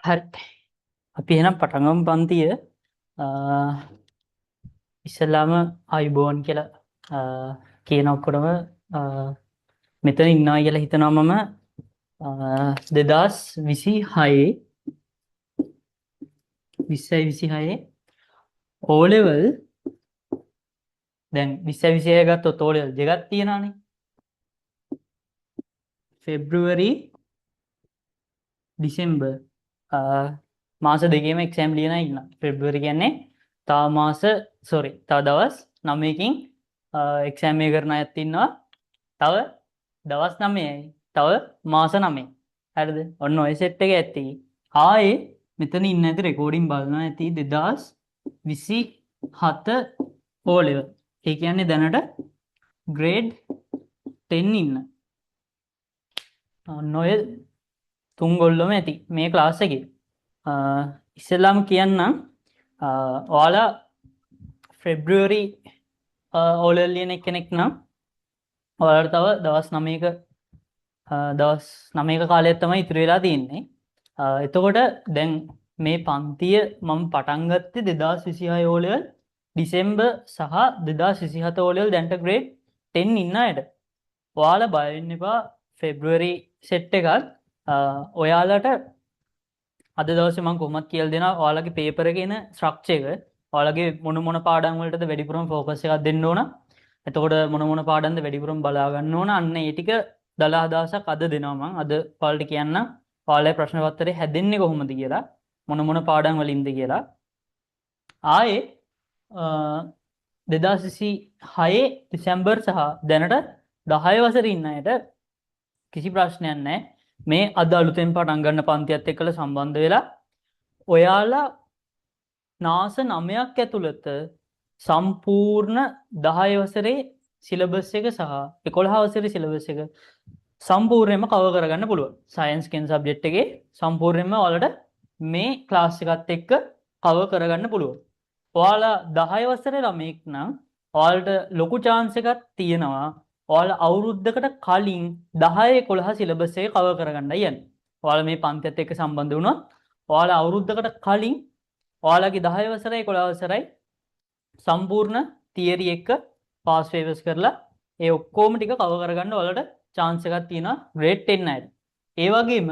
හරි අපි එහෙනම් පටන් ගමු පන්තිය. ඉස්සෙල්ලාම ආයුබෝවන් කියලා කියන ඔක්කොටම මෙතන ඉන්නවා කියලා හිතනවා මම. 2026 2026 O level දැන් 2026 ගත්තොත් O level දෙකක් තියෙනවානේ. පෙබ්‍රුවරි දිසෙම්බර් මාස දෙකේම එක්සෑම් ලියන ඉන්න. පෙබ්‍රුවරි කියන්නේ තව මාස තව දවස් 9කින් එක්සෑම් එක කරන අයත් ඉන්නවා. තව දවස් 9යි. තව මාස 9. හරිද? ඔන්න ඔය සෙට් එක ඇති. ආයේ මෙතන ඉන්න ඇති රෙකෝඩින් බලනවා ඇති 2027 O level. ඒ කියන්නේ දැනට ග්‍රේඩ් 10 ඉන්න. ඔන්න ඔය තුන් ගොල්ලොම ඇති මේ ක්ලාස් එකේ. ඉස්සෙල්ලාම කියන්නම් ඔයාලා ෆෙබ්‍රුවරි O level ලියන කෙනෙක් නම් ඔයාලට තව දවස් 9ක කාලයක් තමයි ඉතුරු වෙලා තියෙන්නේ. එතකොට දැන් මේ පන්තිය මම පටන් ගත්තේ 2026 O level ඩිසෙම්බර් සහ 2027 O level දැන්ට ග්‍රේඩ් 10 ඉන්න අයට. ඔයාලා බය වෙන්න එපා. ෆෙබ්‍රුවරි සෙට් එකත් ඔයාලට අද දවසේ මම කොහොමද කියලා දෙනවා ඔයාලගේ පේපර් එකේ එන ස්ට්‍රක්චර් එක. ඔයාලගේ මොන පාඩම් වලටද වැඩිපුරම ફોකස් එකක් දෙන්න ඕන. එතකොට මොන පාඩම්ද වැඩිපුරම බලා ගන්න ඕන. අන්න ඒ ටික දලා අදහසක් අද දෙනවා මම. අද ඔයාලට කියන්නම් ඔයාලගේ ප්‍රශ්න පත්‍රය හැදෙන්නේ කොහොමද කියලා. මොන පාඩම් වලින්ද කියලා. ආයේ 2026 දෙසැම්බර් සහ දැනට 10 වසරේ ඉන්න අයට කිසි ප්‍රශ්නයක් නැහැ. මේ අද අලුතෙන් පටන් ගන්න පන්තියත් එක්කලා සම්බන්ධ වෙලා ඔයාලා නාස 9ක් ඇතුළත සම්පූර්ණ 10 වසරේ සිලබස් එක සහ 11 වසරේ සිලබස් එක සම්පූර්ණයෙන්ම කවර් කරගන්න පුළුවන්. සයන්ස් කියන සබ්ජෙක්ට් එකේ සම්පූර්ණයෙන්ම ඔයාලට මේ ක්ලාස් එකත් එක්ක කවර් කරගන්න පුළුවන්. ඔයාලා 10 වසරේ ළමෙක් නම් ඔයාලට ලොකු chance එකක් තියෙනවා. ඔයාලා අවුරුද්දකට කලින් 10 11 සිලබස් එක කවර් කරගන්නයි යන්නේ. ඔයාලා මේ පන්තියත් එක්ක සම්බන්ධ වුණොත් ඔයාලා අවුරුද්දකට කලින් ඔයාලගේ 10 වසරයි 11 වසරයි සම්පූර්ණ තියරි එක පාස් පේපර්ස් කරලා ඒ ඔක්කොම ටික කවර් කරගන්න ඔයාලට chance එකක් තියෙනවා ග්‍රේඩ් 10 අයට. ඒ වගේම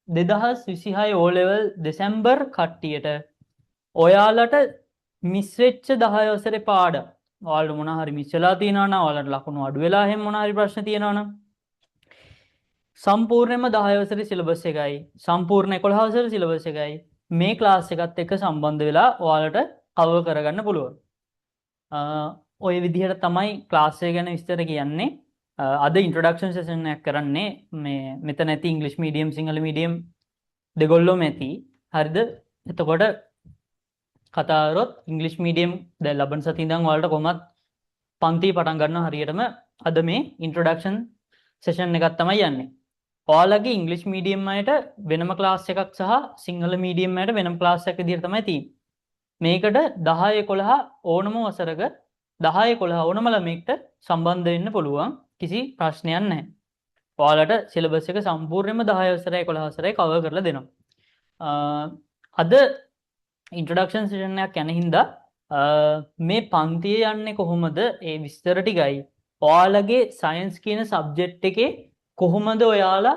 2026 O level දෙසැම්බර් කට්ටියට ඔයාලට මිස් වෙච්ච 10 වසරේ පාඩම් ඔයාලට මොනවා හරි මිස් වෙලා තියෙනවා නම් ඔයාලට ලකුණු අඩු වෙලා එහෙම මොනවා හරි ප්‍රශ්න තියෙනවා නම් සම්පූර්ණයෙන්ම 10 වසරේ සිලබස් එකයි සම්පූර්ණ 11 වසරේ සිලබස් එකයි මේ ක්ලාස් එකත් එක්ක සම්බන්ධ වෙලා ඔයාලට කවර් කරගන්න පුළුවන්. ඔය විදිහට තමයි ක්ලාස් එක ගැන විස්තර කියන්නේ. අද ඉන්ට්‍රොඩක්ෂන් සෙෂන් එකක් කරන්නේ. මේ මෙතන ඇති ඉංග්‍රීසි මීඩියම් සිංහල මීඩියම් දෙගොල්ලොම ඇති. හරිද? එතකොට කතා කරොත් ඉංග්‍රීසි මීඩියම් දැන් ලබන සතියේ ඉඳන් ඔයාලට කොහොමත් පන්ති පටන් ගන්නවා හරියටම අද මේ ඉන්ට්‍රොඩක්ෂන් සෙෂන් එකක් තමයි යන්නේ. ඔයාලගේ ඉංග්‍රීසි මීඩියම් අයට වෙනම ක්ලාස් එකක් සහ සිංහල මීඩියම් අයට වෙනම ක්ලාස් එකක් විදිහට තමයි තියෙන්නේ. මේකට 10 11 ඕනම වසරක 10 11 ඕනම ළමෙක්ට සම්බන්ධ වෙන්න පුළුවන්. කිසි ප්‍රශ්නයක් නැහැ. ඔයාලට සිලබස් එක සම්පූර්ණයෙන්ම 10 වසරයි 11 වසරයි කවර් කරලා දෙනවා. අද ඉන්ට්‍රොඩක්ෂන් සෙෂන් එකක් යන හින්දා මේ පන්තිය යන්නේ කොහොමද ඒ විස්තර ටිකයි ඔයාලගේ සයන්ස් කියන සබ්ජෙක්ට් එකේ කොහොමද ඔයාලා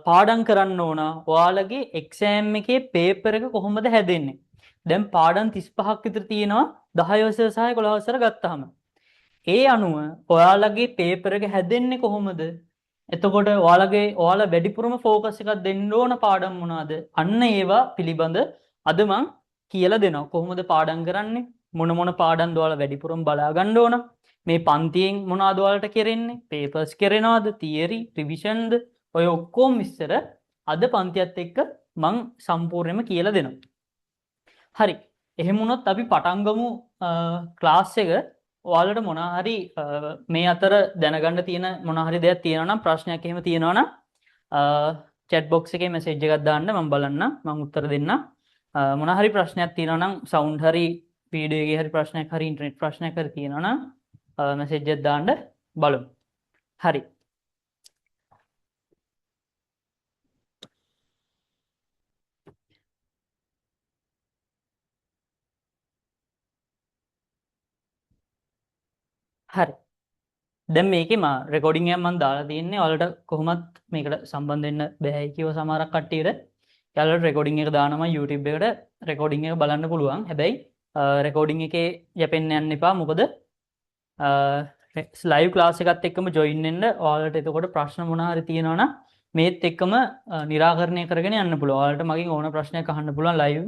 පාඩම් කරන්න ඕන ඔයාලගේ එක්සෑම් එකේ පේපර් එක කොහොමද හැදෙන්නේ. දැන් පාඩම් 35ක් විතර තියෙනවා 10 වසර සහ 11 වසර ගත්තාම. ඒ අනුව ඔයාලගේ පේපර් එක හැදෙන්නේ කොහොමද? එතකොට ඔයාලා වැඩිපුරම ફોකස් එකක් දෙන්න ඕන පාඩම් මොනවාද? අන්න ඒවා පිළිබඳ අද මම කියලා දෙනවා. කොහොමද පාඩම් කරන්නේ? මොන පාඩම්ද ඔයාලා වැඩිපුරම බලා ගන්න ඕන? මේ පන්තියෙන් මොනවද ඔයාලට කරෙන්නේ? පේපර්ස් කරනවද? තියරි, රිවිෂන්ද? ඔය ඔක්කොම විස්තර අද පන්තියත් එක්ක මම සම්පූර්ණයෙන්ම කියලා දෙනවා. හරි. එහෙම වුණොත් අපි පටන් ගමු ක්ලාස් එක. ඔයාලට මොනවා හරි මේ අතර දැනගන්න තියෙන මොනවා හරි දෙයක් තියෙනවා නම් ප්‍රශ්නයක් එහෙම තියෙනවා නම් chat box එකේ message එකක් දාන්න මම බලන්න මම උත්තර දෙන්න. මොනවා හරි ප්‍රශ්නයක් තියෙනවා නම් sound හරි වීඩියෝ එකේ හරි ප්‍රශ්නයක් හරි ඉන්ටර්නෙට් ප්‍රශ්නයක් හරි තියෙනවා නම් message එකක් දාන්න බලමු. හරි. හරි. දැන් මේකේ මා රෙකෝඩින් එකක් මම දාලා තියෙන්නේ. ඔයාලට කොහොමත් මේකට සම්බන්ධ වෙන්න බැහැ කියව සමහරක් කට්ටියට. යාළුවෝ රෙකෝඩින් එක දානවා YouTube එකට රෙකෝඩින් එක බලන්න පුළුවන්. හැබැයි රෙකෝඩින් එකේ යැපෙන්න යන්න එපා. මොකද ලයිව් ක්ලාස් එකත් එක්කම ජොයින් වෙන්න ඔයාලට එතකොට ප්‍රශ්න මොනවා හරි තියෙනවා නම් මේත් එක්කම निराකරණය කරගෙන යන්න පුළුවන්. ඔයාලට මගෙන් ඕන ප්‍රශ්නයක් අහන්න පුළුවන් ලයිව්.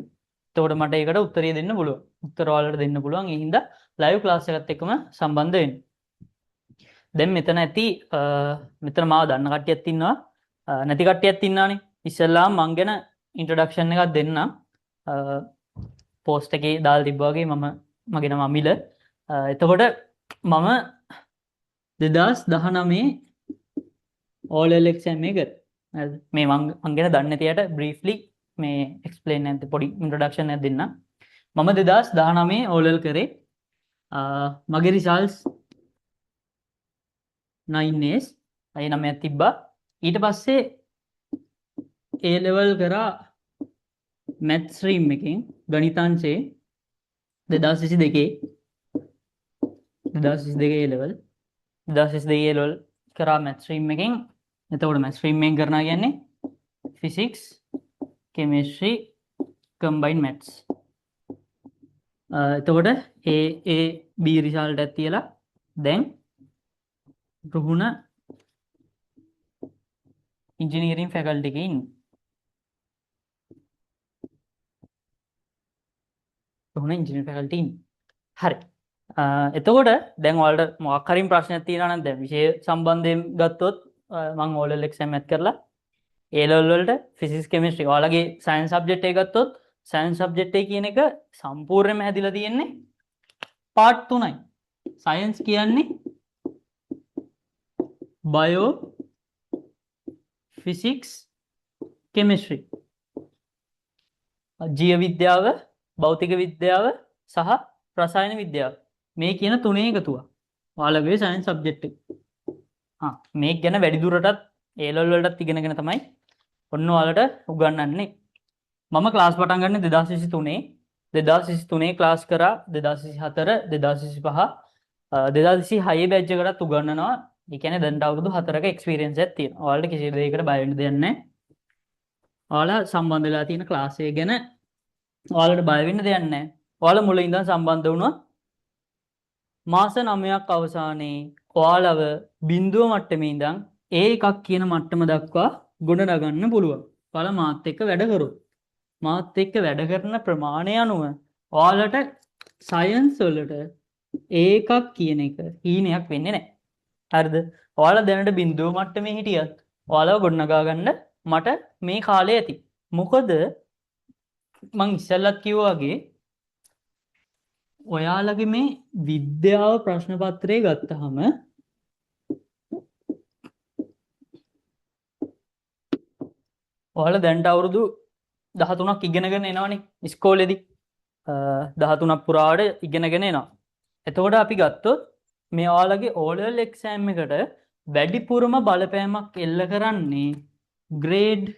එතකොට මට ඒකට උත්තරය දෙන්න පුළුවන්. උත්තර ඔයාලට දෙන්න පුළුවන්. ඒ හින්දා ලයිව් ක්ලාස් එකත් එක්කම සම්බන්ධ වෙන්න. දැන් මෙතන ඇති මෙතන මාව දන්න කට්ටියක් ඉන්නවා. නැති කට්ටියක් ඉන්නවානේ. ඉස්සෙල්ලාම මං ගැන ඉන්ට්‍රොඩක්ෂන් එකක් දෙන්නම්. පෝස්ට් එකේ දාලා තිබ්බා වගේ මම මගේ නම අමිල. එතකොට මම 2019 O level exam එක මේ මං ගැන දන්නේ නැතියට briefly මේ explain නැද්ද පොඩි introduction එකක් දෙන්නම්. මම 2019 O level කරේ. මගේ results 9As අය 9ක් තිබ්බා. ඊට පස්සේ A level කරා math stream එකෙන් ගණිතාංශයේ 2022 A level 2022 A level කරා math stream එකෙන්. එතකොට math stream එකෙන් කරනවා කියන්නේ physics chemistry combined maths. එතකොට A B result එකක් තියලා දැන් රුහුණ engineering faculty එකේ ඉන්නේ. රුහුණ engineering faculty ඉන්නේ. හරි. එතකොට දැන් ඔයාලට මොකක් හරි ප්‍රශ්නයක් තියෙනවා නම් දැන් විෂය සම්බන්ධයෙන් ගත්තොත් මම O level exam එකක් කරලා A level වලට physics chemistry ඔයාලගේ science subject එක ගත්තොත් science subject එක කියන එක සම්පූර්ණයෙන්ම හැදිලා තියෙන්නේ part 3යි. science කියන්නේ bio physics chemistry. ජීව විද්‍යාව, භෞතික විද්‍යාව සහ රසායන විද්‍යාව. මේ කියන තුනේ එකතුවක්. ඔයාලගේ science subject එක. මේක ගැන වැඩි දුරටත් A level වලටත් ඉගෙනගෙන තමයි ඔන්න ඔයාලට උගන්වන්නේ. මම ක්ලාස් පටන් ගන්න 2023 2023 ක්ලාස් කරා 2024 2025 2026 බැච් එකටත් උගන්වනවා. ඒ කියන්නේ දැන් අවුරුදු 4ක එක්ස්පීරියන්ස් එකක් තියෙනවා. ඔයාලට කිසි දෙයකට බය වෙන්න දෙයක් නැහැ. ඔයාලා සම්බන්ධ වෙලා තියෙන ක්ලාස් එක ගැන ඔයාලට බය වෙන්න දෙයක් නැහැ. ඔයාලා මුලින් ඉඳන් සම්බන්ධ වුණොත් මාස 9ක් අවසානයේ ඔයාලව බිඳුව මට්ටමේ ඉඳන් A1 කියන මට්ටම දක්වා ගොඩනගන්න පුළුවන්. ඔයාලා මාත් එක්ක වැඩ කරොත්. මාත් එක්ක වැඩ කරන ප්‍රමාණය අනුව ඔයාලට සයන්ස් වලට A1 කියන එක හීනයක් වෙන්නේ නැහැ. හරිද? ඔයාලා දැනට බිඳුව මට්ටමේ හිටියත් ඔයාලව ගොඩනගා ගන්න මට මේ කාලය ඇති. මොකද මං ඉස්සෙල්ලත් කිව්වා වගේ ඔයාලගේ මේ විද්‍යාව ප්‍රශ්න පත්‍රය ගත්තහම ඔයාලා දැන්ට අවුරුදු 13ක් ඉගෙනගෙන එනවනේ ඉස්කෝලේදී 13ක් පුරාවට ඉගෙනගෙන එනවා. එතකොට අපි ගත්තොත් මේ ඔයාලගේ O level exam එකට වැඩිපුරම බලපෑමක් එල්ල කරන්නේ grade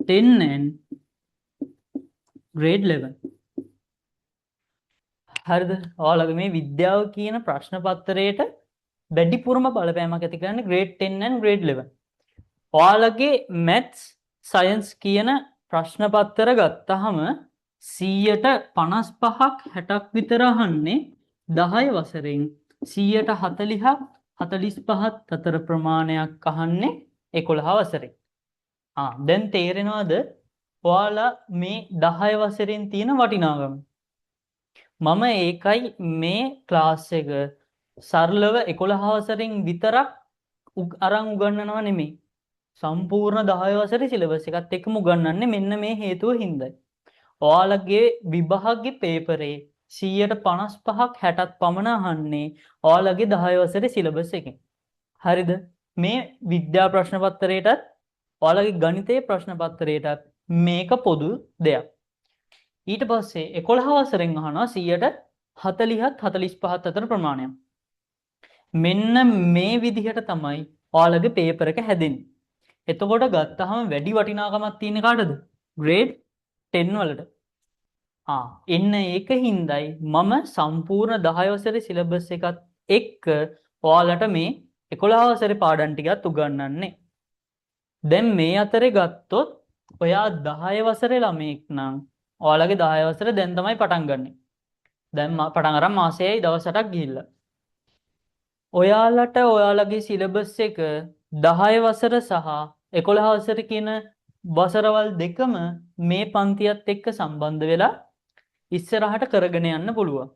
10 and grade 11. හරිද? ඔයාලගේ මේ විද්‍යාව කියන ප්‍රශ්න පත්‍රයට වැඩිපුරම බලපෑමක් ඇති කරන්නේ grade 10 and grade 11. ඔයාලගේ maths science කියන ප්‍රශ්න පත්‍ර ගත්තහම 155ක් 60ක් විතර අහන්නේ 10 වසරෙන් 140ක් 45ක් අතර ප්‍රමාණයක් අහන්නේ 11 වසරෙන්. දැන් තේරෙනවද ඔයාලා මේ 10 වසරෙන් තියෙන වටිනාකම? මම ඒකයි මේ ක්ලාස් එක සරලව 11 වසරෙන් විතරක් අරන් උගන්වනවා නෙමෙයි. සම්පූර්ණ 10 වසරේ සිලබස් එකත් එක්කම උගන්වන්නේ මෙන්න මේ හේතුව හින්දායි. ඔයාලගේ විභාගයේ පේපරේ 155ක් 60ක් පමණ අහන්නේ ඔයාලගේ 10 වසරේ සිලබස් එකෙන්. හරිද? මේ විද්‍යා ප්‍රශ්න පත්‍රයටත් ඔයාලගේ ගණිතයේ ප්‍රශ්න පත්‍රයටත් මේක පොදු දෙයක්. ඊට පස්සේ 11 වසරෙන් අහනවා 140ත් 45ත් අතර ප්‍රමාණයක්. මෙන්න මේ විදිහට තමයි ඔයාලගේ පේපර් එක හැදෙන්නේ. එතකොට ගත්තහම වැඩි වටිනාකමක් තියෙන කාටද? grade 10 වලට. එන්න ඒක හින්දයි මම සම්පූර්ණ 10 වසරේ සිලබස් එකත් එක්ක ඔයාලට මේ 11 වසරේ පාඩම් ටිකත් උගන්වන්නේ. දැන් මේ අතරේ ගත්තොත් ඔයා 10 වසරේ ළමයෙක් නම් ඔයාලගේ 10 වසර දැන් තමයි පටන් ගන්නෙ. දැන් පටන් අරන් මාසෙයි දවස් 8ක් ගිහිල්ලා. ඔයාලට ඔයාලගේ සිලබස් එක 10 වසර සහ 11 වසර කියන වසරවල් දෙකම මේ පන්තියත් එක්ක සම්බන්ධ වෙලා ඉස්සරහට කරගෙන යන්න පුළුවන්.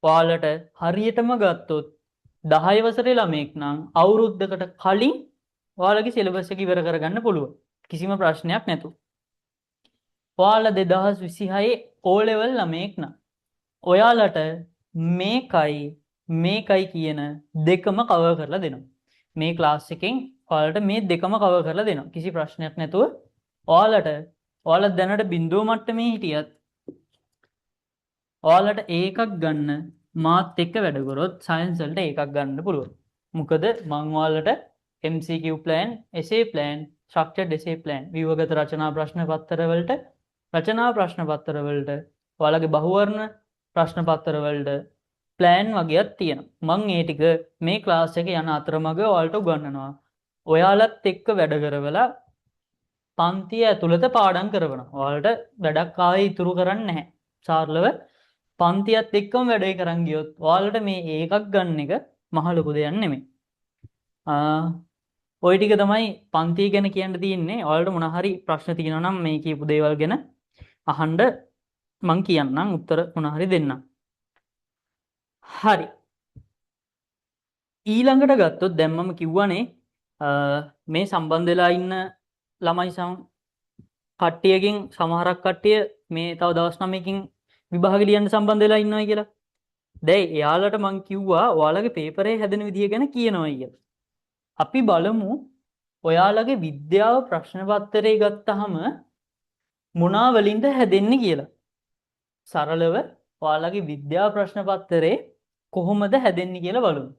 ඔයාලට හරියටම ගත්තොත් 10 වසරේ ළමයෙක් නම් අවුරුද්දකට කලින් ඔයාලගේ සිලබස් එක ඉවර කරගන්න පුළුවන්. කිසිම ප්‍රශ්නයක් නැතුව. ඔයාලා 2026 O level ළමයෙක් නම් ඔයාලට මේකයි කියන දෙකම කවර් කරලා දෙනවා. මේ ක්ලාස් එකෙන් ඔයාලට මේ දෙකම කවර් කරලා දෙනවා. කිසි ප්‍රශ්නයක් නැතුව ඔයාලා දැනට බිඳුව මට්ටමේ හිටියත් ඔයාලට ඒකක් ගන්න මාත් එක්ක වැඩ කරොත් සයන්ස් වලට ඒකක් ගන්න පුළුවන්. මොකද මම ඔයාලට MCQ plan, essay plan, structured essay plan, ව්‍යුහගත රචනා ප්‍රශ්න පත්‍ර වලට ඔයාලගේ බහුවර්ණ ප්‍රශ්න පත්‍ර වලට plan වගේක් තියෙනවා. මම ඒ ටික මේ ක්ලාස් එකේ යන අතරමඟ ඔයාලට උගන්වනවා. ඔයාලත් එක්ක වැඩ කරවලා පන්තිය ඇතුළත පාඩම් කරවනවා. ඔයාලට වැඩක් ආයේ ඉතුරු කරන්නේ නැහැ. සාර්ලව පන්තියත් එක්කම වැඩේ කරන් ගියොත් ඔයාලට මේ ඒකක් ගන්න එක මහ ලොකු දෙයක් නෙමෙයි. ඔය ටික තමයි පන්තිය ගැන කියන්න තියෙන්නේ. ඔයාලට මොන හරි ප්‍රශ්න තියෙනවා නම් මේ කියපු දේවල් ගැන අහන්න මං කියන්නම්, උත්තර මොන හරි දෙන්නම්. හරි. ඊළඟට ගත්තොත් දැන් මම කිව්වනේ මේ සම්බන්ධ වෙලා ඉන්න ළමයි කට්ටියකින් සමහරක් කට්ටිය මේ තව දවස් 9කින් විභාගෙ ලියන්න සම්බන්ධ වෙලා ඉන්නවා කියලා. දැන් එයාලට මං කිව්වා ඔයාලගේ පේපරේ හැදෙන විදිය ගැන කියනවා කියලා. අපි බලමු ඔයාලගේ විද්‍යාව ප්‍රශ්න පත්‍රය ගත්තාම මොනවා වලින්ද හැදෙන්නේ කියලා. සරලව ඔයාලගේ විද්‍යාව ප්‍රශ්න පත්‍රේ කොහොමද හැදෙන්නේ කියලා බලමු.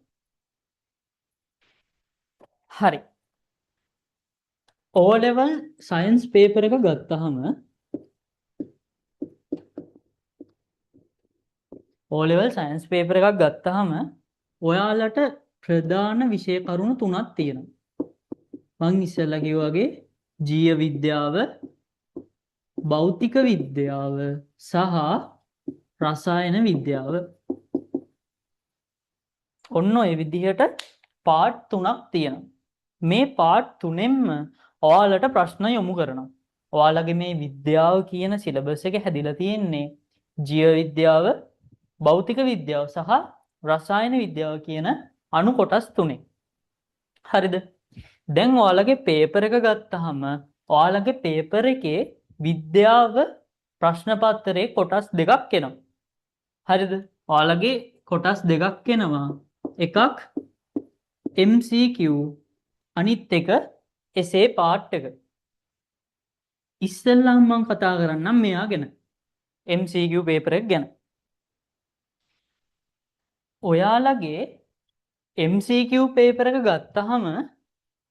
හරි. O level science paper එක ගත්තාම ඔයාලට ප්‍රධාන විෂය කරුණු තුනක් තියෙනවා. මං ඉස්සෙල්ලා කිව්වා වගේ ජීව විද්‍යාව, භෞතික විද්‍යාව සහ රසායන විද්‍යාව. ඔන්න ඔය විදිහට පාර්ට් තුනක් තියෙනවා. මේ පාර්ට් තුනෙන්ම ඔයාලට ප්‍රශ්න යොමු කරනවා. ඔයාලගේ මේ විද්‍යාව කියන සිලබස් එක හැදිලා තියෙන්නේ ජීව විද්‍යාව, භෞතික විද්‍යාව සහ රසායන විද්‍යාව කියන අණු කොටස් තුනේ. හරිද? දැන් ඔයාලගේ පේපර් එක ගත්තාම ඔයාලගේ පේපර් එකේ විද්‍යාව ප්‍රශ්න පත්‍රයේ කොටස් දෙකක් එනවා. හරිද? ඔයාලගේ කොටස් දෙකක් එනවා. එකක් MCQ, අනිත් එක essay part එක. ඉස්සෙල්ලාම මම කතා කරන්නම් මෙයා ගැන. MCQ paper එක ගැන. ඔයාලගේ MCQ paper එක ගත්තාම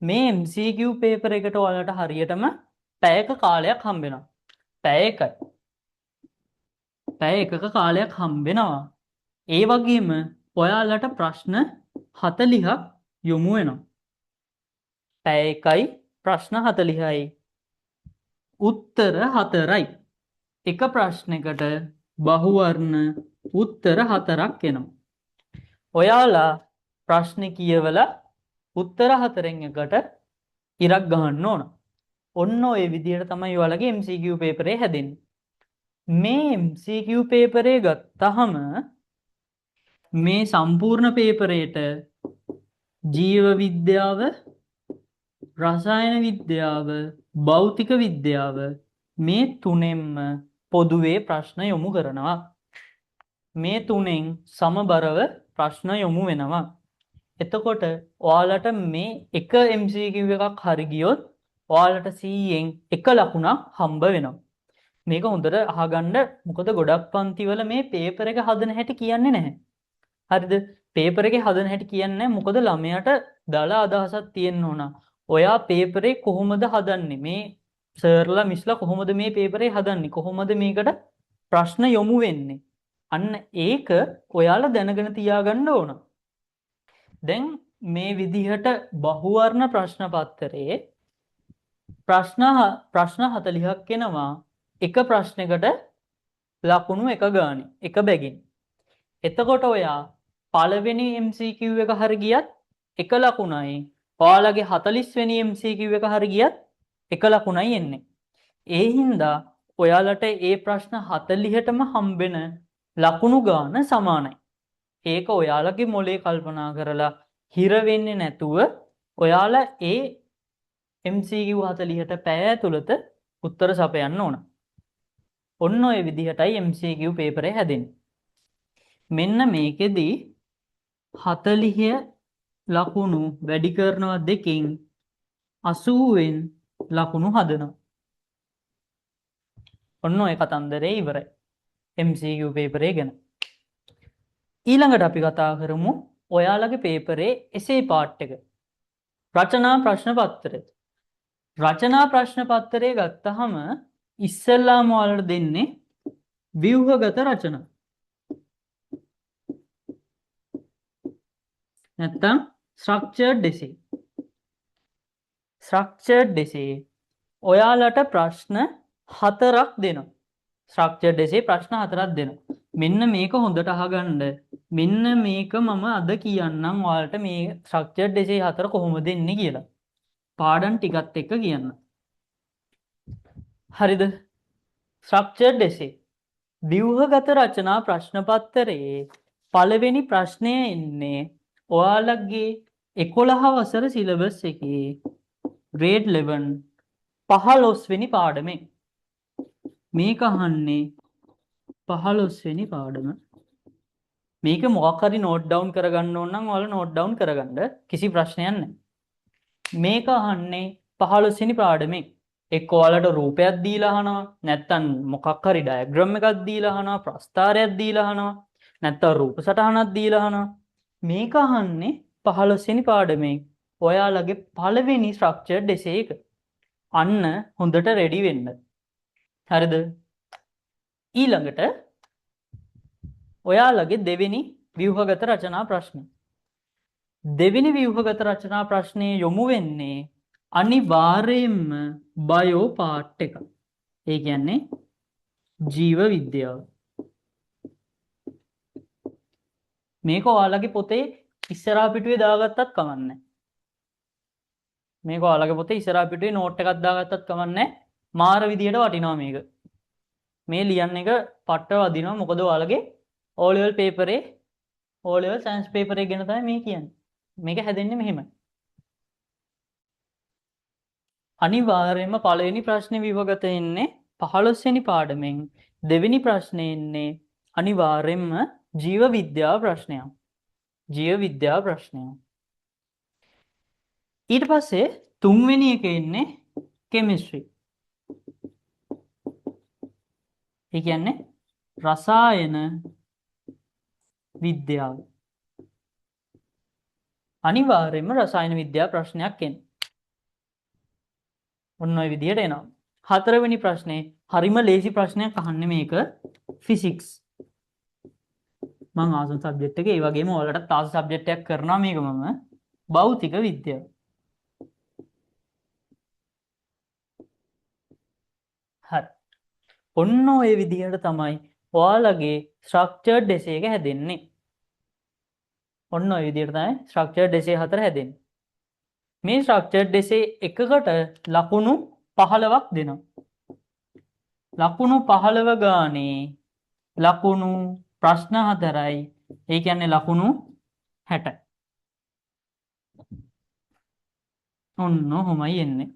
මේ MCQ paper එකට ඔයාලට හරියටම පැයක කාලයක් හම්බ වෙනවා. පැය එකක කාලයක් හම්බ වෙනවා. ඒ වගේම ඔයාලට ප්‍රශ්න 40ක් යොමු වෙනවා. පැය එකයි ප්‍රශ්න 40යි. උත්තර 4යි. එක ප්‍රශ්නයකට බහුවර්ණ උත්තර 4ක් එනවා. ඔයාලා ප්‍රශ්න කියවලා උත්තර 4න් එකට ඉරක් ගහන්න ඕන. ඔන්න ඔය විදිහට තමයි ඔයාලගේ MCQ paper එක හැදෙන්නේ. මේ MCQ paper එක ගත්තාම මේ සම්පූර්ණ paper එකට ජීව විද්‍යාව, රසායන විද්‍යාව, භෞතික විද්‍යාව මේ තුනෙන්ම පොදුවේ ප්‍රශ්න යොමු කරනවා. මේ තුනෙන් සමබරව ප්‍රශ්න යොමු වෙනවා. එතකොට ඔයාලට මේ එක MCQ එකක් හරි ගියොත් ඔයාලට 100න් එක ලකුණක් හම්බ වෙනවා. මේක හොඳට අහගන්න. මොකද ගොඩක් පන්තිවල මේ පේපර් එක හදන හැටි කියන්නේ නැහැ. හරිද? පේපර් එකේ හදන හැටි කියන්නේ නැහැ. මොකද ළමයාට දල අදහසක් තියෙන්න ඕන. ඔයා පේපර් එක කොහොමද හදන්නේ? මේ සර්ලා මිස්ලා කොහොමද මේ පේපර් එක හදන්නේ? කොහොමද මේකට ප්‍රශ්න යොමු වෙන්නේ. අන්න ඒක ඔයාලා දැනගෙන තියාගන්න ඕන. දැන් මේ විදිහට බහුවර්ණ ප්‍රශ්න පත්තරේ ප්‍රශ්න 40ක් එනවා. එක ප්‍රශ්නයකට ලකුණු එක ගානේ, එක බැගින්. එතකොට ඔයා පළවෙනි MCQ එක හරි ගියත් එක ලකුණයි. ඔයාලගේ 40 වෙනි MCQ එක හරි ගියත් එක ලකුණයි එන්නේ. ඒ හින්දා ඔයාලට ඒ ප්‍රශ්න 40ටම හම්බෙන ලකුණු ගාන සමානයි. ඒක ඔයාලගේ මොලේ කල්පනා කරලා හිර වෙන්නේ නැතුව ඔයාලා ඒ MCQ 40ට පැය ඇතුළත උත්තර සපයන්න ඕන. ඔන්න ඔය විදිහටයි MCQ පේපරේ හැදෙන්නේ. මෙන්න මේකෙදී 40 ලකුණු වැඩි කරනවා දෙකෙන් 80න් ලකුණු හදනවා. ඔන්න ඔය කතන්දරේ ඉවරයි MCQ පේපරේ ගැන. ඊළඟට අපි කතා කරමු ඔයාලගේ පේපරේ එසේ පාර්ට් එක. රචනා ප්‍රශ්න පත්‍රය. රචනා ප්‍රශ්න පත්‍රය ගත්තහම ඉස්සෙල්ලාම ඔයාලට දෙන්නේ ව්‍යුහගත රචනා. නැත්තම් ස්ට්‍රක්චර්ඩ් essay. ස්ට්‍රක්චර්ඩ් essay ඔයාලට ප්‍රශ්න 4ක් දෙනවා. ස්ට්‍රක්චර්ඩ් essay ප්‍රශ්න 4ක් දෙනවා. මෙන්න මේක හොඳට අහගන්න. මෙන්න මේක මම අද කියන්නම් ඔයාලට මේ ස්ට්‍රක්චර්ඩ් essay 4 කොහොමද දෙන්නේ කියලා. පාඩම් ටිකත් එක්ක කියන්න. හරිද? ස්ට්‍රක්චර්ඩ් essay ව්‍යුහගත රචනා ප්‍රශ්න පත්‍රයේ පළවෙනි ප්‍රශ්නය එන්නේ ඔයාලගේ 11 වසර සිලබස් එකේ grade 11 15 වෙනි පාඩමේ. මේක අහන්නේ 15 වෙනි පාඩම. මේක මොකක් හරි නෝට් ඩවුන් කරගන්න ඕන නම් ඔයාලා නෝට් ඩවුන් කරගන්න. කිසි ප්‍රශ්නයක් නැහැ. මේක අහන්නේ 15 වෙනි පාඩමේ. එක්ක ඔයාලට රූපයක් දීලා අහනවා, නැත්නම් මොකක් හරි ඩයග්‍රෑම් එකක් දීලා අහනවා, ප්‍රස්තාරයක් දීලා අහනවා, නැත්නම් රූප සටහනක් දීලා අහනවා. මේක අහන්නේ 15 වෙනි පාඩමේ ඔයාලගේ පළවෙනි ස්ට්‍රක්චර්ඩ් essay එක. අන්න හොඳට රෙඩි වෙන්න. හරිද? ඊළඟට ඔයාලගේ දෙවෙනි ව්‍යුහගත රචනා ප්‍රශ්න. දෙවෙනි ව්‍යුහගත රචනා ප්‍රශ්නයේ යොමු වෙන්නේ අනිවාර්යයෙන්ම බයෝ පාර්ට් එක. ඒ කියන්නේ ජීව විද්‍යාව. මේක ඔයාලගේ පොතේ ඉස්සරහා පිටුවේ දාගත්තත් කමන්නේ. මේක ඔයාලගේ පොතේ ඉස්සරහා පිටුවේ නෝට් එකක් දාගත්තත් කමන්නේ. මාර විදියට වටිනවා මේක. මේ ලියන්න එක පට්ට වදිනවා. මොකද ඔයාලගේ O level පේපරේ O level සයන්ස් පේපරේ ගැන තමයි මේ කියන්නේ. මේක හැදෙන්නේ මෙහෙමයි. අනිවාර්යයෙන්ම පළවෙනි ප්‍රශ්නේ විභගත එන්නේ 15 වෙනි පාඩමෙන්. දෙවෙනි ප්‍රශ්නේ එන්නේ අනිවාර්යයෙන්ම ජීව විද්‍යාව ප්‍රශ්නයක්. ජීව විද්‍යාව ප්‍රශ්නයක්. ඊට පස්සේ තුන්වෙනි එක එන්නේ කෙමිස්ට්‍රි. ඒ කියන්නේ රසායන විද්‍යාව. අනිවාර්යයෙන්ම රසායන විද්‍යාව ප්‍රශ්නයක් එන්නේ. ඔන්න ඔය විදිහට එනවා. හතරවෙනි ප්‍රශ්නේ හරිම ලේසි ප්‍රශ්නයක් අහන්නේ මේක ෆිසික්ස්. මම ආසන සබ්ජෙක්ට් එකේ ඒ වගේම ඔයාලට තාස සබ්ජෙක්ට් එකක් කරනවා මේක මම භෞතික විද්‍යාව. හරි. ඔන්න ඔය විදිහට තමයි ඔයාලගේ ස්ට්‍රක්චර්ඩ් essay එක හැදෙන්නේ. ඔන්න ඔය විදිහට තමයි ස්ට්‍රක්චර්ඩ් essay 4 හැදෙන්නේ. මේ ස්ට්‍රක්චර්ඩ් essay එකකට ලකුණු 15ක් දෙනවා. ලකුණු 15 ගානේ ලකුණු ප්‍රශ්න 4යි. ඒ කියන්නේ ලකුණු 60යි. ඔන්න ඔහොමයි එන්නේ.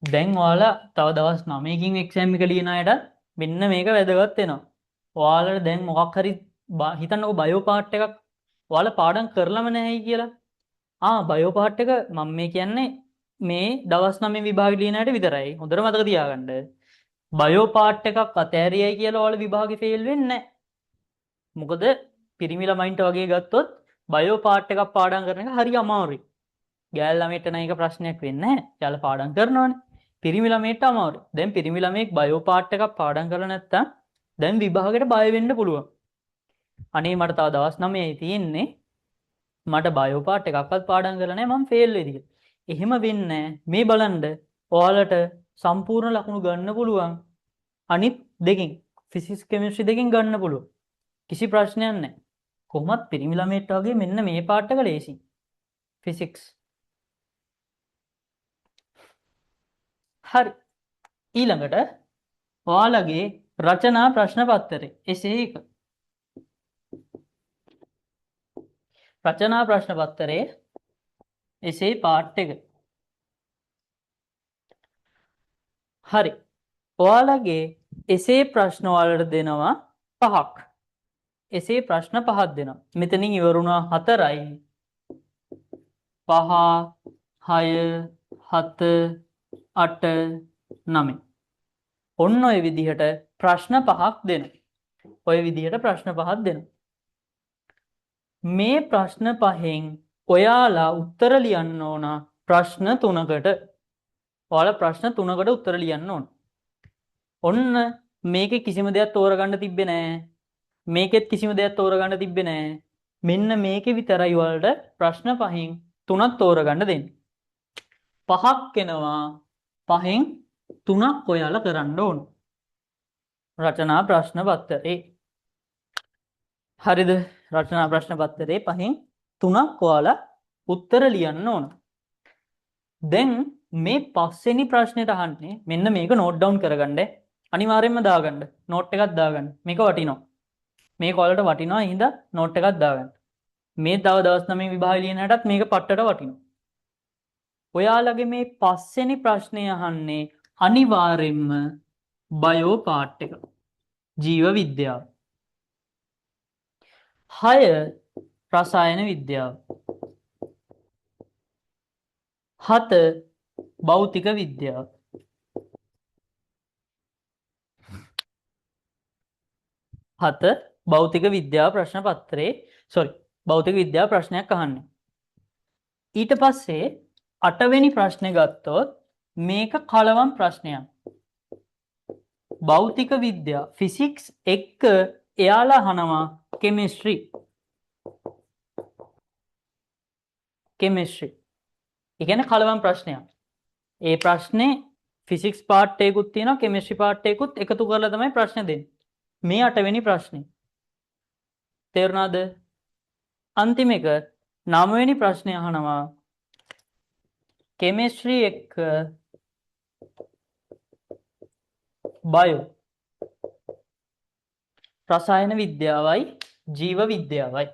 දැන් ඔයාලා තව දවස් 9කින් එක්සෑම් එක ලියන අයට මෙන්න මේක වැදගත් වෙනවා. ඔයාලට දැන් මොකක් හරි හිතන්නකෝ බයෝ පාර්ට් එකක් ඔයාලා පාඩම් කරලම නැහැයි කියලා. බයෝ පාර්ට් එක මම මේ කියන්නේ මේ දවස් 9 විභාගෙ ලියන අයට විතරයි. හොඳට මතක තියාගන්න. බයෝ පාර්ට් එකක් අතෑරියයි කියලා ඔයාලා විභාගෙ ෆේල් වෙන්නේ නැහැ. මොකද පිරිමි ළමයින්ට වගේ ගත්තොත් බයෝ පාර්ට් එකක් පාඩම් කරන එක හරි අමාරුයි. ගෑල් ළමයින්ට නම් ඒක ප්‍රශ්නයක් වෙන්නේ නැහැ. යාළුවා පාඩම් කරනවනේ. පිරිමි ළමයට අමාරුයි. දැන් පිරිමි ළමයෙක් බයෝ පාර්ට් එකක් පාඩම් කරලා නැත්තම් දැන් විභාගයට බය වෙන්න පුළුවන්. අනේ මට තව දවස් 9යි තියෙන්නේ. මට බයෝ පාර්ට් එකක්වත් පාඩම් කරලා නැහැ මම ෆේල් වෙයිද කියලා. එහෙම වෙන්නේ නැහැ. මේ බලන්න ඔයාලට සම්පූර්ණ ලකුණු ගන්න පුළුවන්. අනිත් දෙකෙන් ෆිසික්ස් කෙමිස්ට්‍රි දෙකෙන් ගන්න පුළුවන්. කිසි ප්‍රශ්නයක් නැහැ. කොහොමත් පිරිමි ළමයට වගේ මෙන්න මේ පාර්ට් එක ලේසි. ෆිසික්ස්. හරි. ඊළඟට ඔයාලගේ රචනා ප්‍රශ්න පත්තරේ එසේ එක. රචනා ප්‍රශ්න පත්තරේ එසේ පාර්ට් එක. හරි. ඔයාලගේ එසේ ප්‍රශ්න වලට දෙනවා 5ක්. එසේ ප්‍රශ්න 5ක් දෙනවා. මෙතනින් ඉවරුණා 4යි 5 6 7 8 9. ඔන්න ඔය විදිහට ප්‍රශ්න 5ක් දෙනවා. ඔය විදිහට ප්‍රශ්න 5ක් දෙනවා. මේ ප්‍රශ්න 5න් ඔයාලා උත්තර ලියන්න ඕන ප්‍රශ්න 3කට. ඔයාලා ප්‍රශ්න 3කට උත්තර ලියන්න ඕන. ඔන්න මේකේ කිසිම දෙයක් තෝරගන්න තිබ්බේ නෑ. මේකෙත් කිසිම දෙයක් තෝරගන්න තිබ්බේ නෑ. මෙන්න මේකේ විතරයි ඔයාලට ප්‍රශ්න 5න් 3ක් තෝරගන්න දෙන්නේ. 5ක් එනවා. 5න් 3ක් ඔයාලා කරන්න ඕන. රචනා ප්‍රශ්න පත්තරේ. හරිද? රචනා ප්‍රශ්න පත්තරේ 5න් 3ක් ඔයාලා උත්තර ලියන්න ඕන. දැන් මේ පස්වෙනි ප්‍රශ්නෙට අහන්නේ මෙන්න මේක නෝට් ඩවුන් කරගන්න. අනිවාර්යයෙන්ම දාගන්න. නෝට් එකක් දාගන්න. මේක වටිනවා. මේක ඔයාලට වටිනවා. හින්දා නෝට් එකක් දාගන්න. මේ තව දවස් 9 විභාගය ලියන හැටත් මේක පට්ටට වටිනවා. ඔයාලගේ මේ පස්වෙනි ප්‍රශ්නය අහන්නේ අනිවාර්යෙන්ම බයෝ පාර්ට් එක. ජීව විද්‍යාව. 6 රසායන විද්‍යාව. 7 භෞතික විද්‍යාව. 7 භෞතික විද්‍යාව ප්‍රශ්න පත්‍රේ භෞතික විද්‍යාව ප්‍රශ්නයක් අහන්නේ. ඊට පස්සේ 8 වෙනි ප්‍රශ්නේ ගත්තොත් මේක කලවම් ප්‍රශ්නයක්. භෞතික විද්‍යාව ෆිසික්ස් එක්ක එයාලා අහනවා කෙමිස්ට්‍රි. ඒ කියන්නේ කලවම් ප්‍රශ්නයක්. ඒ ප්‍රශ්නේ ෆිසික්ස් පාර්ට් එකකුත් තියෙනවා කෙමිස්ට්‍රි පාර්ට් එකකුත් එකතු කරලා තමයි ප්‍රශ්න දෙන්නේ. මේ 8 වෙනි ප්‍රශ්නේ. තේරුණාද? අන්තිම එක 9 වෙනි ප්‍රශ්නේ අහනවා කෙමිස්ට්‍රි එක්ක බයෝ රසායන විද්‍යාවයි ජීව විද්‍යාවයි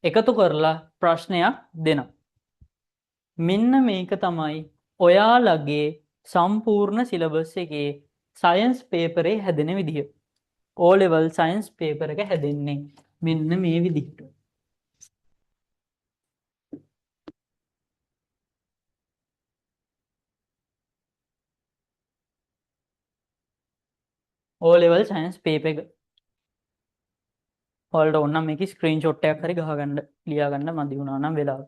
එකතු කරලා ප්‍රශ්නයක් දෙනවා. මෙන්න මේක තමයි ඔයාලගේ සම්පූර්ණ සිලබස් එකේ සයන්ස් පේපරේ හැදෙන විදිහ. O level සයන්ස් පේපර් එක හැදෙන්නේ මෙන්න මේ විදිහට. O level සයන්ස් පේපර් එක. ඔයාලට ඕන නම් මේකේ ස්ක්‍රීන්ෂොට් එකක් හරි ගහගන්න ලියා ගන්න මදි වුණා නම් වෙලාව.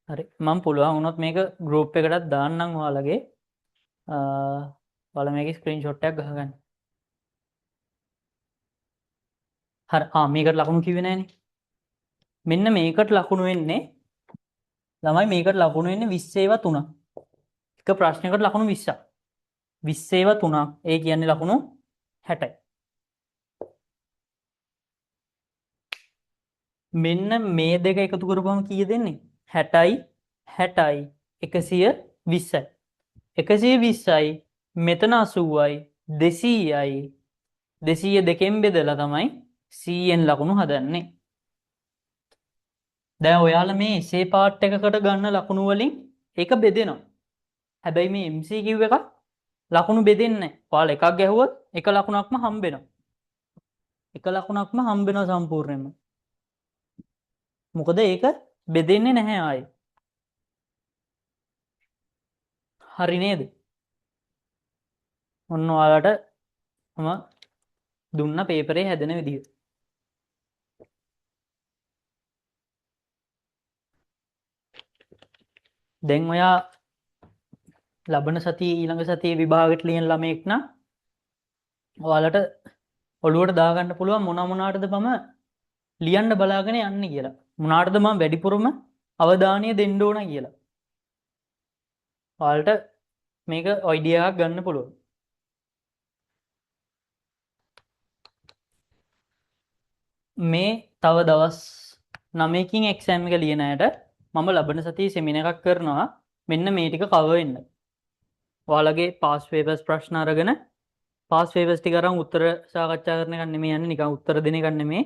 හරි මම පුළුවන් වුණොත් මේක ගෲප් එකකටත් දාන්නම් ඔයාලගේ. ඔයාලා මේකේ ස්ක්‍රීන්ෂොට් එකක් ගහගන්න. හරි මේකට ලකුණු කිව්වේ නෑනේ. මෙන්න මේකට ලකුණු වෙන්නේ ළමයි මේකට ලකුණු වෙන්නේ 20 ඒවා 3. එක ප්‍රශ්නයකට ලකුණු 20ක්. 20 ඒවා 3ක්. ඒ කියන්නේ ලකුණු 60යි. මෙන්න මේ දෙක එකතු කරපුවම කීයද දෙන්නේ? 60යි 60යි 120යි. 120යි මෙතන 80යි 200යි 200 දෙකෙන් බෙදලා තමයි 100න් ලකුණු හදන්නේ. දැන් ඔයාලා මේ essay part එකකට ගන්න ලකුණු වලින් ඒක බෙදෙනවා. හැබැයි මේ MCQ එක ලකුණු බෙදෙන්නේ නැහැ. ඔයාලා එකක් ගැහුවොත් එක ලකුණක්ම හම්බ වෙනවා. එක ලකුණක්ම හම්බ වෙනවා සම්පූර්ණයෙන්ම. මොකද ඒක බෙදෙන්නේ නැහැ ආයේ. හරි නේද? ඔන්න ඔයාලට මම දුන්න පේපරේ හැදෙන විදිහ. දැන් ඔයා ලබන සතියේ ඊළඟ සතියේ විභාගෙට ලියන ළමයෙක් නම් ඔයාලට ඔළුවට දාගන්න පුළුවන් මොනවටද මම ලියන්න බලාගෙන යන්නේ කියලා. මොනවටද මම වැඩිපුරම අවධානය දෙන්න ඕන කියලා. ඔයාලට මේක අයිඩියා එකක් ගන්න පුළුවන්. මේ තව දවස් 9කින් එක්සෑම් එක ලියන අයට මම ලබන සතියේ සෙමිනාර් එකක් කරනවා. මෙන්න මේ ටික කවර් වෙන්න. ඔයාලගේ පාස් පේපර්ස් ප්‍රශ්න අරගෙන පාස් පේපර්ස් ටික අරන් උත්තර සාකච්ඡා කරන එක නෙමෙයි යන්නේ, නිකන් උත්තර දෙන එක නෙමෙයි.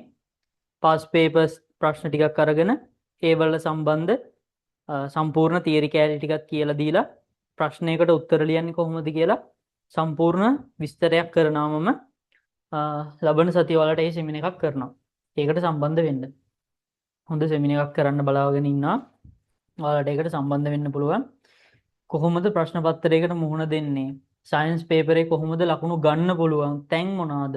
පාස් පේපර්ස් ප්‍රශ්න ටිකක් අරගෙන ඒ වල සම්බන්ධ සම්පූර්ණ තියරි කැලි ටිකක් කියලා දීලා ප්‍රශ්නයකට උත්තර ලියන්නේ කොහොමද කියලා සම්පූර්ණ විස්තරයක් කරනවා මම ලබන සතිය වලට ඒ සෙමිනාර් එකක් කරනවා. ඒකට සම්බන්ධ වෙන්න. හොඳ සෙමිනාර් එකක් කරන්න බලාගෙන ඉන්නවා. ඔයාලට ඒකට සම්බන්ධ වෙන්න පුළුවන්. කොහොමද ප්‍රශ්න පත්‍රයකට මුහුණ දෙන්නේ? සයන්ස් පේපර් එකේ කොහොමද ලකුණු ගන්න පුළුවන්? තැන් මොනවාද?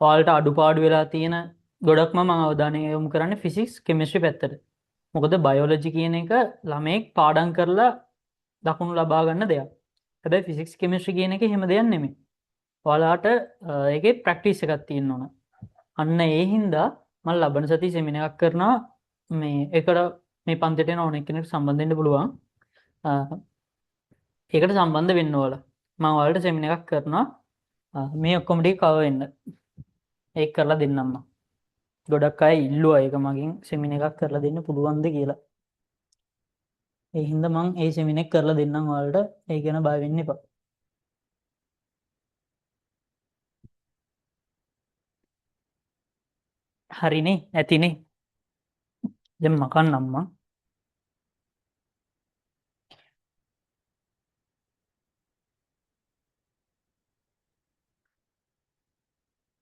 ඔයාලට අඩුපාඩු වෙලා තියෙන ගොඩක්ම මම අවධානය යොමු කරන්නේ ෆිසික්ස් කෙමිස්ට්‍රි පැත්තට. මොකද බයෝලොජි කියන එක ළමෙක් පාඩම් කරලා ලකුණු ලබා ගන්න දෙයක්. හැබැයි ෆිසික්ස් කෙමිස්ට්‍රි කියන එක එහෙම දෙයක් නෙමෙයි. ඔයාලට ඒකේ ප්‍රැක්ටිස් එකක් තියෙන්න ඕන. අන්න ඒ හින්දා මම ලබන සතියේ සෙමිනාර් එකක් කරනවා. මේ ඒකට මේ පන්තියට එන ඕන කෙනෙක් සම්බන්ධ වෙන්න පුළුවන්. ඒකට සම්බන්ධ වෙන්න ඕල. මම ඔයාලට සෙමිනාර් එකක් කරනවා. මේ ඔක්කොම ටික කවර් වෙන්න. ඒක කරලා දෙන්නම් මම. ගොඩක් අය ඉල්ලුවා ඒක මගෙන් සෙමිනාර් එකක් කරලා දෙන්න පුළුවන්ද කියලා. ඒ හින්දා මම ඒ සෙමිනාර් එක කරලා දෙන්නම් ඔයාලට. ඒ ගැන බය වෙන්න එපා. හරිනේ ඇතිනේ. දැන් මකන්නම් මම.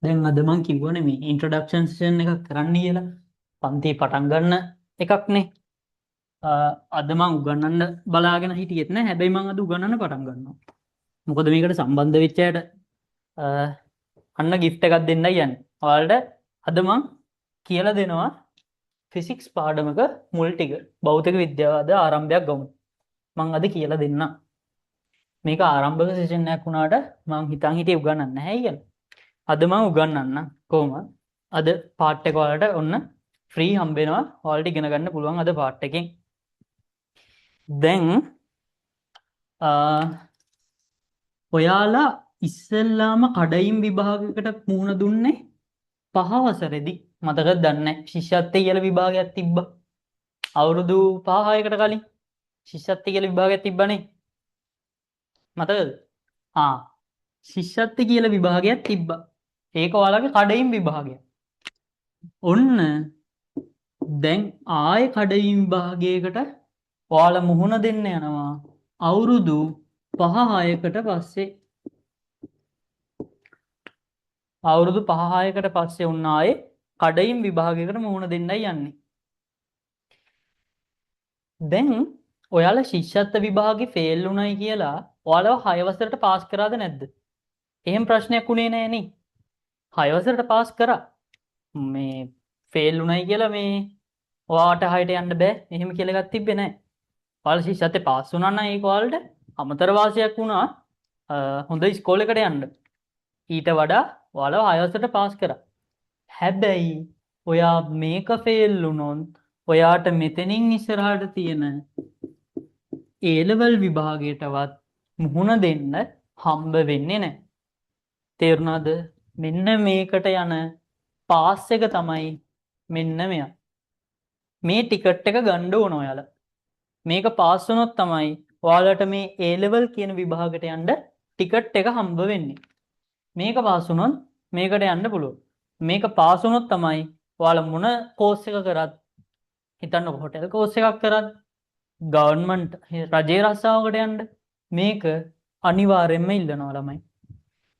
දැන් අද මම කිව්වනේ මේ ඉන්ට්‍රොඩක්ෂන් සෙෂන් එකක් කරන්න කියලා. පන්තියේ පටන් ගන්න එකක්නේ. අද මම උගන්වන්න බලාගෙන හිටියෙත් නෑ. හැබැයි මම අද උගන්වන්න පටන් ගන්නවා. මොකද මේකට සම්බන්ධ වෙච්ච අයට අන්න gift එකක් දෙන්නයි යන්නේ. ඔයාලට අද මම කියලා දෙනවා ෆිසික්ස් පාඩමක මුල් ටික. භෞතික විද්‍යාවද ආරම්භයක් ගමු. මම අද කියලා දෙන්නම්. මේක ආරම්භක සෙෂන් එකක් වුණාට මම හිතන් හිටියේ උගන්වන්න නැහැ කියලා. අද මම උගන්වන්නම් කොහොමද? අද පාර්ට් එක වලට ඔන්න ෆ්‍රී හම්බ වෙනවා. ඔයාලට ඉගෙන ගන්න පුළුවන් අද පාර්ට් එකෙන්. දැන් ඔයාලා ඉස්සෙල්ලාම කඩයිම් විභාගයකට මුහුණ දුන්නේ 5 වසරේදී. මතකද දන්නේ? ශිෂ්‍යත්වයේ කියලා විභාගයක් තිබ්බා. අවුරුදු 5-6කට කලින් ශිෂ්‍යත්වයේ කියලා විභාගයක් තිබ්බනේ. මතකද? ශිෂ්‍යත්වයේ කියලා විභාගයක් තිබ්බා. ඒක ඔයාලගේ කඩයිම් විභාගයක්. ඔන්න දැන් ආයේ කඩයිම් විභාගයකට ඔයාලා මුහුණ දෙන්න යනවා අවුරුදු 5-6කට පස්සේ. අවුරුදු 5-6කට පස්සේ උන්න ආයේ කඩයිම් විභාගයකට මුහුණ දෙන්නයි යන්නේ. දැන් ඔයාලා ශිෂ්‍යත්ව විභාගේ ෆේල් වුණයි කියලා ඔයාලව 6 වසරට පාස් කරාද නැද්ද? එහෙම ප්‍රශ්නයක් උනේ නැහැ නේ. 6 වසරට පාස් කරා. මේ ෆේල් වුණයි කියලා මේ ඔයාට 6ට යන්න බෑ. එහෙම කියලා එකක් තිබ්බේ නැහැ. ඔයාලා ශිෂ්‍යත්වේ පාස් වුණා නම් ඒක ඔයාලට අමතර වාසියක් වුණා. හොඳ ඉස්කෝලේකට යන්න. ඊට වඩා ඔයාලා 6 වසරට පාස් කරා. හැබැයි ඔයා මේක ෆේල් වුණොත් ඔයාට මෙතනින් ඉස්සරහට තියෙන A level විභාගයටවත් මුහුණ දෙන්න හම්බ වෙන්නේ නැහැ. තේරුණාද? මෙන්න මේකට යන පාස් එක තමයි මෙන්න මෙයා. මේ ටිකට් එක ගන්න ඕන ඔයාලා. මේක පාස් වුණොත් තමයි ඔයාලට මේ A level කියන විභාගයට යන්න ටිකට් එක හම්බ වෙන්නේ. මේක පාස් වුණොත් මේකට යන්න පුළුවන්. මේක පාස් වුණොත් තමයි ඔයාලා මොන කෝස් එක කරත් හිතන්නකො හොටෙල් කෝස් එකක් කරත් ගවර්න්මන්ට් රජයේ රස්සාවකට යන්න මේක අනිවාර්යෙන්ම ඉල්ලනවා ළමයි.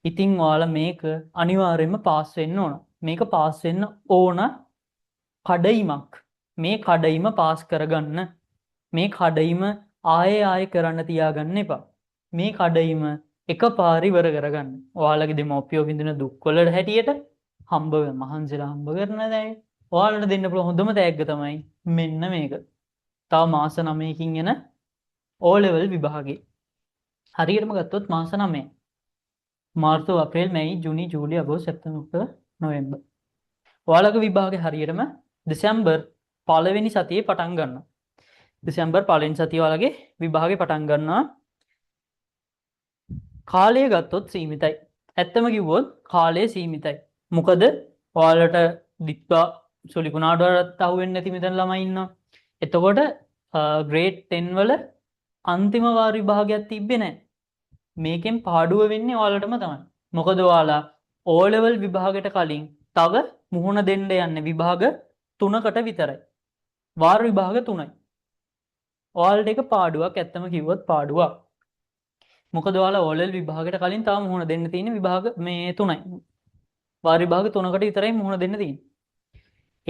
ඉතින් ඔයාලා මේක අනිවාර්යෙන්ම පාස් වෙන්න ඕන. මේක පාස් වෙන්න ඕන කඩයිමක්. මේ කඩයිම පාස් කරගන්න. මේ කඩයිම ආයේ කරන්න තියාගන්න එපා. මේ කඩයිම එකපාරි ඉවර කරගන්න. ඔයාලගේ දෙමව්පියෝ විඳින දුක්වලට හැටියට මහන්සිලා හම්බ කරන දේ ඔයාලට දෙන්න පුළුවන් හොඳම තෑග්ග තමයි මෙන්න මේක. තව මාස 9කින් එන O level විභාගේ. හරියටම ගත්තොත් මාස 9. මාර්තු අප්‍රේල් මැයි ජූනි ජූලි අගෝස්තු සැප්තැම්බර් ඔක්තෝබර් නොවැම්බර්. ඔයාලගේ විභාගේ හරියටම දෙසැම්බර් පළවෙනි සතියේ පටන් ගන්නවා. දෙසැම්බර් පළවෙනි සතිය ඔයාලගේ විභාගේ පටන් ගන්නවා. කාලය ගත්තොත් සීමිතයි. ඇත්තම කිව්වොත් කාලය සීමිතයි. මොකද ඔයාලට දිත්වා සුලිකුණාට වලට අහුවෙන්නේ නැති මෙතන ළමයි ඉන්නවා. එතකොට ග්‍රේඩ් 10 වල අන්තිම වාර විභාගයක් තිබ්බේ නැහැ. මේකෙන් පාඩුව වෙන්නේ ඔයාලටම තමයි. මොකද ඔයාලා O level විභාගයට කලින් තව මුහුණ දෙන්න යන්නේ විභාග 3කට විතරයි. වාර විභාග 3යි. ඔයාලට ඒක පාඩුවක් ඇත්තම කිව්වොත් පාඩුවක්. මොකද ඔයාලා O level විභාගයට කලින් තව මුහුණ දෙන්න තියෙන විභාග මේ 3යි. වාර විභාග 3කට විතරයි මුහුණ දෙන්න තියෙන්නේ.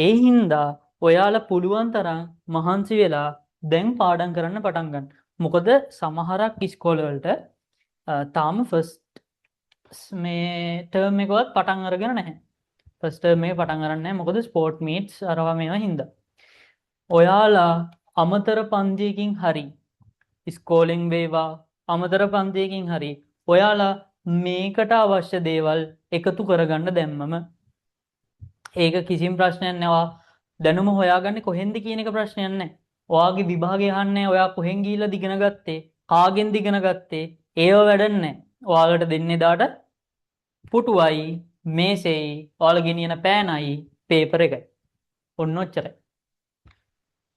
ඒ හින්දා ඔයාලා පුළුවන් තරම් මහන්සි වෙලා දැන් පාඩම් කරන්න පටන් ගන්න. මොකද සමහරක් ඉස්කෝලවලට තාම ෆස්ට් මේ ටර්ම් එකවත් පටන් අරගෙන නැහැ. ෆස්ට් ටර්ම් එක පටන් අරන් නැහැ. මොකද ස්පෝර්ට් මීට්ස් අරවා මේවා හින්දා. ඔයාලා අමතර පන්තියකින් හරි ඉස්කෝලෙන් වේවා අමතර පන්තියකින් හරි ඔයාලා මේකට අවශ්‍ය දේවල් එකතු කරගන්න දැම්මම ඒක කිසිම ප්‍රශ්නයක් නැහැ. දැනුම හොයාගන්නේ කොහෙන්ද කියන එක ප්‍රශ්නයක් නැහැ. ඔයාගේ විභාගය අහන්නේ ඔයා කොහෙන් ගිහිල්ලාද ඉගෙන ගත්තේ? කාගෙන්ද ඉගෙන ගත්තේ? ඒව වැඩක් නැහැ. ඔයාලට දෙන්නේ දාට පුටුවයි, මේසෙයි, ඔයාලා ගෙනියන පෑනයි, පේපර් එකයි. ඔන්න ඔච්චරයි.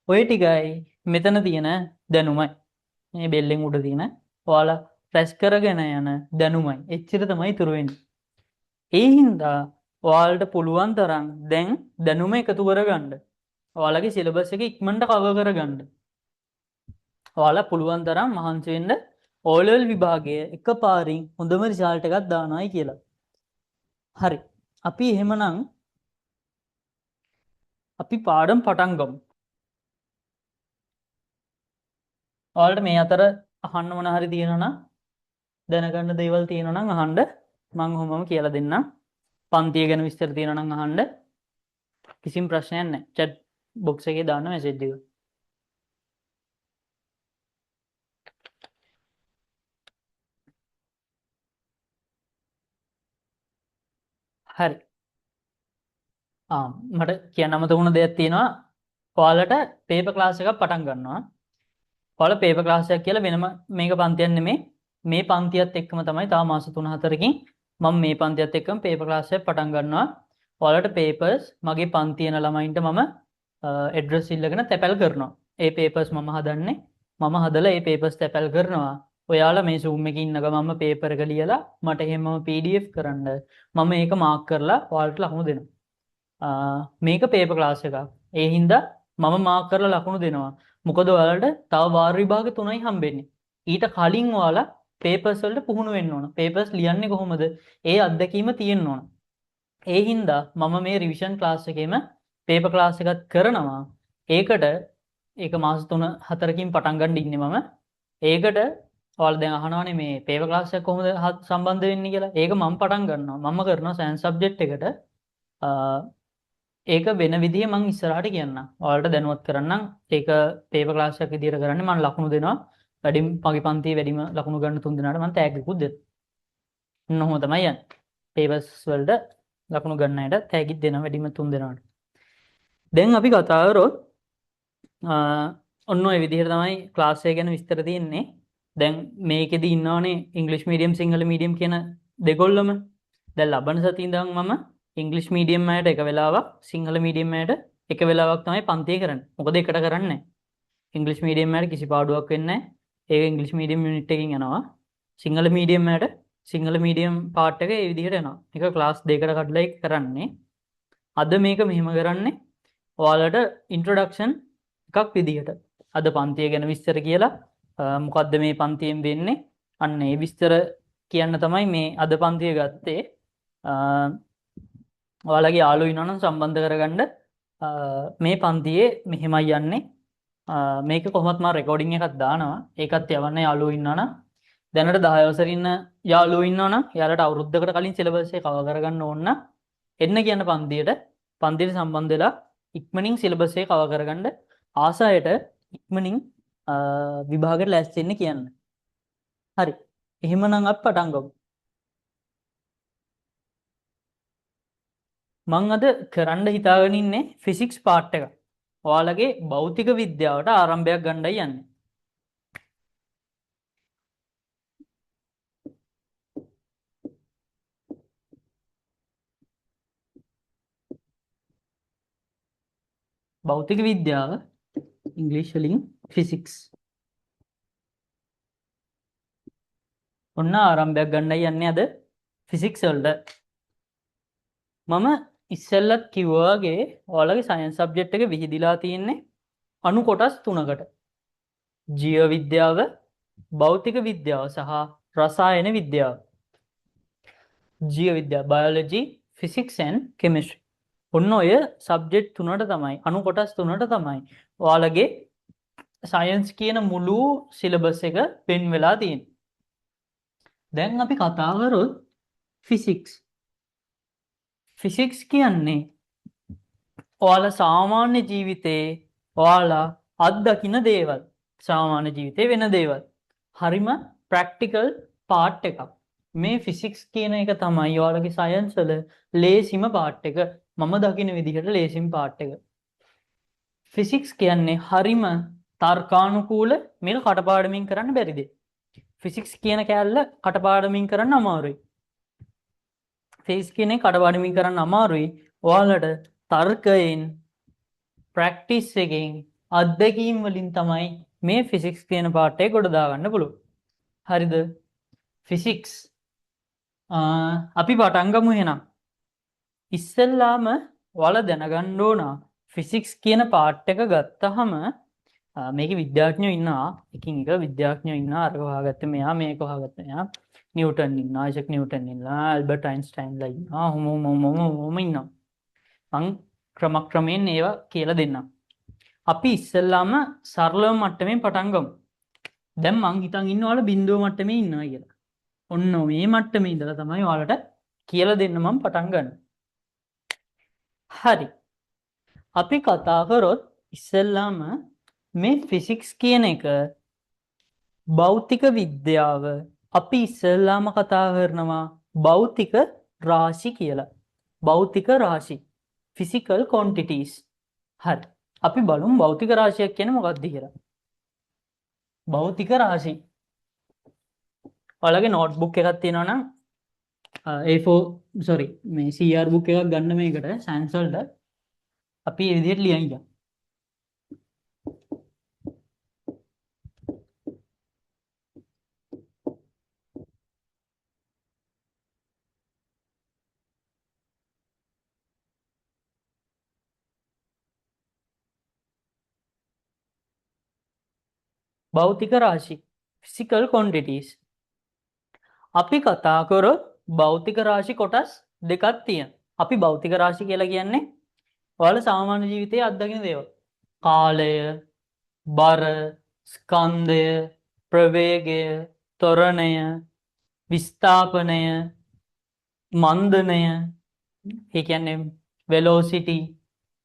ඔය ටිකයි මෙතන තියෙන දැනුමයි. මේ බෙල්ලෙන් උඩ තියෙන ඔයාලා රැස් කරගෙන යන දැනුමයි. එච්චර තමයි ඉතුරු වෙන්නේ. ඒ හින්දා ඔයාලට පුළුවන් තරම් දැන් දැනුම එකතු කරගන්න. ඔයාලගේ සිලබස් එක ඉක්මනට කවර් කරගන්න. ඔයාලා පුළුවන් තරම් මහන්සි වෙන්න O level විභාගයේ එකපාරින් හොඳම රිසල්ට් එකක් දානවායි කියලා. හරි. අපි එහෙමනම් අපි පාඩම් පටන් ගමු. ඔයාලට මේ අතර අහන්න මොන හරි තියෙනවා නම් දැනගන්න දේවල් තියෙනවා නම් අහන්න. මම ඔහොමම කියලා දෙන්නම්. පන්තිය ගැන විස්තර තියෙනවා නම් අහන්න. කිසිම ප්‍රශ්නයක් නැහැ. chat box එකේ දාන්න message එක. හරි. මට කියන්න අමතක වුණ දෙයක් තියෙනවා. ඔයාලට පේපර් ක්ලාස් එකක් පටන් ගන්නවා. ඔයාලා පේපර් ක්ලාස් එකක් කියලා වෙනම මේක පන්තියක් නෙමෙයි. මේ පන්තියත් එක්කම තමයි තව මාස 3-4කින් මම මේ පන්තියත් එක්කම පේපර් ක්ලාස් එක පටන් ගන්නවා. ඔයාලට පේපර්ස් මගේ පන්තියන ළමයින්ට මම ඇඩ්‍රස් ඉල්ලගෙන තැපැල් කරනවා. ඒ පේපර්ස් මම හදන්නේ. මම හදලා ඒ පේපර්ස් තැපැල් කරනවා. ඔයාලා මේ Zoom එකේ ඉන්න ගමන්ම පේපර් එක ලියලා මට එහෙමම PDF කරන්න මම ඒක මාක් කරලා ඔයාලට ලකුණු දෙනවා. මේක පේපර් ක්ලාස් එකක්. ඒ හින්දා මම මාක් කරලා ලකුණු දෙනවා. මොකද ඔයාලට තව වාර විභාග 3යි හම්බෙන්නේ. ඊට කලින් ඔයාලා පේපර්ස් වලට පුහුණු වෙන්න ඕන. පේපර්ස් ලියන්නේ කොහොමද? ඒ අත්දැකීම තියෙන්න ඕන. ඒ හින්දා මම මේ රිවිෂන් ක්ලාස් එකේම පේපර් ක්ලාස් එකක් කරනවා. ඒකට ඒක මාස 3-4කින් පටන් ගන්න ඉන්නේ මම. ඒකට ඔයාලා දැන් අහනවානේ මේ පේපර් ක්ලාස් එක කොහොමද සම්බන්ධ වෙන්නේ කියලා. ඒක මම පටන් ගන්නවා. මම කරනවා සයන්ස් සබ්ජෙක්ට් එකට. ඒක වෙන විදිහේ මම ඉස්සරහට කියන්නම්. ඔයාලට දැනුවත් කරන්නම්. ඒක පේපර් ක්ලාස් එකක් විදිහට කරන්නේ මම ලකුණු දෙනවා. වැඩිම මගේ පන්තියේ වැඩිම ලකුණු ගන්න 3 දෙනාට මම ටැග් එකකුත් දෙනවා. ඔහොම තමයි යන්නේ. පේපර්ස් වලට ලකුණු ගන්න අයට ටැග් එක දෙනවා වැඩිම 3 දෙනාට. දැන් අපි කතා කරොත් ඔන්න ඔය විදිහට තමයි ක්ලාස් එක ගැන විස්තර තියෙන්නේ. දැන් මේකෙදි ඉන්නවනේ ඉංග්‍රීසි මීඩියම් සිංහල මීඩියම් කියන දෙකොල්ලම. දැන් ලබන සතියේ ඉඳන් මම ඉංග්‍රීසි මීඩියම් අයට එක වෙලාවක් සිංහල මීඩියම් අයට එක වෙලාවක් තමයි පන්තිය කරන්නේ. මොකද එකට කරන්නේ නැහැ. ඉංග්‍රීසි මීඩියම් අයට කිසි පාඩුවක් වෙන්නේ නැහැ. ඒක ඉංග්‍රීසි මීඩියම් යුනිට් එකකින් යනවා. සිංහල මීඩියම් අයට සිංහල මීඩියම් පාර්ට් එක ඒ විදිහට එනවා. ඒක ක්ලාස් දෙකකට කඩලා කරන්නේ. අද මේක මෙහෙම කරන්නේ. ඔයාලට ඉන්ට්‍රොඩක්ෂන් එකක් විදිහට. අද පන්තිය ගැන විස්තර කියලා මොකද්ද මේ පන්තියෙන් වෙන්නේ? අන්න ඒ විස්තර කියන්න තමයි මේ අද පන්තිය ගත්තේ. ඔයාලගේ යාළුවෝ ඉන්නවා නම් සම්බන්ධ කරගන්න. මේ පන්තියේ මෙහෙමයි යන්නේ. මේක කොහොමත් මම රෙකෝඩින් එකක් දානවා. ඒකත් යවන්න යාළුවෝ ඉන්නවා නම් දැනට 10 වසරේ ඉන්න යාළුවෝ ඉන්නවා නම් එයාලට අවුරුද්දකට කලින් සිලබස් එක කවර් කරගන්න ඕන නම් එන්න කියන පන්තියට සම්බන්ධ වෙලා ඉක්මනින් සිලබස් එක කවර් කරගන්න ආසයට ඉක්මනින් විභාගයට ලෑස්ති වෙන්න කියන්න. හරි. එහෙමනම් අපි පටන් ගමු. මම අද කරන්න හිතාගෙන ඉන්නේ ෆිසික්ස් පාර්ට් එක. ඔයාලගේ භෞතික විද්‍යාවට ආරම්භයක් ගන්නයි යන්නේ. භෞතික විද්‍යාව ඉංග්‍රීසි වලින් ෆිසික්ස්. ඔන්න ආරම්භයක් ගන්නයි යන්නේ අද ෆිසික්ස් වලට. මම ඉස්සෙල්ලත් කිව්වා වගේ ඔයාලගේ සයන්ස් සබ්ජෙක්ට් එක විහිදිලා තියෙන්නේ අණු කොටස් තුනකට. ජීව විද්‍යාව, භෞතික විද්‍යාව සහ රසායන විද්‍යාව. ජීව විද්‍යාව බයොලොජි, ෆිසික්ස් ඇන්ඩ් කෙමිස්ට්‍රි. ඔන්න ඔය සබ්ජෙක්ට් තුනට තමයි අණු කොටස් තුනට තමයි ඔයාලගේ සයන්ස් කියන මුළු සිලබස් එක පෙන් වෙලා තියෙන්නේ. දැන් අපි කතා කරොත් ෆිසික්ස්. ෆිසික්ස් කියන්නේ ඔයාලා සාමාන්‍ය ජීවිතේ ඔයාලා අත්දකින දේවල්. සාමාන්‍ය ජීවිතේ වෙන දේවල්. හරිම ප්‍රැක්ටිකල් පාර්ට් එකක්. මේ ෆිසික්ස් කියන එක තමයි ඔයාලගේ සයන්ස් වල ලේසිම පාර්ට් එක. මම දකින විදිහට ලේසිම පාර්ට් එක. ෆිසික්ස් කියන්නේ හරිම තර්කානුකූල මේක කටපාඩමින් කරන්න බැරි දෙයක්. ෆිසික්ස් කියන කෑල්ල කටපාඩමින් කරන්න අමාරුයි. ෆිසික්ස් කියන්නේ කටපාඩමින් කරන්න අමාරුයි. ඔයාලට තර්කයෙන් ප්‍රැක්ටිස් එකෙන් අත්දැකීම් වලින් තමයි මේ ෆිසික්ස් කියන පාර්ට් එක ගොඩ දාගන්න පුළුවන්. හරිද? ෆිසික්ස් අපි පටන් ගමු එහෙනම්. ඉස්සෙල්ලාම ඔයාලා දැනගන්න ඕන ෆිසික්ස් කියන පාර්ට් එක ගත්තාම මේකේ විද්‍යාඥයෝ ඉන්නවා. එකින් එක විද්‍යාඥයෝ ඉන්නවා. අර හොයාගත්තේ මෙයා, මේක හොයාගත්තේ මෙයා. නිව්ටන් ඉන්නවා, අයිසැක් නිව්ටන් ඉන්නවා, ඇල්බර්ට් අයින්ස්ටයින්ලා ඉන්නවා. හොම ඉන්නවා. මං ක්‍රමක්‍රමයෙන් ඒවා කියලා දෙන්නම්. අපි ඉස්සෙල්ලාම සරල මට්ටමින් පටන් ගමු. දැන් මං හිතන් ඉන්නවා ඔයාලා බිඳුව මට්ටමේ ඉන්නවා කියලා. ඔන්න මේ මට්ටමේ ඉඳලා තමයි ඔයාලට කියලා දෙන්න මම පටන් ගන්න. හරි. අපි කතා කරොත් ඉස්සෙල්ලාම මේ ෆිසික්ස් කියන එක භෞතික විද්‍යාව අපි ඉස්සෙල්ලාම කතා කරනවා භෞතික රාශි කියලා. භෞතික රාශි. physical quantities. හරි. අපි බලමු භෞතික රාශියක් කියන්නේ මොකක්ද කියලා. භෞතික රාශි. ඔයාලගේ නෝට්බුක් එකක් තියෙනවා නම් මේ CR බුක් එකක් ගන්න මේකට සයන්ස් වලට අපි මේ විදිහට ලියන්න. භෞතික රාශි physical quantities. අපි කතා කරොත් භෞතික රාශි කොටස් දෙකක් තියෙනවා. අපි භෞතික රාශි කියලා කියන්නේ ඔයාලා සාමාන්‍ය ජීවිතයේ අත්දකින දේවල්. කාලය, බර, ස්කන්ධය, ප්‍රවේගය, ත්වරණය, විස්ථාපනය, මන්දනය, ඒ කියන්නේ velocity,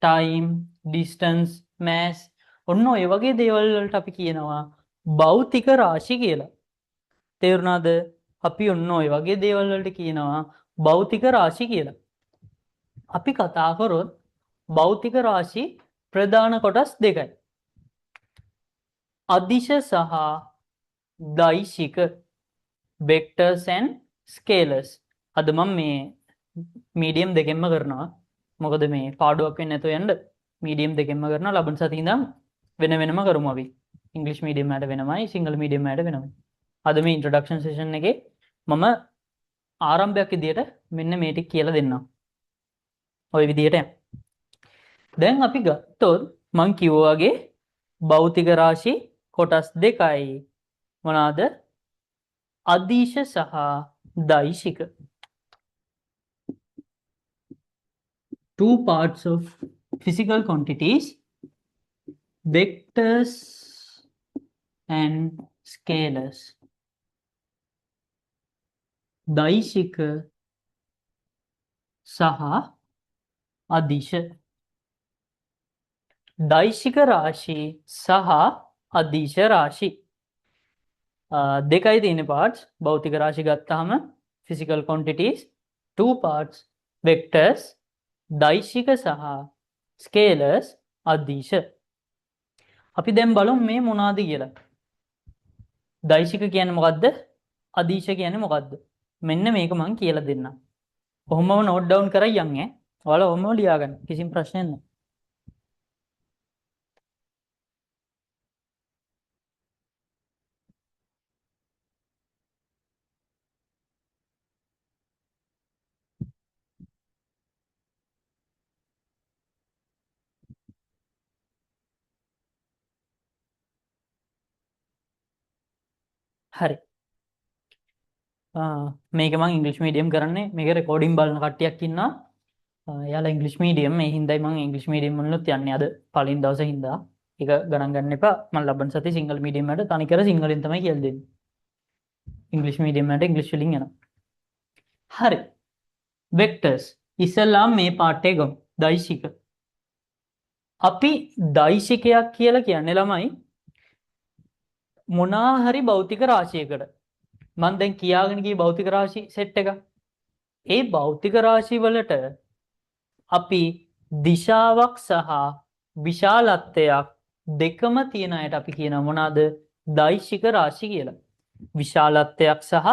time, distance, mass, ඔන්න ඔය වගේ දේවල් වලට අපි කියනවා භෞතික රාශි කියලා. තේරුණාද? අපි ඔන්න ඔය වගේ දේවල් වලට කියනවා භෞතික රාශි කියලා. අපි කතා කරොත් භෞතික රාශි ප්‍රධාන කොටස් දෙකයි. අදිශ සහ දෛශික vectors and scalars. අද මම මේ මීඩියම් දෙකෙන්ම කරනවා. මොකද මේ පාඩුවක් වෙන්නේ නැතුව යන්න මීඩියම් දෙකෙන්ම කරනවා. ලබන සතියේ ඉඳන් වෙන වෙනම කරමු අපි. ඉංග්‍රීසි මීඩියම් වලට වෙනමයි, සිංහල මීඩියම් වලට වෙනමයි. අද මේ ඉන්ට්‍රොඩක්ෂන් සෙෂන් එකේ මම ආරම්භයක් විදියට මෙන්න මේ ටික කියලා දෙන්නම්. ওই විදියට. දැන් අපි ගත්තොත් මං කිව්වා වගේ භෞතික රාශි කොටස් දෙකයි. මොනවාද? අදීශ සහ දෛශික. Two parts of physical quantities, vectors and scalars. දෛශික සහ අදීශ. දෛශික රාශි සහ අදීශ රාශි දෙකයි තියෙන parts. භෞතික රාශි ගත්තාම physical quantities, two parts, vectors, දෛශික සහ scalars, අදීශ. අපි දැන් බලමු මේ මොනවාද කියලා. දෛශික කියන්නේ මොකද්ද? අදීශ කියන්නේ මොකද්ද? මෙන්න මේක මම කියලා දෙන්නම්. කොහොමම නෝට් ඩවුන් කරයි යන් ඈ. ඔයාලා ඔහොම ලියාගන්න. කිසිම ප්‍රශ්නයක් නැහැ. හරි. මේක මම ඉංග්‍රීසි මීඩියම් කරන්නේ. මේක රෙකෝඩින් බලන කට්ටියක් ඉන්නවා. එයාලා ඉංග්‍රීසි මීඩියම්. මේ හින්දායි මම ඉංග්‍රීසි මීඩියම් වලත් යන්නේ අද පළවෙනි දවසේ හින්දා. ඒක ගණන් ගන්න එපා. මම ලබන සතියේ සිංගල් මීඩියම් වලට තනිකර සිංහලෙන් තමයි කියලා දෙන්නේ. ඉංග්‍රීසි මීඩියම් වලට ඉංග්‍රීසි වලින් යනවා. හරි. වෙක්ටර්ස්. ඉස්සෙල්ලාම මේ පාර්ට් එක ගමු. දෛශික. අපි දෛශිකයක් කියලා කියන්නේ ළමයි මොනා හරි භෞතික රාශියකට. මම දැන් කියාගෙන ගිය භෞතික රාශි සෙට් එක. ඒ භෞතික රාශි වලට අපි දිශාවක් සහ විශාලත්වයක් දෙකම තියෙන අයට අපි කියනවා මොනවාද? දෛශික රාශි කියලා. විශාලත්වයක් සහ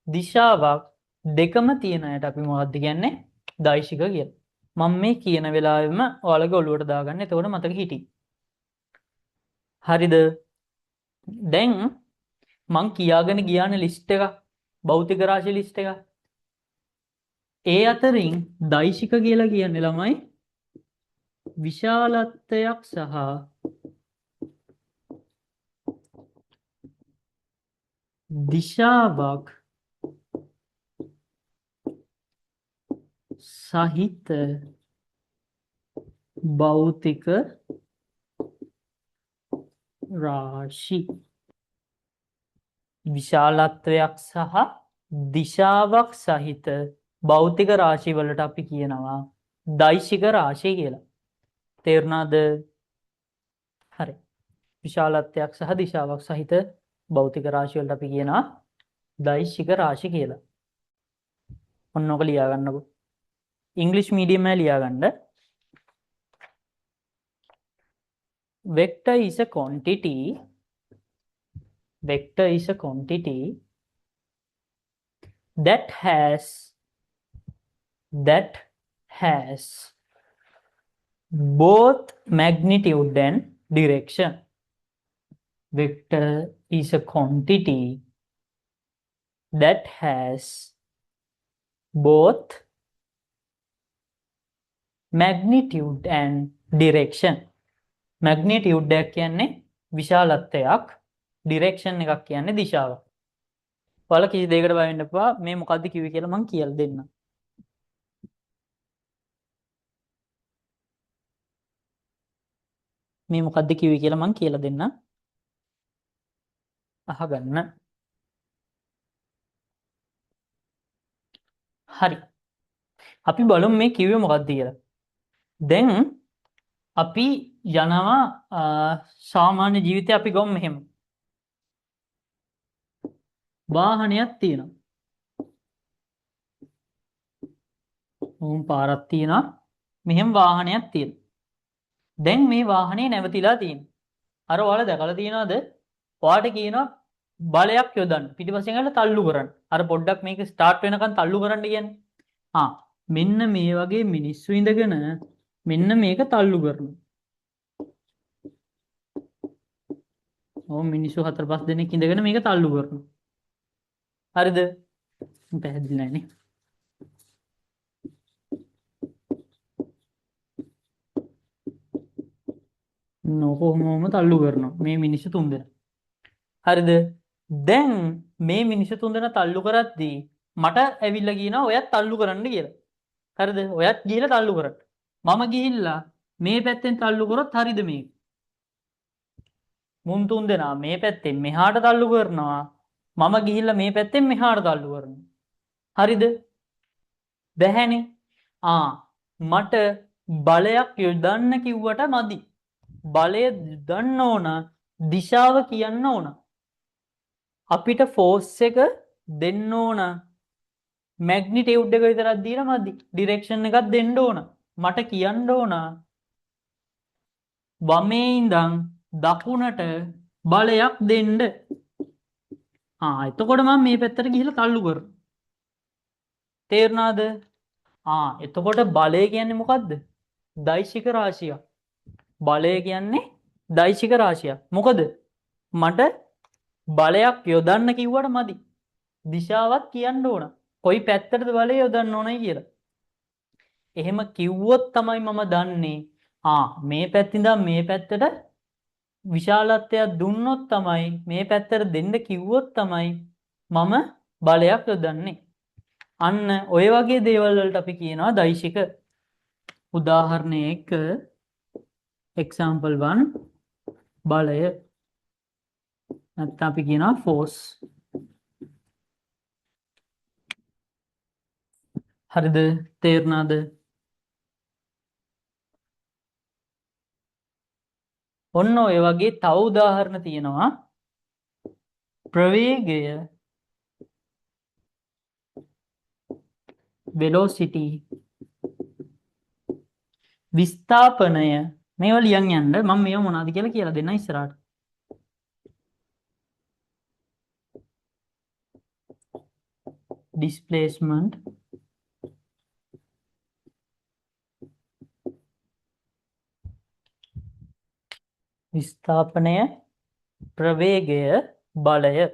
දිශාවක් දෙකම තියෙන අයට අපි මොකක්ද කියන්නේ? දෛශික කියලා. මම මේ කියන වෙලාවෙම ඔයාලගේ ඔළුවට දාගන්න. එතකොට මතක හිටියි. හරිද? දැන් මං කියාගෙන ගියානේ ලිස්ට් එක. භෞතික රාශි ලිස්ට් එක. ඒ අතරින් දෛශික කියලා කියන්නේ ළමයි විශාලත්වයක් සහ දිශාවක් සහිත භෞතික රාශි. විශාලත්වයක් සහ දිශාවක් සහිත භෞතික රාශි වලට අපි කියනවා දෛශික රාශි කියලා. තේරුණාද? හරි. විශාලත්වයක් සහ දිශාවක් සහිත භෞතික රාශි වලට අපි කියනවා දෛශික රාශි කියලා. ඔන්න ඔක ලියා ගන්නකො. ඉංග්‍රීසි මීඩියම් එකේ ලියා ගන්න. Vector is a quantity. Vector is a quantity that has both magnitude and direction. Vector is a quantity that has both magnitude and direction. magnitude එක කියන්නේ විශාලත්වයක්, direction එකක් කියන්නේ දිශාවක්. ඔයාලා කිසි දෙයකට බය වෙන්න එපා. මේ මොකද්ද කිව්වේ කියලා මම කියලා දෙන්නම්. මේ මොකද්ද කිව්වේ කියලා මම කියලා දෙන්නම්. අහගන්න. හරි. අපි බලමු මේ කිව්වේ මොකද්ද කියලා. දැන් අපි යනවා සාමාන්‍ය ජීවිතේ අපි ගොම් මෙහෙම. වාහනයක් තියෙනවා. පාරක් තියෙනවා. මෙහෙම වාහනයක් තියෙනවා. දැන් මේ වාහනේ නැවතිලා තියෙනවා. අර ඔයාලා දැකලා තියෙනවද? ඔයාට කියනවා බලයක් යොදන්න. පිටිපස්සෙන් ඇවිල්ලා තල්ලු කරන්න. අර පොඩ්ඩක් මේක ස්ටාර්ට් වෙනකන් තල්ලු කරන්න කියන්නේ. මෙන්න මේ වගේ මිනිස්සු ඉඳගෙන මෙන්න මේක තල්ලු කරනවා. මිනිස්සු 4-5 දෙනෙක් ඉඳගෙන මේක තල්ලු කරනවා. හරිද? පැහැදිලි නෑනේ. කොහොමම තල්ලු කරනවා මේ මිනිස්සු තුන්දෙනා. හරිද? දැන් මේ මිනිස්සු තුන්දෙනා තල්ලු කරද්දී මට ඇවිල්ලා කියනවා ඔයත් තල්ලු කරන්න කියලා. හරිද? ඔයත් ගිහිල්ලා තල්ලු කරන්න. මම ගිහිල්ලා මේ පැත්තෙන් තල්ලු කරොත් හරිද මේක? මුන් තුන්දෙනා මේ පැත්තෙන් මෙහාට තල්ලු කරනවා. මම ගිහිල්ලා මේ පැත්තෙන් මෙහාට තල්ලු කරනවා. හරිද? බැහැනේ. මට බලයක් යොදන්න කිව්වට මදි. බලය යොදන්න ඕන දිශාව කියන්න ඕන. අපිට ෆෝස් එක දෙන්න ඕන මැග්නිටියුඩ් එක විතරක් දීලා මදි. ඩිරෙක්ෂන් එකක් දෙන්න ඕන. මට කියන්න ඕන වමේ ඉඳන් දකුණට බලයක් දෙන්න. එතකොට මම මේ පැත්තට ගිහිල්ලා තල්ලු කරනවා. තේරුණාද? එතකොට බලය කියන්නේ මොකද්ද? දෛශික රාශියක්. බලය කියන්නේ දෛශික රාශියක්. මොකද මට බලයක් යොදන්න කිව්වට මදි. දිශාවක් කියන්න ඕන. කොයි පැත්තටද බලය යොදන්න ඕනයි කියලා. එහෙම කිව්වොත් තමයි මම දන්නේ මේ පැත්තින්ද මේ පැත්තට විශාලත්වයක් දුන්නොත් තමයි මේ පැත්තට දෙන්න කිව්වොත් තමයි මම බලයක් යොදන්නේ. අන්න ඔය වගේ දේවල් වලට අපි කියනවා දෛශික. උදාහරණ 1 example 1 බලය නැත්නම් අපි කියනවා force. හරිද? තේරුණාද? ඔන්න ඔය වගේ තව උදාහරණ තියෙනවා. ප්‍රවේගය velocity විස්ථාපනය මේවා ලියන් යන්න මම මේව මොනවද කියලා කියලා දෙන්න ඉස්සරහට. displacement විස්ථාපනය ප්‍රවේගය බලය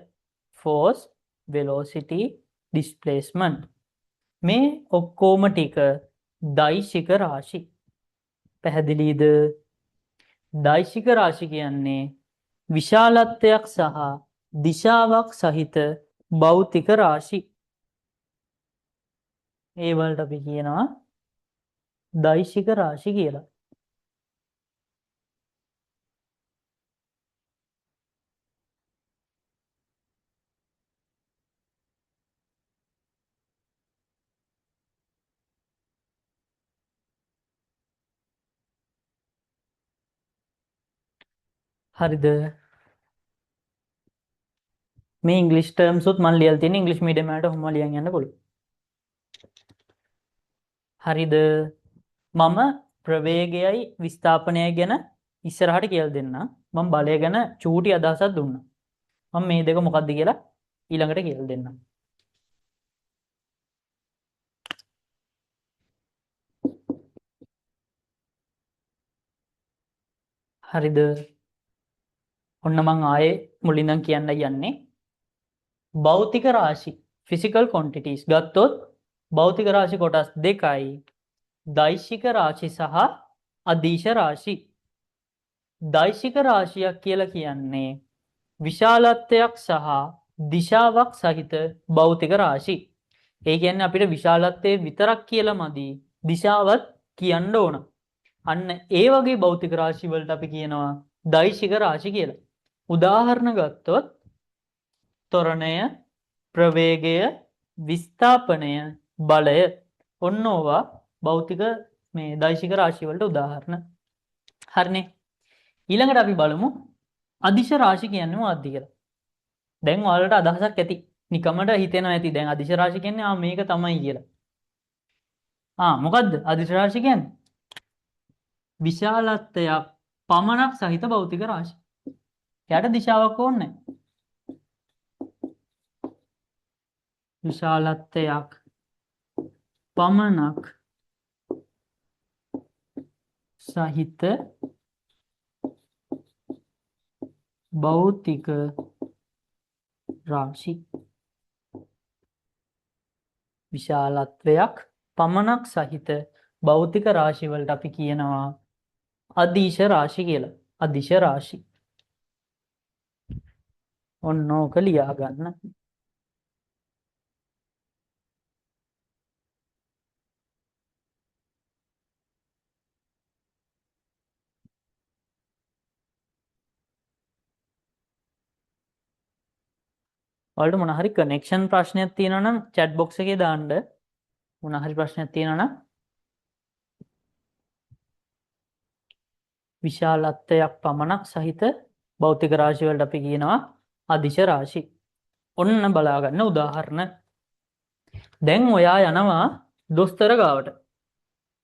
force velocity displacement මේ ඔක්කොම ටික දෛශික රාශි. පැහැදිලිද? දෛශික රාශි කියන්නේ විශාලත්වයක් සහ දිශාවක් සහිත භෞතික රාශි. ඒ වලට අපි කියනවා දෛශික රාශි කියලා. හරිද? මේ ඉංග්‍රීසි ටර්ම්ස් උත් මම ලියලා තියෙන ඉංග්‍රීසි මීඩියම් වලට ඔහොම ලියන් යන්න පුළුවන්. හරිද? මම ප්‍රවේගයයි විස්ථාපනයයි ගැන ඉස්සරහට කියලා දෙන්නම්. මම බලය ගැන චූටි අදහසක් දුන්නා. මම මේ දෙක මොකක්ද කියලා ඊළඟට කියලා දෙන්නම්. හරිද? ඔන්න මං ආයේ මුලින්දන් කියන්න යන්නේ භෞතික රාශි physical quantities ගත්තොත් භෞතික රාශි කොටස් දෙකයි. දෛශික රාශි සහ අදීශ රාශි. දෛශික රාශියක් කියලා කියන්නේ විශාලත්වයක් සහ දිශාවක් සහිත භෞතික රාශි. ඒ කියන්නේ අපිට විශාලත්වයේ විතරක් කියලා මදි දිශාවත් කියන්න ඕන. අන්න ඒ වගේ භෞතික රාශි වලට අපි කියනවා දෛශික රාශි කියලා. උදාහරණ ගත්තොත් ත්වරණය, ප්‍රවේගය, විස්ථාපනය, බලය. ඔන්න ඕවා භෞතික මේ දෛශික රාශි වලට උදාහරණ. හරිනේ. ඊළඟට අපි බලමු අදිශ රාශි කියන්නේ මොකක්ද කියලා. දැන් ඔයාලට අදහසක් ඇති. නිකමට හිතෙනවා ඇති දැන් අදිශ රාශි කියන්නේ මේක තමයි කියලා. මොකද්ද අදිශ රාශි කියන්නේ? විශාලත්වයක් පමණක් සහිත භෞතික රාශි. එයාට දිශාවක් ඕනේ නැහැ. විශාලත්වයක් පමණක් සහිත භෞතික රාශි. විශාලත්වයක් පමණක් සහිත භෞතික රාශි වලට අපි කියනවා අදීශ රාශි කියලා. අදිශ රාශි. ඔන්න ඕක ලියා ගන්න. ඔයාලට මොන හරි කනෙක්ෂන් ප්‍රශ්නයක් තියෙනවා නම් chat box එකේ දාන්න. මොන හරි ප්‍රශ්නයක් තියෙනවා නම් විශාලත්වයක් පමණක් සහිත භෞතික රාශි වලට අපි කියනවා අදිශ රාශි. ඔන්න බලා ගන්න උදාහරණ. දැන් ඔයා යනවා දොස්තර ගාවට.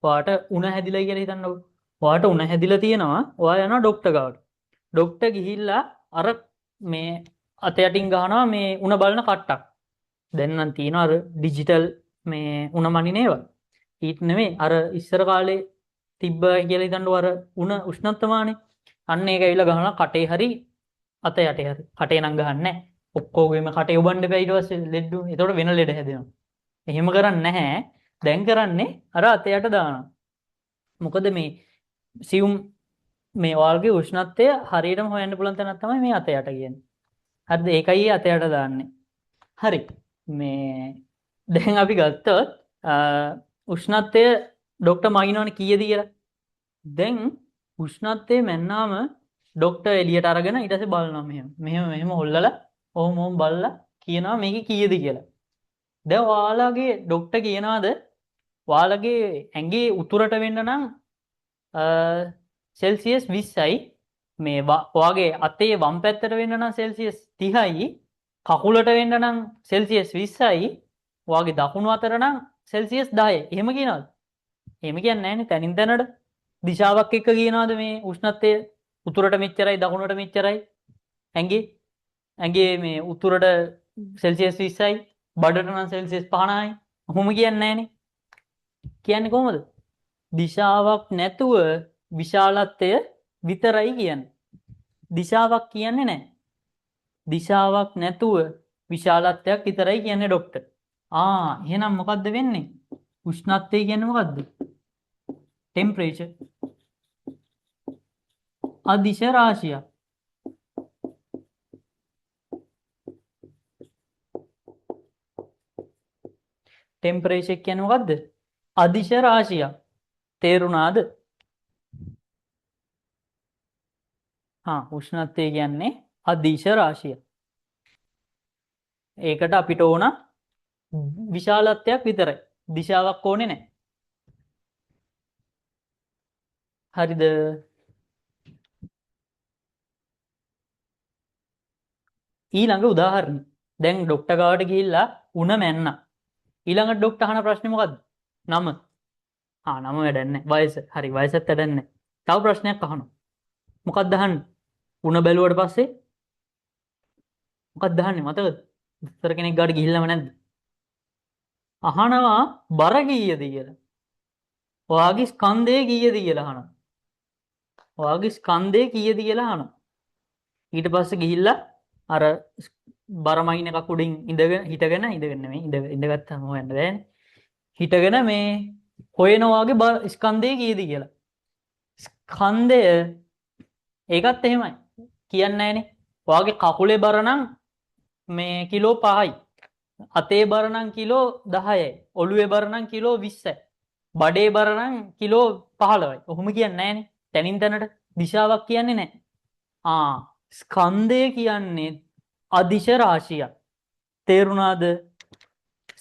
ඔයාට උණ හැදිලා කියලා හිතන්නකෝ. ඔයාට උණ හැදිලා තියෙනවා. ඔයා යනවා ડોක්ටර් ගාවට. ડોක්ටර් ගිහිල්ලා අර මේ අත යටින් ගහනවා මේ උණ බලන කට්ටක්. දැන් නම් තියෙනවා අර ඩිජිටල් මේ උණ මනින ඒවා. ඊට නෙමෙයි අර ඉස්සර කාලේ තිබ්බ කියලා හිතන්නකෝ අර උණ උෂ්ණත්වමානේ. අන්න ඒක ඇවිල්ලා ගහනවා කටේ හරි අත යටේ හරි. කටේ නම් ගහන්නේ නැහැ. ඔක්කොගෙම කටේ උබන්න එපා ඊට පස්සේ ලෙඩ. එතකොට වෙන ලෙඩ හැදෙනවා. එහෙම කරන්නේ නැහැ. දැන් කරන්නේ අර අත යට දානවා. මොකද මේ සියුම් මේ ඔයාලගේ උෂ්ණත්වය හරියටම හොයන්න පුළුවන් තැනක් තමයි මේ අත යට කියන්නේ. හරිද? ඒකයි අත යට දාන්නේ. හරි. මේ දැන් අපි ගත්තොත් උෂ්ණත්වය ડોක්ටර් මගිනවනේ කීයද කියලා. දැන් උෂ්ණත්වය මැන්නාම ડોක්ටර් එළියට අරගෙන ඊට පස්සේ බලනවා මෙහෙම හොල්ලලා ඔහොම බලලා කියනවා මේකේ කීයද කියලා. දැන් ඔයාලගේ ડોක්ටර් කියනවාද ඔයාලගේ ඇඟේ උතුරට වෙන්න නම් සෙල්සියස් 20යි මේ ඔයාගේ අතේ වම් පැත්තට වෙන්න නම් සෙල්සියස් 30යි කකුලට වෙන්න නම් සෙල්සියස් 20යි ඔයාගේ දකුණු අතට නම් සෙල්සියස් 10යි. එහෙම කියනවාද? එහෙම කියන්නේ නැහැනේ. තනින් තැනට දිශාවක් එක්ක කියනවාද මේ උෂ්ණත්වය උතුරට මෙච්චරයි දකුණට මෙච්චරයි ඇඟේ මේ උතුරට සෙල්සියස් 20යි බඩට නම් සෙල්සියස් 50යි. ඔහොම කියන්නේ නැහැනේ. කියන්නේ කොහොමද? දිශාවක් නැතුව විශාලත්වය විතරයි කියන්නේ. දිශාවක් කියන්නේ නැහැ. දිශාවක් නැතුව විශාලත්වයක් විතරයි කියන්නේ ડોක්ටර්. එහෙනම් මොකද්ද වෙන්නේ? උෂ්ණත්වය කියන්නේ මොකද්ද? ටෙම්පරේචර්. අදිශ රාශිය. ටෙම්පරේචර් කියන්නේ මොකද්ද? අදිශ රාශිය. තේරුණාද? උෂ්ණත්වය කියන්නේ අදිශ රාශිය. ඒකට අපිට ඕන විශාලත්වයක් විතරයි. දිශාවක් ඕනේ නැහැ. හරිද? ඊළඟ උදාහරණ. දැන් ડોක්ටර් ගාවට ගිහිල්ලා උණ මැන්නා. ඊළඟට ડોක්ටර් අහන ප්‍රශ්නේ මොකද්ද? නම. නම වැඩක් නැහැ. වයස. හරි වයසත් වැඩක් නැහැ. තව ප්‍රශ්නයක් අහනවා. මොකක්ද අහන්නේ? උණ බැලුවට පස්සේ මොකක්ද අහන්නේ මතකද? දොස්තර කෙනෙක් ගාවට ගිහිල්ලාම නැද්ද? අහනවා බර කීයද කියලා. ඔයාගේ ස්කන්ධය කීයද කියලා අහනවා. ඔයාගේ ස්කන්ධය කීයද කියලා අහනවා. ඊට පස්සේ ගිහිල්ලා අර බර මයින් එකක් උඩින් හිටගෙන නෙමෙයි ඉඳගත්තාම හොයන්න බෑනේ. හිටගෙන මේ හොයනවා වගේ ස්කන්ධය කීයද කියලා. ස්කන්ධය ඒකත් එහෙමයි. කියන්නේ නැහනේ. ඔයාගේ කකුලේ බර නම් මේ කිලෝ 5යි. අතේ බර නම් කිලෝ 10යි. ඔළුවේ බර නම් කිලෝ 20යි. බඩේ බර නම් කිලෝ 15යි. ඔහොම කියන්නේ නැහනේ. තනින් තැනට දිශාවක් කියන්නේ නැහැ. ස්කන්ධය කියන්නේ අදිශ රාශියක්. තේරුණාද?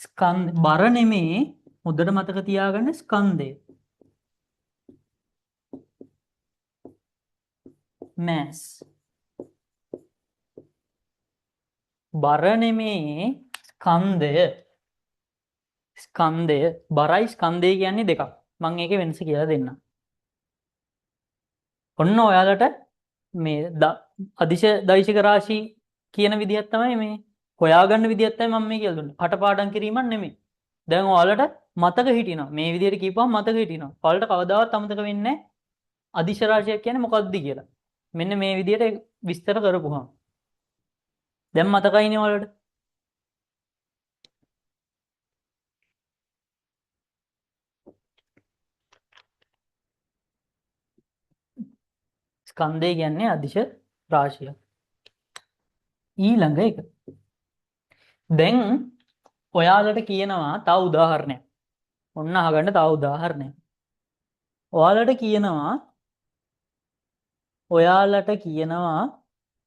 ස්කන්ධ බර නෙමේ. හොඳට මතක තියාගන්න ස්කන්ධය. mass. බර නෙමේ ස්කන්ධය. ස්කන්ධය බරයි ස්කන්ධය කියන්නේ දෙකක්. මම ඒකේ වෙනස කියලා දෙන්නම්. ඔන්න ඔයාලට මේ අදිශ දෛශික රාශි කියන විදිහක් තමයි මේ හොයාගන්න විදිහක් තමයි මම මේ කියලා දුන්නේ. කටපාඩම් කිරීමක් නෙමෙයි. දැන් ඔයාලට මතක හිටිනවා. මේ විදිහට කියපුවම මතක හිටිනවා. ඔයාලට කවදාවත් අමතක වෙන්නේ නැහැ අදිශ රාශියක් කියන්නේ මොකක්ද කියලා. මෙන්න මේ විදිහට විස්තර කරපුවාම. දැන් මතකයිනේ ඔයාලට. ස්කන්ධය කියන්නේ අදිශ රාශිය. ඊළඟ එක. දැන් ඔයාලට කියනවා තව උදාහරණයක්. ඔන්න අහගන්න තව උදාහරණයක්. ඔයාලට කියනවා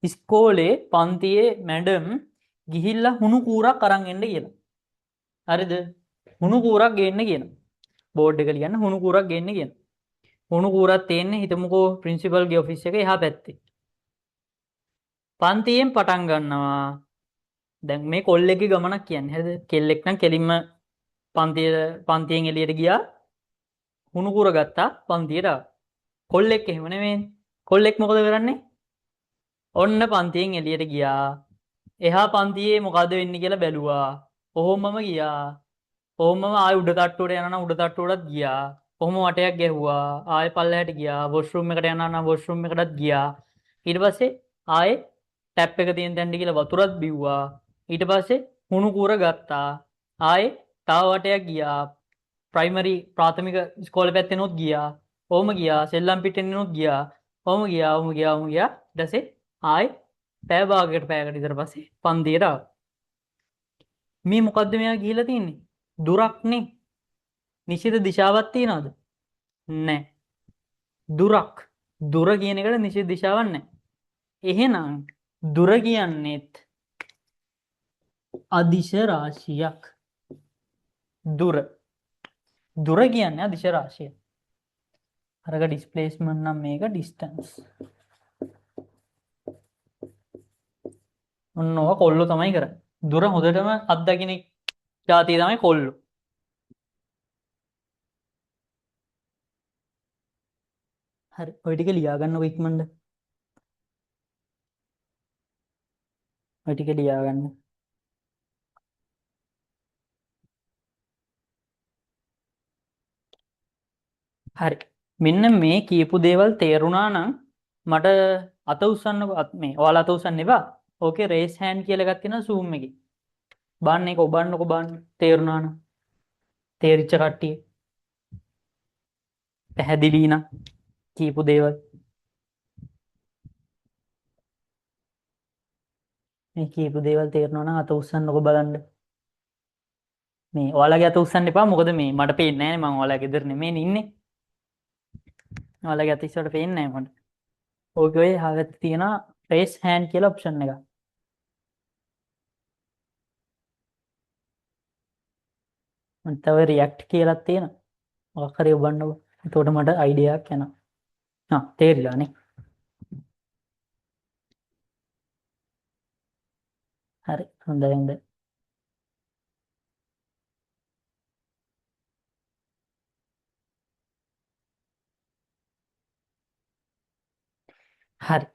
ඉස්කෝලේ පන්තියේ මැඩම් ගිහිල්ලා හුණු කූරක් අරන් එන්න කියලා. හරිද? හුණු කූරක් ගේන්න කියනවා. බෝඩ් එක ලියන්න හුණු කූරක් ගේන්න කියනවා. හුණු කූරක් තියෙන්නේ හිතමුකෝ ප්‍රින්සිපල්ගේ ඔෆිස් එකේ එහා පැත්තේ. පන්තියෙන් පටන් ගන්නවා. දැන් මේ කොල්ලෙක්ගේ ගමනක් කියන්නේ. හරිද? කෙල්ලෙක් නම් කෙලින්ම පන්තියෙන් එළියට ගියා. හුණු කූර ගත්තා පන්තියට ආවා. කොල්ලෙක් එහෙම නෙමෙයි. කොල්ලෙක් මොකද කරන්නේ? ඔන්න පන්තියෙන් එළියට ගියා. එහා පන්තියේ මොකද වෙන්නේ කියලා බැලුවා. ඔහොමම ගියා. ඔහොමම ආයෙ උඩ තට්ටුවට යනවා නම් උඩ තට්ටුවටත් ගියා. කොහොම වටයක් ගැහුවා. ආයෙ පල්ලෙහාට ගියා. වොෂ්රූම් එකට යනවා නම් වොෂ්රූම් එකටත් ගියා. ඊට පස්සේ ආයෙ ටැප් එක තියෙන තැනට ගිහලා වතුරත් බිව්වා. ඊට පස්සේ හුණු කූර ගත්තා. ආයෙ තව වටයක් ගියා. ප්‍රාථමික ඉස්කෝලේ පැත්තෙනොත් ගියා. ඔහොම ගියා. සෙල්ලම් පිටින්නෙනොත් ගියා. ඔහොම ගියා. ඊට පස්සේ ආයෙ පැය භාගයකට පැයකට විතර පස්සේ පන්තියට ආවා. මේ මොකද්ද මෙයා ගිහිලා තින්නේ? දුරක්නේ. නිශ්චිත දිශාවක් තියනවද? නැහැ. දුර කියන එකට නිශ්චිත දිශාවක් නැහැ. එහෙනම් දුර කියන්නේත් අදිශ රාශියක්. දුර කියන්නේ අදිශ රාශිය. අරක ඩිස්ප්ලේස්මන්ට් නම් මේක ඩිස්ටන්ස්. ඔන්න ඔය කොල්ලෝ තමයි කරන්නේ. දුර හොඳටම අත්දකින්න જાතිය තමයි කොල්ලෝ. හරි ඔය ටික ලියා ගන්නකො ඉක්මනට. ඔය ටික ලියා ගන්න. හරි. මෙන්න මේ කියපු දේවල් තේරුණා නම් මට අත උස්සන්නකො මේ ඔයාලා අත උස්සන්න එපා. ඕකේ රේස් හෑන්ඩ් කියලා එකක් තියෙනවා Zoom එකේ. බාන්න එක ඔබන්නකො බාන්න තේරුණා නම්. තේරිච්ච කට්ටිය. පැහැදිලි නම් කියපු දේවල්. මේ කියපු දේවල් තේරුණා නම් අත උස්සන්නකො බලන්න. මේ ඔයාලගේ අත උස්සන්න එපා මොකද මේ මට පේන්නේ නැහැ මම ඔයාලගේ ගෙදර නෙමෙයි ඉන්නේ. ඔයාලගේ අත ඉස්සරට පේන්නේ නැහැ මට. ඕකේ ඔය හාගත් තියෙනවා රේස් හෑන්ඩ් කියලා ඔප්ෂන් එක. මම තව රියැක්ට් කියලා තියෙනවා. මොකක් හරි ඔබන්නකො. එතකොට මට අයිඩියා එකක් එනවා. තේරිලා නේ. හරි හොඳයි. හරි.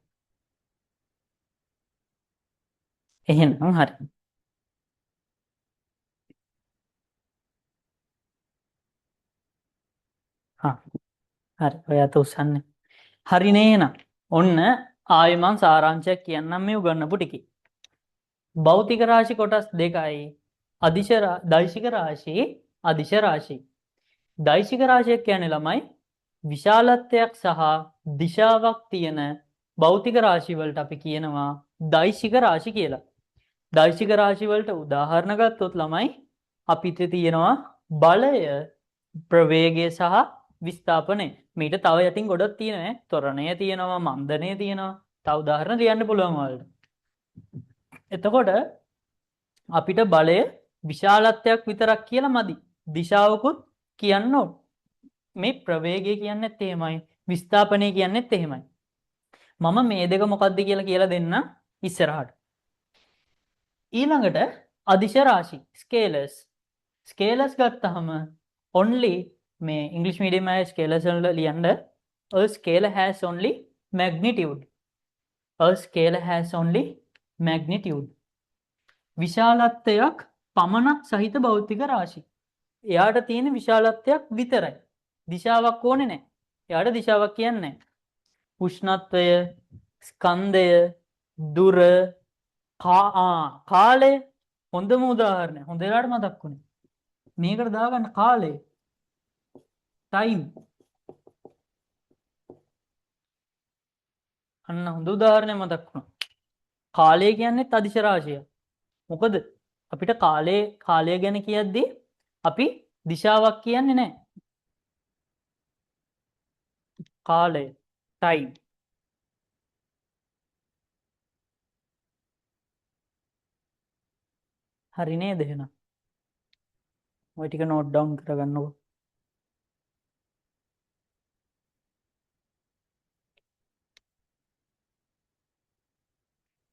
එහෙනම් හරි. හරි ඔයත් උස්සන්නේ. හරිනේ එහෙනම්. ඔන්න ආයෙ මං සාරාංශයක් කියන්නම් මේ උගන්වපු ටිකේ. භෞතික රාශි කොටස් දෙකයි. දෛශික රාශි, අදිශ රාශි. දෛශික රාශියක් කියන්නේ ළමයි විශාලත්වයක් සහ දිශාවක් තියෙන භෞතික රාශි වලට අපි කියනවා දෛශික රාශි කියලා. දෛශික රාශි වලට උදාහරණ ගත්තොත් ළමයි අපිට තියෙනවා බලය, ප්‍රවේගය සහ විස්ථාපනය. මීට තව යටින් ගොඩක් තියෙනවා. ත්වරණය තියෙනවා, මන්දනය තියෙනවා. තව උදාහරණ ලියන්න පුළුවන් ඔයාලට. එතකොට අපිට බලය විශාලත්වයක් විතරක් කියලා මදි. දිශාවකුත් කියන්න ඕන. මේ ප්‍රවේගය කියන්නෙත් එහෙමයි. විස්ථාපනය කියන්නෙත් එහෙමයි. මම මේ දෙක මොකක්ද කියලා දෙන්න ඉස්සරහට. ඊළඟට අදිශ රාශි ස්කේලර්ස්. ස්කේලර්ස් ගත්තහම only මේ ඉංග්‍රීසි මීඩියම් අය ස්කේලර්ස් වල ලියන්න a scalar has only magnitude. A scalar has only magnitude. විශාලත්වයක් පමණක් සහිත භෞතික රාශි. එයාට තියෙන විශාලත්වයක් විතරයි. දිශාවක් ඕනේ නැහැ. එයාට දිශාවක් කියන්නේ නැහැ. උෂ්ණත්වය, ස්කන්ධය, දුර, කාලය හොඳම උදාහරණය. හොඳ වෙලාවට මතක් වුණේ. මේකට දාගන්න කාලය. time. අන්න හොඳ උදාහරණයක් මතක් වුණා. කාලය කියන්නේ අදිශ රාශියක්. මොකද අපිට කාලය ගැන කියද්දී අපි දිශාවක් කියන්නේ නැහැ. කාලය ටයිම්. හරි නේද එහෙනම්? ඔය ටික නෝට් ඩවුන් කරගන්නකො.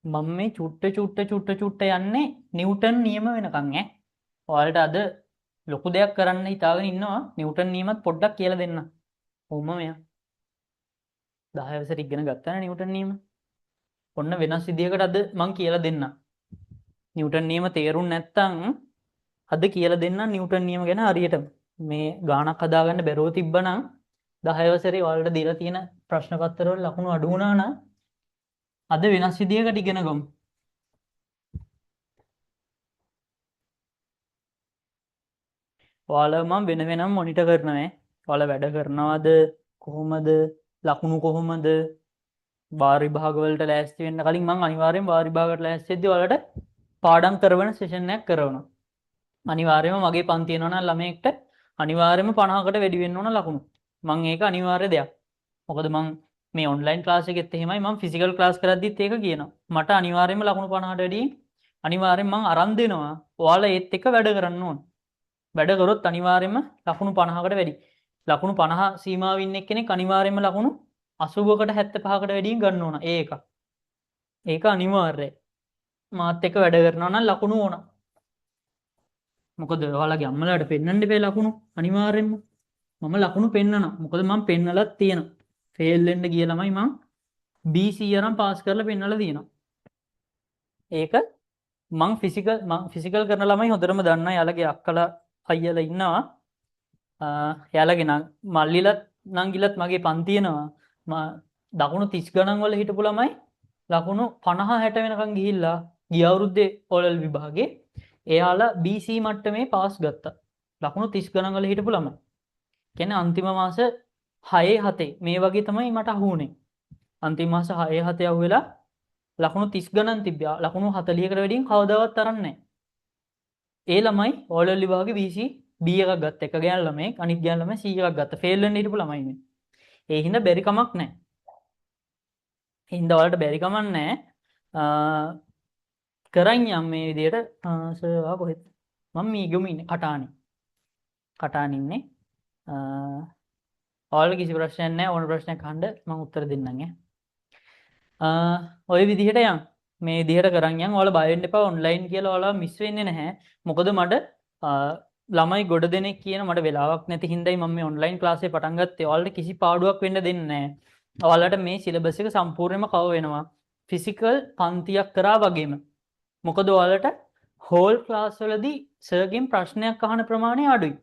මම මේ චුට්ට යන්නේ නිව්ටන් නියම වෙනකන් ඈ. ඔයාලට අද ලොකු දෙයක් කරන්න හිතාගෙන ඉන්නවා නිව්ටන් නියමත් පොඩ්ඩක් කියලා දෙන්න. ඔව්ම මෙයා 10 වසර ඉගෙන ගත්තානේ නිව්ටන් නියම. ඔන්න වෙනස් විදියකට අද මං කියලා දෙන්න. නිව්ටන් නියම තේරුම් නැත්තම් අද කියලා දෙන්න නිව්ටන් නියම ගැන හරියටම. මේ ගාණක් හදාගන්න බැරුව තිබ්බනම් 10 වසරේ ඔයාලට දීලා තියෙන ප්‍රශ්න පත්‍ර වල ලකුණු අඩු වුණා නම් අද වෙනස් විදියකට ඉගෙන ගමු. ඔයාලා මම වෙනම මොනිටර් කරනවා. ඔයාලා වැඩ කරනවද කොහොමද ලකුණු කොහොමද වාර විභාග වලට ලෑස්ති වෙන්න කලින් මම අනිවාර්යෙන් වාර විභාගයට ලෑස්ති වෙද්දී ඔයාලට පාඩම් කරවන සෙෂන් එකක් කරනවා. අනිවාර්යයෙන්ම මගේ පන්ති එනවා නම් ළමයෙක්ට අනිවාර්යයෙන්ම 50කට වැඩි වෙන්න ඕන ලකුණු. මම ඒක අනිවාර්ය දෙයක්. මොකද මම මේ ඔන්ලයින් ක්ලාස් එකෙත් එහෙමයි මම ෆිසිකල් ක්ලාස් කරද්දිත් ඒක කියනවා. මට අනිවාර්යයෙන්ම ලකුණු 50ට වැඩි අනිවාර්යෙන් මම අරන් දෙනවා. ඔයාලා ඒත් එක්ක වැඩ කරන්න ඕන. වැඩ කරොත් අනිවාර්යෙන්ම ලකුණු 50කට වැඩි. ලකුණු 50 සීමාවෙ ඉන්න එක්කෙනෙක් අනිවාර්යෙන්ම ලකුණු 80කට 75කට වැඩියෙන් ගන්න ඕන. ඒක අනිවාර්යයි. මාත් එක්ක වැඩ කරනවා නම් ලකුණු ඕන. මොකද ඔයාලගේ අම්මලාට පෙන්වන්න දෙපේ ලකුණු අනිවාර්යෙන්ම. මම ලකුණු පෙන්නනවා. මොකද මම පෙන්නලත් තියෙනවා. ෆේල් වෙන්න ගිය ළමයි මම BC අරන් පාස් කරලා පෙන්නලා තියෙනවා. ඒක මං ෆිසිකල් කරන ළමයි හොඳටම දන්නවා. යාළගේ අක්කලා අයියලා ඉන්නවා. යාළගේ මල්ලිලත් නංගිලත් මගේ පන්තියනවා. දකුණු 30 ගණන් වල හිටපු ළමයි ලකුණු 50 60 වෙනකන් ගිහිල්ලා ගිය අවුරුද්දේ ඕලෙවල් විභාගේ එයාලා BC මට්ටමේ පාස් ගත්තා. ලකුණු 30 ගණන් වල හිටපු ළමයි. කියන්නේ අන්තිම මාස 6 7 මේ වගේ තමයි මට අහුුනේ. අන්තිම මාස 6 7 අහුවෙලා ලකුණු 30 ගණන් තිබ්බා. ලකුණු 40කට වැඩියෙන් කවදාවත් තරන්නේ නැහැ. ඒ ළමයි ඕලෙවල් විභාගේ BC B එකක් ගත්ත. එක ගෑනු ළමයෙක් අනිත් ගෑනු ළමයි C එකක් ගත්ත. ෆේල් වෙන්න හිටපු ළමයි මේ. ඒ හින්දා බැරි කමක් නැහැ. ඒ හින්දා වලට බැරි කමක් නැහැ. කරන් යම් මේ විදියට සර් කොහෙද? මම මේ ගොම ඉන්නේ කටාන ඉන්නේ. ඔයාලට කිසි ප්‍රශ්නයක් නැහැ. ඕන ප්‍රශ්නයක් අහන්න මම උත්තර දෙන්නම් ඔය විදිහට යන් මේ විදිහට කරන් යන් ඔයාලා බය වෙන්න එපා ඔන්ලයින් කියලා ඔයාලා මිස් වෙන්නේ නැහැ. මොකද මට ළමයි ගොඩ දෙනෙක් කියන මට වෙලාවක් නැති හින්දායි මම මේ ඔන්ලයින් ක්ලාස් එක පටන් ගත්තේ. ඔයාලට කිසි පාඩුවක් වෙන්න දෙන්නේ නැහැ. ඔයාලට මේ සිලබස් එක සම්පූර්ණයෙන්ම කවර් වෙනවා. ෆිසිකල් පන්තියක් කරා වගේම. මොකද ඔයාලට හෝල් ක්ලාස් වලදී සර්ගෙන් ප්‍රශ්නයක් අහන ප්‍රමාණය අඩුයි.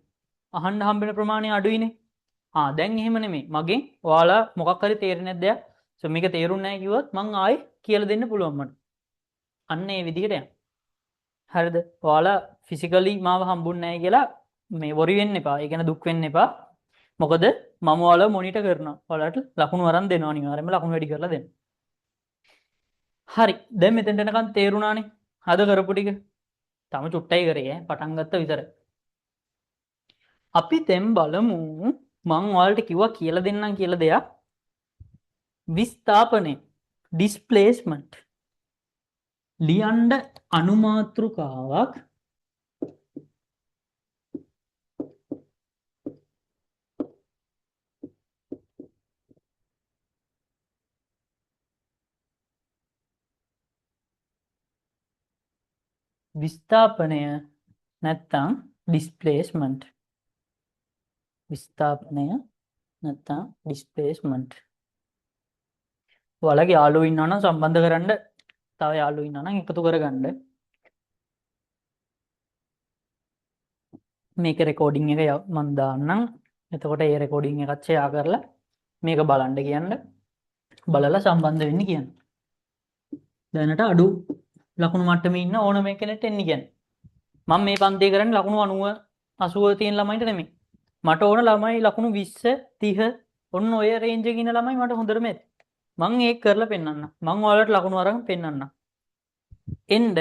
අහන්න හම්බෙන ප්‍රමාණය අඩුයිනේ. දැන් එහෙම නෙමෙයි. මගෙන් ඔයාලා මොකක් හරි තේරෙන්නේ නැද්ද? සෝ මේක තේරුන්නේ නැහැ කිව්වොත් මං ආයෙ කියලා දෙන්න පුළුවන් මට. අන්න ඒ විදිහට යන්න. හරිද? ඔයාලා ෆිසිකලි මාව හම්බුන්නේ නැහැ කියලා මේ වොරි වෙන්න එපා. ඒ කියන්නේ දුක් වෙන්න එපා. මොකද මම ඔයාලා මොනිටර් කරනවා. ඔයාලට ලකුණු අරන් දෙනවා අනිවාර්යයෙන්ම ලකුණු වැඩි කරලා දෙන්න. හරි. දැන් මෙතෙන්ට එනකන් තේරුණානේ. අද කරපු ටික. තම චුට්ටයි කරේ පටන් ගත්ත විතරයි. අපි දැන් බලමු මං ඔයාලට කිව්වා කියලා දෙන්නම් කියලා දෙයක්. විස්ථාපනය ඩිස්ප්ලේස්මන්ට් ලියන්න අනුමාත්‍රිකාවක් විස්ථාපනය නැත්තම් ඩිස්ප්ලේස්මන්ට් විස්ථාපනය නැත්තම් ඩිස්ප්ලේස්මන්ට් ඔයාලගේ යාළුවෝ ඉන්නවා නම් සම්බන්ධ කරන්න තව යාළුවෝ ඉන්නවා නම් එකතු කරගන්න මේක රෙකෝඩින් එක මම දාන්නම් එතකොට ඒ රෙකෝඩින් එකත් ෂෙයා කරලා මේක බලන්න කියන්න බලලා සම්බන්ධ වෙන්න කියන්න දැනට අඩු ලකුණු මට්ටමේ ඉන්න ඕනම කෙනෙක්ට එන්න කියන්නේ මම මේ පන්තිය කරන්නේ ලකුණු 90 80 තියෙන ළමයින්ට නෙමෙයි මට ඕන ළමයි ලකුණු 20 30 ඔන්න ඔය රේන්ජ් එකේ ඉන්න ළමයි මට හොඳටම ඇති මං ඒක කරලා පෙන්වන්න. මං ඔයාලට ලකුණු අරන් පෙන්වන්න. එන්න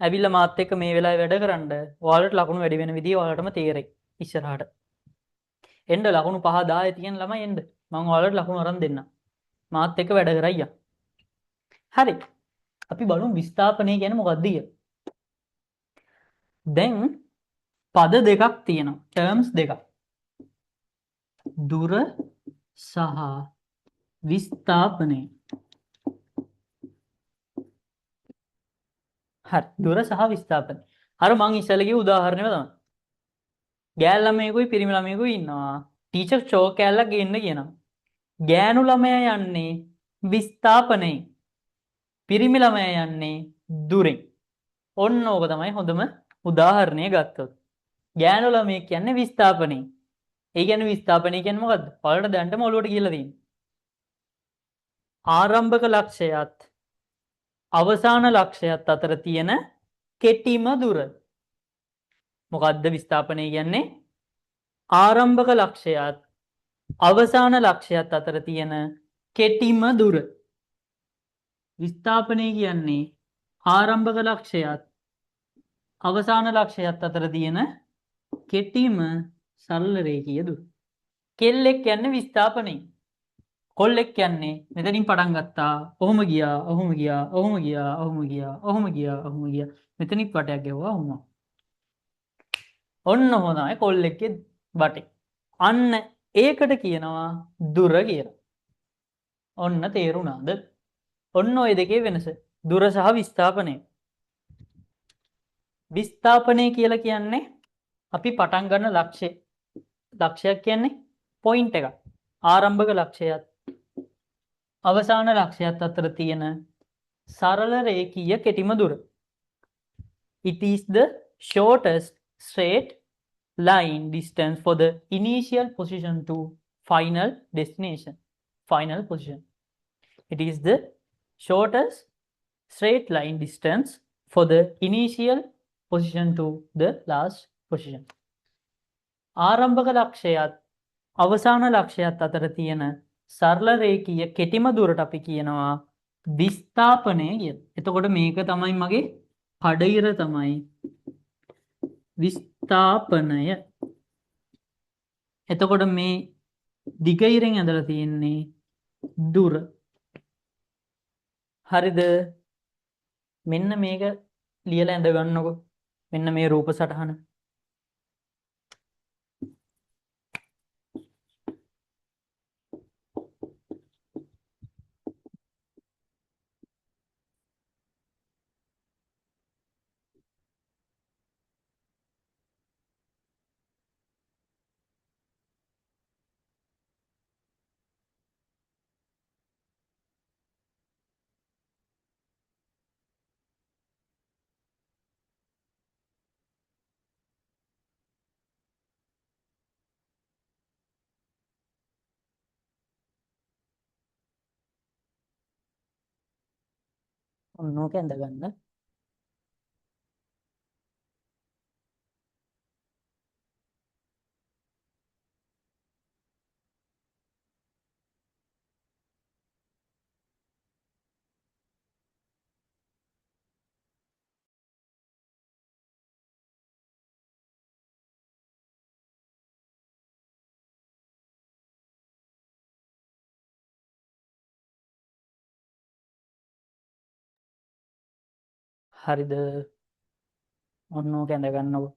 ඇවිල්ලා මාත් එක්ක මේ වෙලාවේ වැඩ කරන්න. ඔයාලට ලකුණු වැඩි වෙන විදිය ඔයාලටම තේරෙයි ඉස්සරහට. එන්න ලකුණු 5 10 තියෙන ළමයි එන්න. මං ඔයාලට ලකුණු අරන් දෙන්නම්. මාත් එක්ක වැඩ කරයියා. හරි. අපි බලමු විස්ථාපනය කියන්නේ මොකක්ද කියලා. දැන් පද දෙකක් තියෙනවා. ටර්ම්ස් දෙකක්. දුර සහ විස්ථාපනය. හරි. දුර සහ විස්ථාපනය. අර මං ඉස්සෙල්ලා කිව්ව උදාහරණයම තමයි. ගෑල් ළමයෙකුයි පිරිමි ළමයෙකුයි ඉන්නවා. ටීචර් චෝක් කෑල්ලක් ගේන්න කියනවා. ගෑනු ළමයා යන්නේ විස්ථාපනයෙන්. පිරිමි ළමයා යන්නේ දුරෙන්. ඔන්න ඕක තමයි හොඳම උදාහරණය ගත්තොත්. ගෑනු ළමයෙක් කියන්නේ විස්ථාපනයෙන්. ඒ කියන්නේ විස්ථාපනය කියන්නේ මොකද්ද? ඔයාලට දැනටම ඔළුවට ගිහලා තියෙන්නේ. ආරම්භක ලක්ෂයත් අවසාන ලක්ෂයත් අතර තියෙන කෙටිම දුර. මොකද්ද විස්ථාපනය කියන්නේ? ආරම්භක ලක්ෂයත් අවසාන ලක්ෂයත් අතර තියෙන කෙටිම දුර. විස්ථාපනය කියන්නේ ආරම්භක ලක්ෂයත් අවසාන ලක්ෂයත් අතර තියෙන කෙටිම සරල රේඛීය දුර. කෙල්ලෙක් කියන්නේ විස්ථාපනය. කොල්ලෙක් කියන්නේ මෙතනින් පටන් ගත්තා. ඔහොම ගියා, ඔහොම ගියා, ඔහොම ගියා, ඔහොම ගියා, ඔහොම ගියා, ඔහොම ගියා. මෙතනින් වටයක් ගැහුවා ඔහොම. ඔන්න හොඳයි කොල්ලෙක්ගේ වටේ. අන්න ඒකට කියනවා දුර කියලා. ඔන්න තේරුණාද? ඔන්න ඔය දෙකේ වෙනස. දුර සහ විස්ථාපනය. විස්ථාපනය කියලා කියන්නේ අපි පටන් ගන්න ලක්ෂ්‍ය. ලක්ෂයක් කියන්නේ පොයින්ට් එකක්. ආරම්භක ලක්ෂයත් අවසාන ලක්ෂයත් අතර තියෙන සරල රේඛීය කෙටිම දුර. It is the shortest straight line distance for the initial position to final destination. Final position. It is the shortest straight line distance for the initial position to the last position. ආරම්භක ලක්ෂයත් අවසාන ලක්ෂයත් අතර තියෙන සරල රේඛීය කෙටිම දුරට අපි කියනවා විස්ථාපනය කියලා. එතකොට මේක තමයි මගේ කඩිර තමයි විස්ථාපනය. එතකොට මේ දිග ඉරෙන් ඇඳලා තියෙන්නේ දුර. හරිද? මෙන්න මේක ලියලා ඇඳ ගන්නකො. මෙන්න මේ රූප සටහන. ඔන්න ඕක ඇඳ ගන්න. හරිද? ඔන්න ඕක ඇඳ ගන්නකො.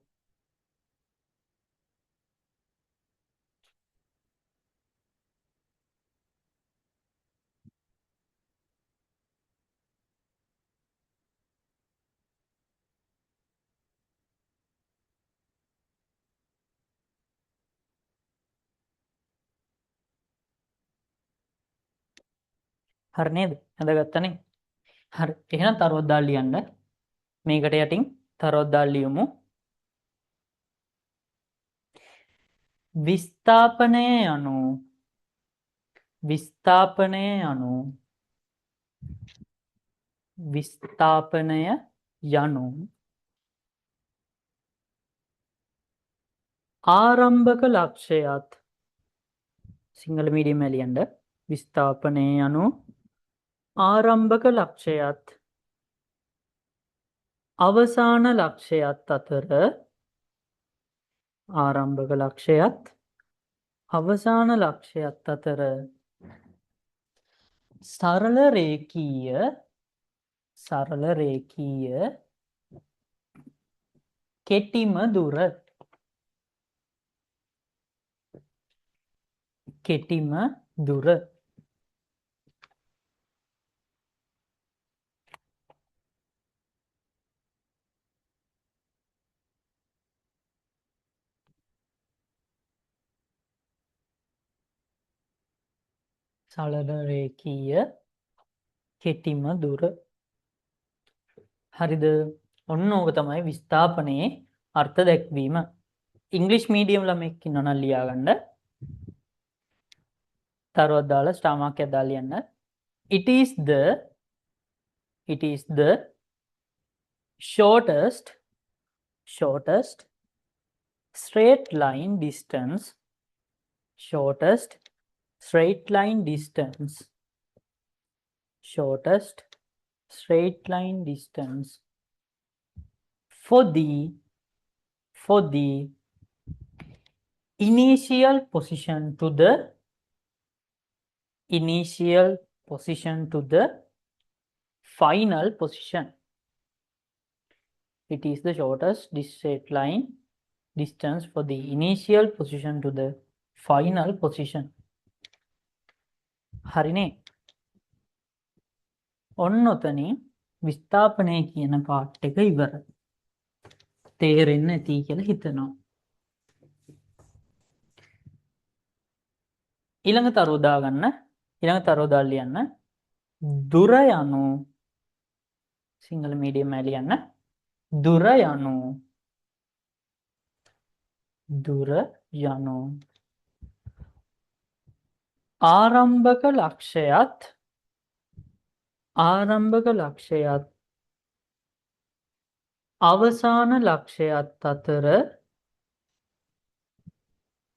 හරි නේද? ඇඳගත්තනේ. හරි. එහෙනම් තරොත් දාලා ලියන්න. මේකට යටින් තරොත් දාලා ලියමු. විස්ථාපනය යනු විස්ථාපනය යනු ආරම්භක ලක්ෂයත් සිංහල මීඩියම් ලියන්න. විස්ථාපනය යනු ආරම්භක ලක්ෂයත් අවසාන ලක්ෂයත් අතර ආරම්භක ලක්ෂයත් අවසාන ලක්ෂයත් අතර සරල රේඛීය කෙටිම දුර සරල රේඛීය කෙටිම දුර. හරිද? ඔන්න ඕක තමයි විස්ථාපනයේ අර්ථ දැක්වීම. ඉංග්‍රීසි මීඩියම් ළමෙක් ඉන්නවා නම් ලියා ගන්න. තරුවක් දාලා ස්ටාර් මාක් එකක් දාලා ලියන්න. It is the shortest straight line distance shortest straight line distance for the initial position to the final position. It is the shortest straight line distance for the initial position to the final position. හරිනේ. ඔන්න ඔතනින් විස්ථාපනය කියන part එක ඉවරයි. තේරෙන්න ඇති කියලා හිතනවා. ඊළඟ තරුව දාගන්න. ඊළඟ තරුව දාලා ලියන්න. දුර යනු සිංහල මීඩියම් එකේ ලියන්න. දුර යනු ආරම්භක ලක්ෂයත් අවසාන ලක්ෂයත් අතර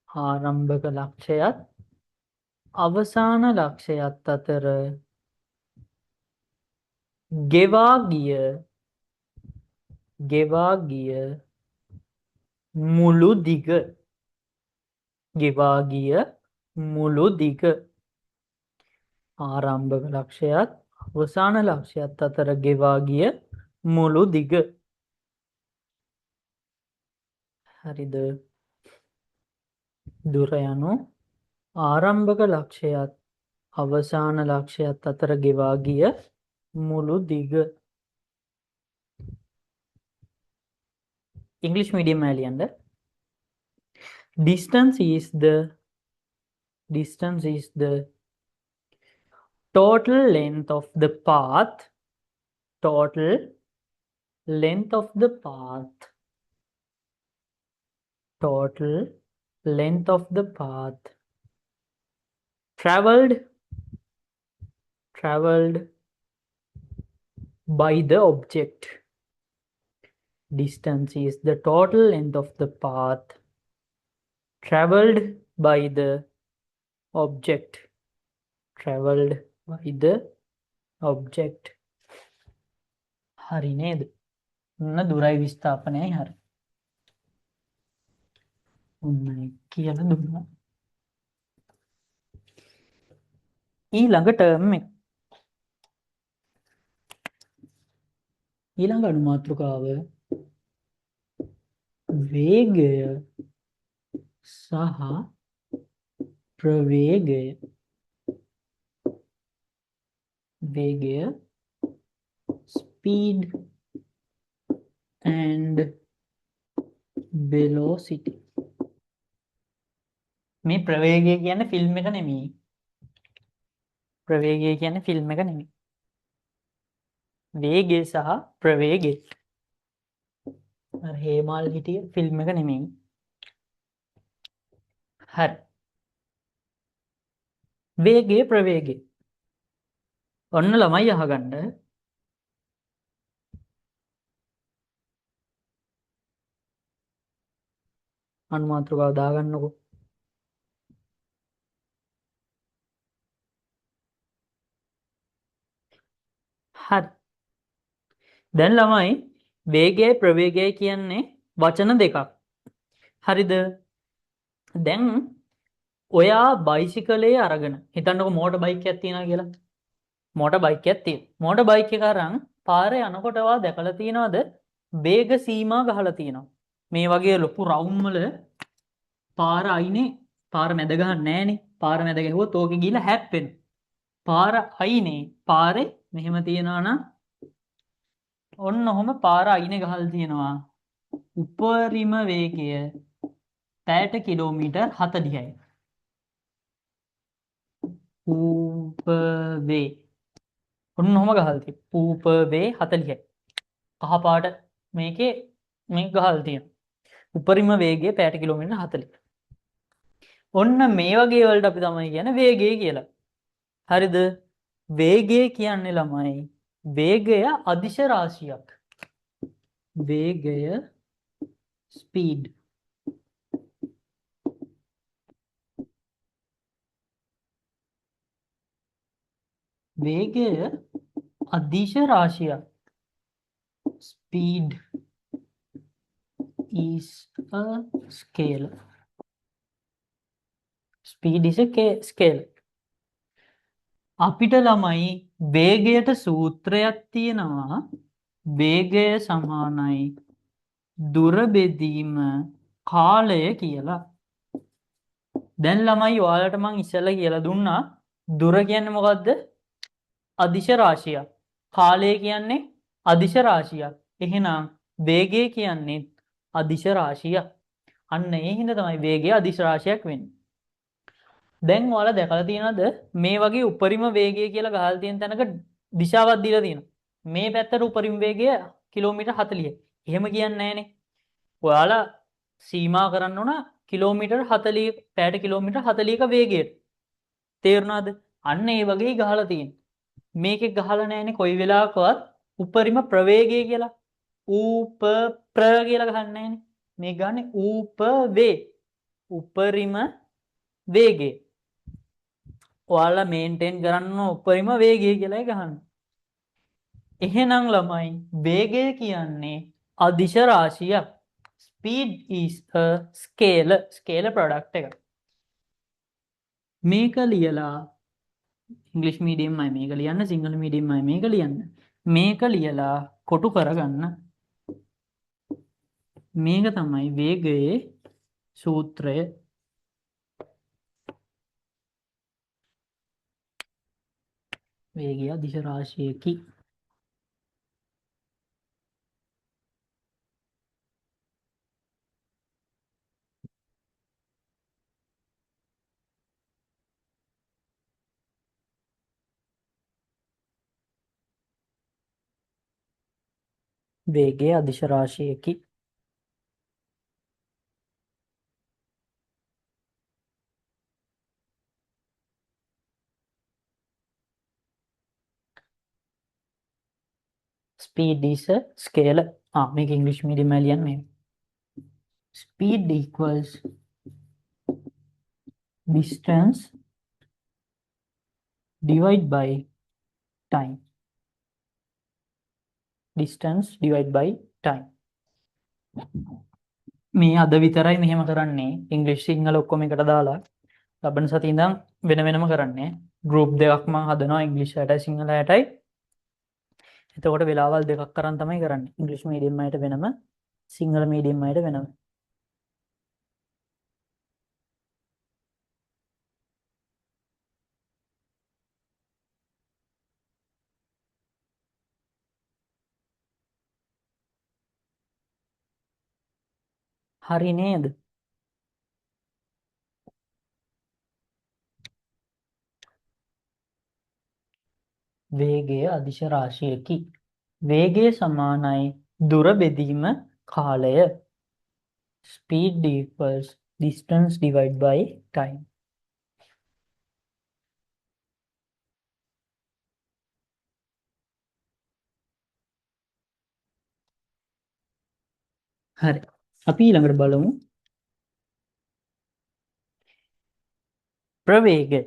ආරම්භක ලක්ෂයත් අවසාන ලක්ෂයත් අතර ගෙවා ගිය මුළු දිග ආරම්භක ලක්ෂයත් අවසාන ලක්ෂයත් අතර ගෙවා ගිය මුළු දිග. හරිද? දුර යනු ආරම්භක ලක්ෂයත් අවසාන ලක්ෂයත් අතර ගෙවා ගිය මුළු දිග. ඉංග්‍රීසි මීඩියම් එකේ ලියන්න. Distance is the total length of the path traveled by the object. Distance is the total length of the path traveled by the object. හරි නේද? ඔන්න දුරයි විස්ථාපනයයි හරි. ඔන්න කියලා දුන්නා. ඊළඟ ටර්ම් එක. ඊළඟ අනුමාත්‍රකාව වේගය සහ ප්‍රවේගය. වේගය speed and velocity. මේ ප්‍රවේගය කියන්නේ ෆිල්ම් එක නෙමෙයි. ප්‍රවේගය කියන්නේ ෆිල්ම් එක නෙමෙයි. වේගය සහ ප්‍රවේගය. අර හේමාල් හිටිය ෆිල්ම් එක නෙමෙයි. හරි. වේගය ප්‍රවේගය. ඔන්න ළමයි අහගන්න. අනුමාත්‍රකාව දාගන්නකො. හරි. දැන් ළමයි වේගයයි ප්‍රවේගයයි කියන්නේ වචන දෙකක්. හරිද? දැන් ඔයා බයිසිකලේ අරගෙන හිතන්නකො මෝටර් බයික් එකක් තියනවා කියලා. මෝටර් බයික් එකක් තියෙනවා. මෝටර් බයික් එක අරන් පාරේ යනකොට ඔයා දැකලා තියෙනවද වේග සීමා ගහලා තියෙනවා. මේ වගේ ලොකු රවුම් වල පාර අයිනේ පාර මැද ගහන්නේ නැහනේ. පාර මැද ගැහුවොත් ඕකේ ගිහලා හැප්පෙනවා. පාර අයිනේ පාරේ මෙහෙම තියනවා නම් ඔන්න ඔහොම පාර අයිනේ ගහලා තියෙනවා. උපරිම වේගය පැයට කිලෝමීටර් 40යි. ඌපවේ ඔන්න ඔහොම ගහලා තියෙනවා. ඌපවේ 40යි. කහ පාට මේකේ මේක ගහලා තියෙනවා. උපරිම වේගය පැයට කිලෝමීටර් 40. ඔන්න මේ වගේ වලට අපි තමයි කියන්නේ වේගය කියලා. හරිද? වේගය කියන්නේ ළමයි වේගය අදිශ රාශියක්. වේගය ස්පීඩ්. වේගය අදිශ රාශියක්. Speed is a scale. Speed is a scale. අපිට ළමයි වේගයට සූත්‍රයක් තියෙනවා. වේගය සමානයි දුර බෙදීම කාලය කියලා. දැන් ළමයි ඔයාලට මං ඉස්සෙල්ලා කියලා දුන්නා දුර කියන්නේ මොකද්ද? අදිශ රාශියක්. කාලය කියන්නේ අදිශ රාශියක්. එහෙනම් වේගය කියන්නේ අදිශ රාශියක්. අන්න ඒ හින්දා තමයි වේගය අදිශ රාශියක් වෙන්නේ. දැන් ඔයාලා දැකලා තියෙනවද මේ වගේ උපරිම වේගය කියලා ගහලා තියෙන තැනක දිශාවක් දීලා තියෙනවා. මේ පැත්තට උපරිම වේගය කිලෝමීටර් 40යි. එහෙම කියන්නේ නැහනේ. ඔයාලා සීමා කරන්න ඕන කිලෝමීටර් 40 පැයට කිලෝමීටර් 40ක වේගයට. තේරුණාද? අන්න ඒ වගේ ගහලා තියෙනවා. මේකේ ගහලා නැහනේ කොයි වෙලාවකවත් උපරිම ප්‍රවේගය කියලා. ඌප ප්‍ර කියලා ගහන්නේ නැහනේ. මේ ගන්නේ ඌප වේ. උපරිම වේගය. ඔයාලා මේන්ටේන් කරන්න උපරිම වේගය කියලා ගහන්න. එහෙනම් ළමයි වේගය කියන්නේ අදිශ රාශියක්. Speed is a scale. Scale product එක. මේක ලියලා ඉංග්‍රීසි මීඩියම් අය මේක ලියන්න, සිංහල මීඩියම් අය මේක ලියන්න. මේක ලියලා කොටු කරගන්න. මේක තමයි වේගයේ සූත්‍රය. වේගය අදිශ රාශියකි. වේගය අදිශ රාශියකි. Speed is a scale. මේක ඉංග්‍රීසි මීඩියම් අය ලියන්නේ මේ. Speed equals distance divide by time. Distance divide by time. මේ අද විතරයි මෙහෙම කරන්නේ. ඉංග්‍රීසි සිංහල ඔක්කොම එකට දාලා ලබන සතියේ ඉඳන් වෙන වෙනම කරන්නේ. ගෲප් දෙකක් මම හදනවා ඉංග්‍රීසි අයටයි සිංහල අයටයි. එතකොට වෙලාවල් දෙකක් කරන් තමයි කරන්නේ. ඉංග්‍රීසි මීඩියම් අයට වෙනම, සිංහල මීඩියම් අයට වෙනම. හරි නේද? වේගය අදිශ රාශියකි. වේගය සමානයි දුර බෙදීම කාලය. Speed equals distance divided by time. හරි. අපි ඊළඟට බලමු ප්‍රවේගය.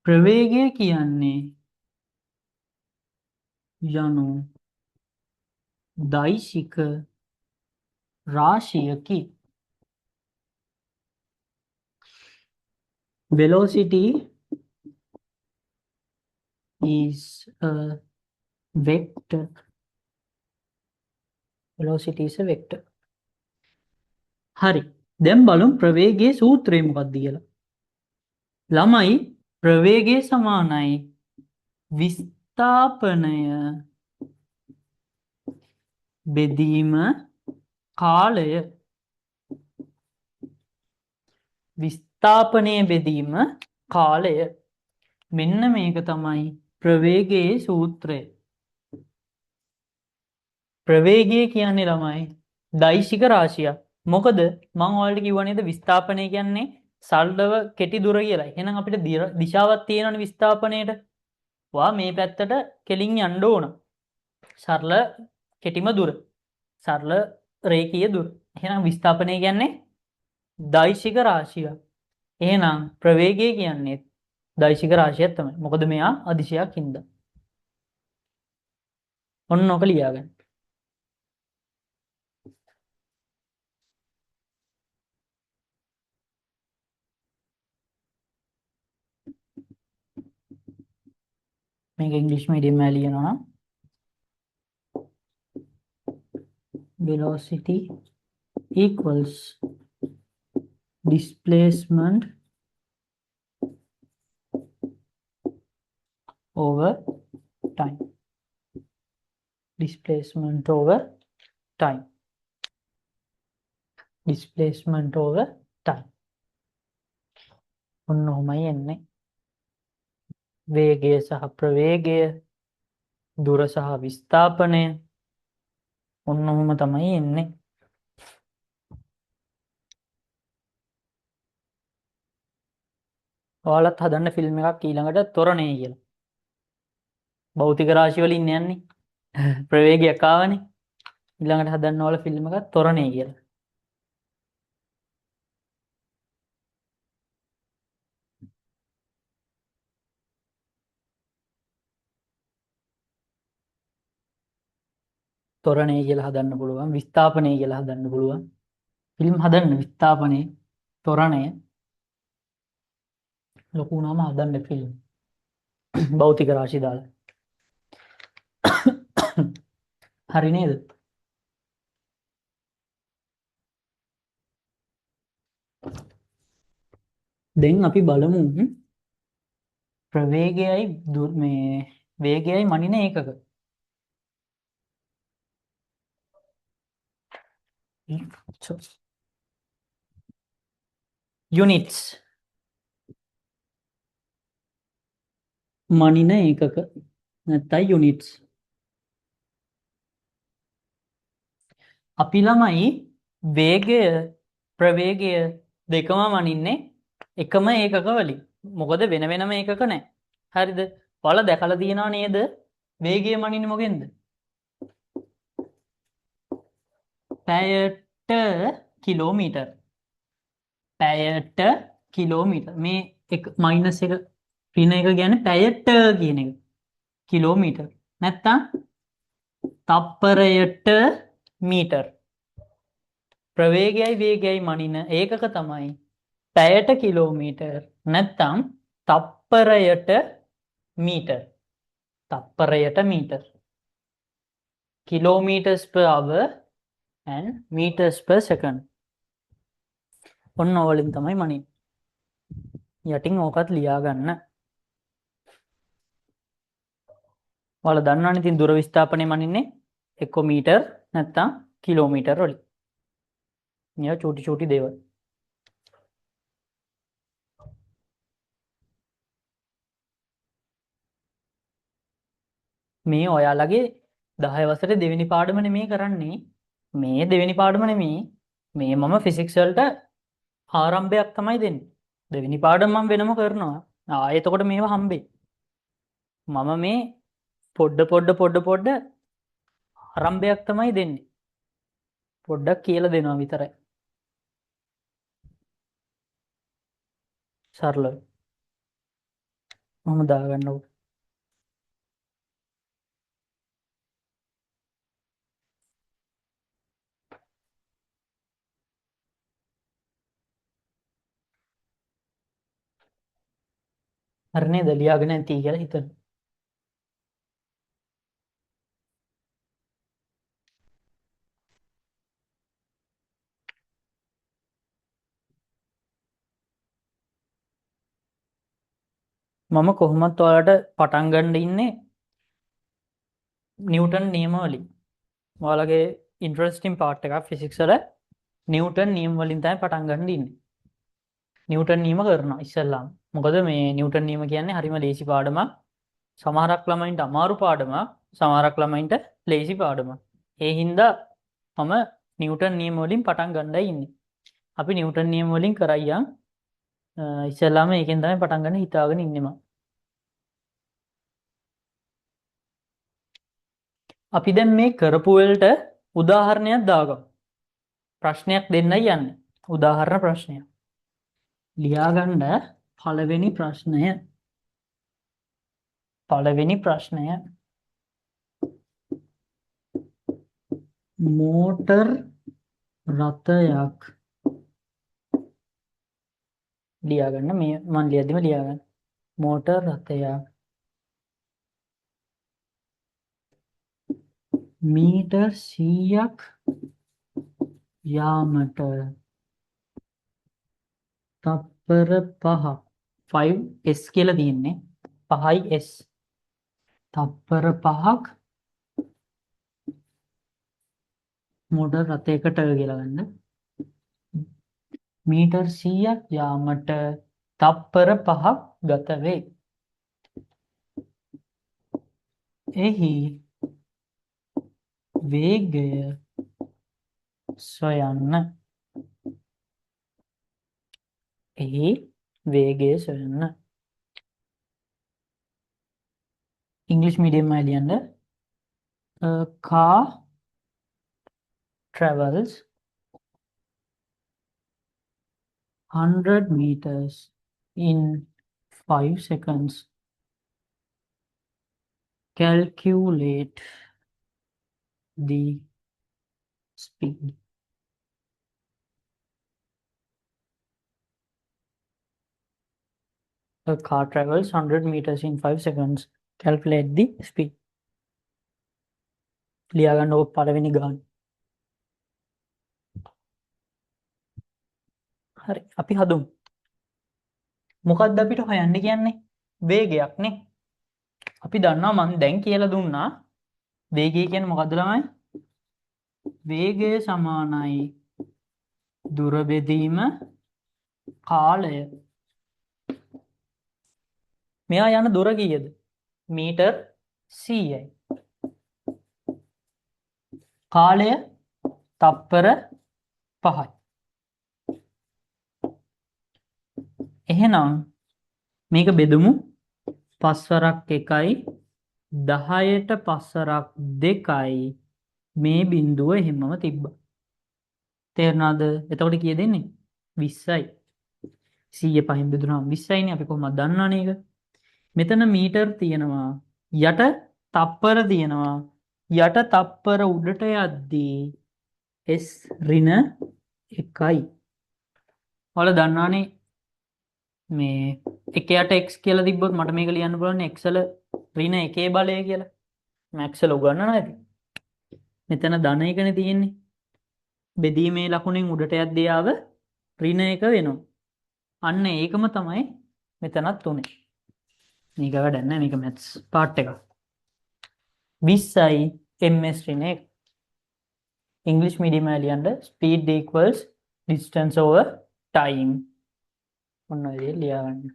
ප්‍රවේගය කියන්නේ යනු දෛශික රාශියකි. Velocity is a vector. Velocity is a vector. හරි. දැන් බලමු ප්‍රවේගයේ සූත්‍රය මොකක්ද කියලා. ළමයි ප්‍රවේගය සමානයි විස්ථාපනය බෙදීම කාලය. විස්ථාපනය බෙදීම කාලය. මෙන්න මේක තමයි ප්‍රවේගයේ සූත්‍රය. ප්‍රවේගය කියන්නේ ළමයි දෛශික රාශියක්. මොකද මං ඔයාලට කිව්වා නේද විස්ථාපනය කියන්නේ සරලව කෙටි දුර කියලා. එහෙනම් අපිට දිශාවක් තියෙනවනේ විස්ථාපනයේට. වා මේ පැත්තට කෙලින් යන්න ඕන. සරල කෙටිම දුර. සරල රේඛීය දුර. එහෙනම් විස්ථාපනය කියන්නේ දෛශික රාශියක්. එහෙනම් ප්‍රවේගය කියන්නේ දෛශික රාශියක් තමයි. මොකද මෙයා අදිශයක් හින්දා. ඔන්න ඔක ලියාගන්න. මේක ඉංග්‍රීසි මීඩියම් එකේ ලියනවා නම් velocity equals displacement over time. Displacement over time. Displacement over time. ඔන්න ඔහොමයි එන්නේ. වේගය සහ ප්‍රවේගය, දුර සහ විස්ථාපනය. ඔන්න ඔහොම තමයි එන්නේ. ඔයාලත් හදන්න ෆිල්ම් එකක් ඊළඟට ත්වරණය කියලා. භෞතික රාශි වලින් යන්නේ. ප්‍රවේගයක් ආවනේ. ඊළඟට හදන්න ඕල ෆිල්ම් එකක් ත්වරණය කියලා. ත්වරණය කියලා හදන්න පුළුවන්. විස්ථාපනය කියලා හදන්න පුළුවන්. ෆිල්ම් හදන්න විස්ථාපනය, ත්වරණය ලොකු වුණාම හදන්න ෆිල්ම්. භෞතික රාශි දාලා. හරි නේද? දැන් අපි බලමු ප්‍රවේගයයි මේ වේගයයි මනින ඒකක. units මනින ඒකක නැත්නම් units. අපි ළමයි වේගය ප්‍රවේගය දෙකම මනින්නේ එකම ඒකක වලින්. මොකද වෙන වෙනම ඒකක නැහැ. හරිද? ඔයාලා දැකලා තියෙනව නේද? වේගය මනින්නේ මොකෙන්ද? පැයට කිලෝමීටර්. පැයට කිලෝමීටර්. මේ එක මයිනස් එක ඍණ එක කියන්නේ පැයට කියන එක. කිලෝමීටර්. නැත්තම් තප්පරයට මීටර්. ප්‍රවේගයයි වේගයයි මනින ඒකක තමයි පැයට කිලෝමීටර් නැත්තම් තප්පරයට මීටර්. තප්පරයට metre. kilometers per hour and meters per second. ඔන්න ඕවලින් තමයි මනින්නේ. යටින් ඕකත් ලියා ගන්න. ඔයාලා දන්නවනේ ඉතින් දුර විස්ථාපනය මනින්නේ එක්ක මීටර් නැත්තම් කිලෝමීටර් වලින්. මේවා චූටි දේවල්. මේ ඔයාලගේ 10 වසරේ දෙවෙනි පාඩම නෙමෙයි කරන්නේ. මේ දෙවෙනි පාඩම නෙමෙයි. මේ මම ෆිසික්ස් වලට ආරම්භයක් තමයි දෙන්නේ. දෙවෙනි පාඩම මම වෙනම කරනවා. එතකොට මේවා හම්බෙයි. මම මේ පොඩ්ඩ ආරම්භයක් තමයි දෙන්නේ. පොඩ්ඩක් කියලා දෙනවා විතරයි. සරලව. මම දාගන්නව. හරි නේද? ලියාගෙන ඇති කියලා හිතන්න. මම කොහොමත් ඔයාලට පටන් ගන්න ඉන්නේ නිව්ටන් නියම වලින්. ඔයාලගේ ඉන්ටරෙස්ටිං පාර්ට් එකක් ෆිසික්ස් වල නිව්ටන් නියම වලින් තමයි පටන් ගන්න ඉන්නේ. නිව්ටන් නියම කරනවා ඉස්සෙල්ලාම. මොකද මේ නිව්ටන් නියම කියන්නේ හරිම ලේසි පාඩමක්. සමහරක් ළමයින්ට අමාරු පාඩමක්, සමහරක් ළමයින්ට ලේසි පාඩමක්. ඒ හින්දා මම නිව්ටන් නියම වලින් පටන් ගන්නයි ඉන්නේ. අපි නිව්ටන් නියම වලින් කරයියන්. ඉස්සෙල්ලාම ඒකෙන් තමයි පටන් ගන්න හිතාගෙන ඉන්නේ මම. අපි දැන් මේ කරපු වලට උදාහරණයක් දාගමු. ප්‍රශ්නයක් දෙන්නයි යන්නේ. උදාහරණ ප්‍රශ්නයක්. ලියාගන්න පළවෙනි ප්‍රශ්නය. පළවෙනි ප්‍රශ්නය. මෝටර් රථයක් ලියාගන්න. මේ මන් ලියද්දිම ලියාගන්න. මෝටර් රථයක් මීටර් 100ක් යාමට තප්පර 5ක් 5s කියලා තියෙන්නේ 5s තප්පර 5ක් මෝටර් රථයකට කියලා ගන්න. මීටර් 100ක් යාමට තප්පර 5ක් ගත වේ. එහි වේගය සොයන්න. එහි වේගය සොයන්න. ඉංග්‍රීසි මීඩියම් අය ලියන්න. A car travels 100 meters in 5 seconds. Calculate the speed. A car travels 100 meters in 5 seconds. Calculate the speed. ලියාගන්න ඕක පළවෙනි ගාන. හරි අපි හදුමු. මොකක්ද අපිට හොයන්න කියන්නේ? වේගයක් නේ. අපි දන්නවා මම දැන් කියලා දුන්නා වේගය කියන්නේ මොකද්ද ළමයි? වේගය සමානයි දුර බෙදීම කාලය. මෙයා යන දුර කීයද? මීටර් 100යි. කාලය තප්පර 5යි. එහෙනම් මේක බෙදමු 5 වරක් 1යි 10ට 5 වරක් 2යි මේ බිඳුව එහෙමම තිබ්බා. තේරුණාද? එතකොට කීයද එන්නේ? 20යි. 100 5න් බෙදුනම 20යිනේ. අපි කොහොමද දන්නවනේ ඒක? මෙතන මීටර් තියෙනවා. යට තප්පර තියෙනවා. යට තප්පර උඩට යද්දී s ඍණ 1යි. ඔයාලා දන්නවනේ මේ 1යට x කියලා තිබ්බොත් මට මේක ලියන්න පුළුවන් x වල ඍණ 1 බලය කියලා. මැක්ස් වල උගන්වනවා ඇති. මෙතන ධන එකනේ තියෙන්නේ. බෙදීමේ ලකුණෙන් උඩට යද්දී ආව ඍණ 1 වෙනවා. අන්න ඒකම තමයි මෙතනත් උනේ. මේක වැඩක් නැහැ. මේක මැත්ස් පාර්ට් එකක්. 20යි ms ඍණ 1. English medium ලියන්න speed equals distance over time. ඔන්න ඔය දේ ලියාගන්න.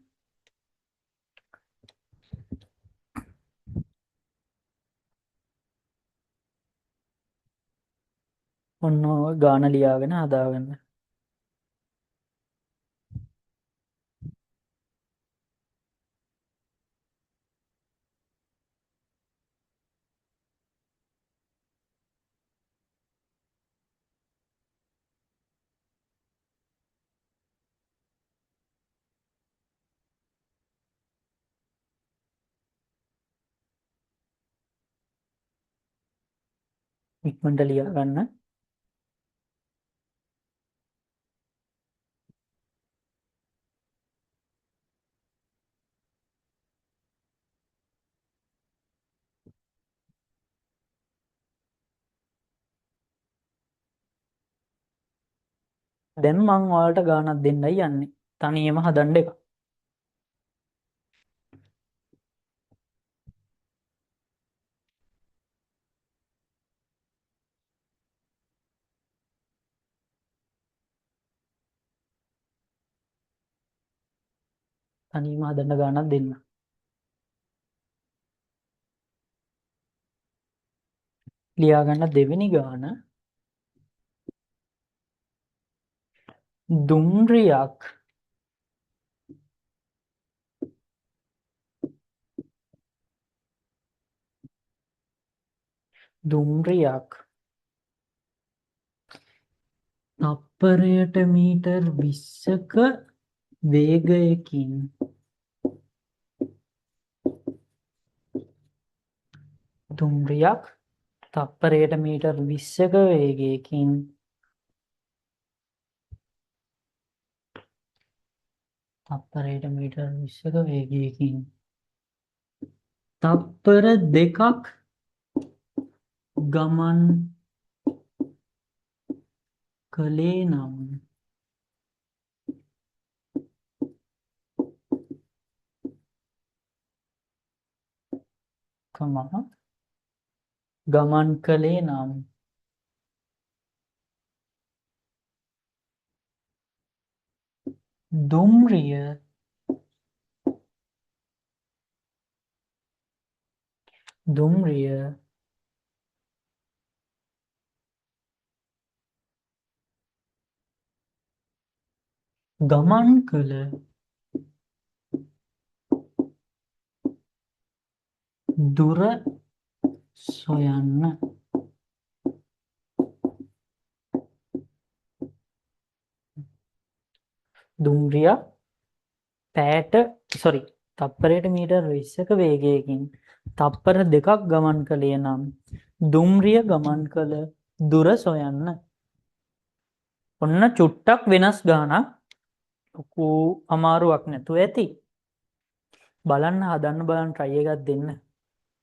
ඔන්න ඔය ගාන ලියාගෙන හදාගන්න. ඉක්මනට ලියා ගන්න. දැන් මං ඔයාලට ගානක් දෙන්නයි යන්නේ. තනියම හදන්න එක. තනියම හදන්න ගානක් දෙන්න. ලියා ගන්න දෙවෙනි ගාන. දුම්රියක් තප්පරයට මීටර් 20ක වේගයකින් දුම්රියක් තප්පරයට මීටර් 20ක වේගයකින් තප්පරයට මීටර් 20ක වේගයකින් තප්පර දෙකක් ගමන් කළේ නම් ගමන් කළේ නම් දුම්රිය ගමන් කළ දුර සොයන්න. දුම්රිය තප්පරයට මීටර් 20ක වේගයකින් තප්පර දෙකක් ගමන් කළේ නම් දුම්රිය ගමන් කළ දුර සොයන්න. ඔන්න චුට්ටක් වෙනස් ගානක්. ලොකු අමාරුවක් නැතුව ඇති. බලන්න හදන්න බලන්න try එකක් දෙන්න.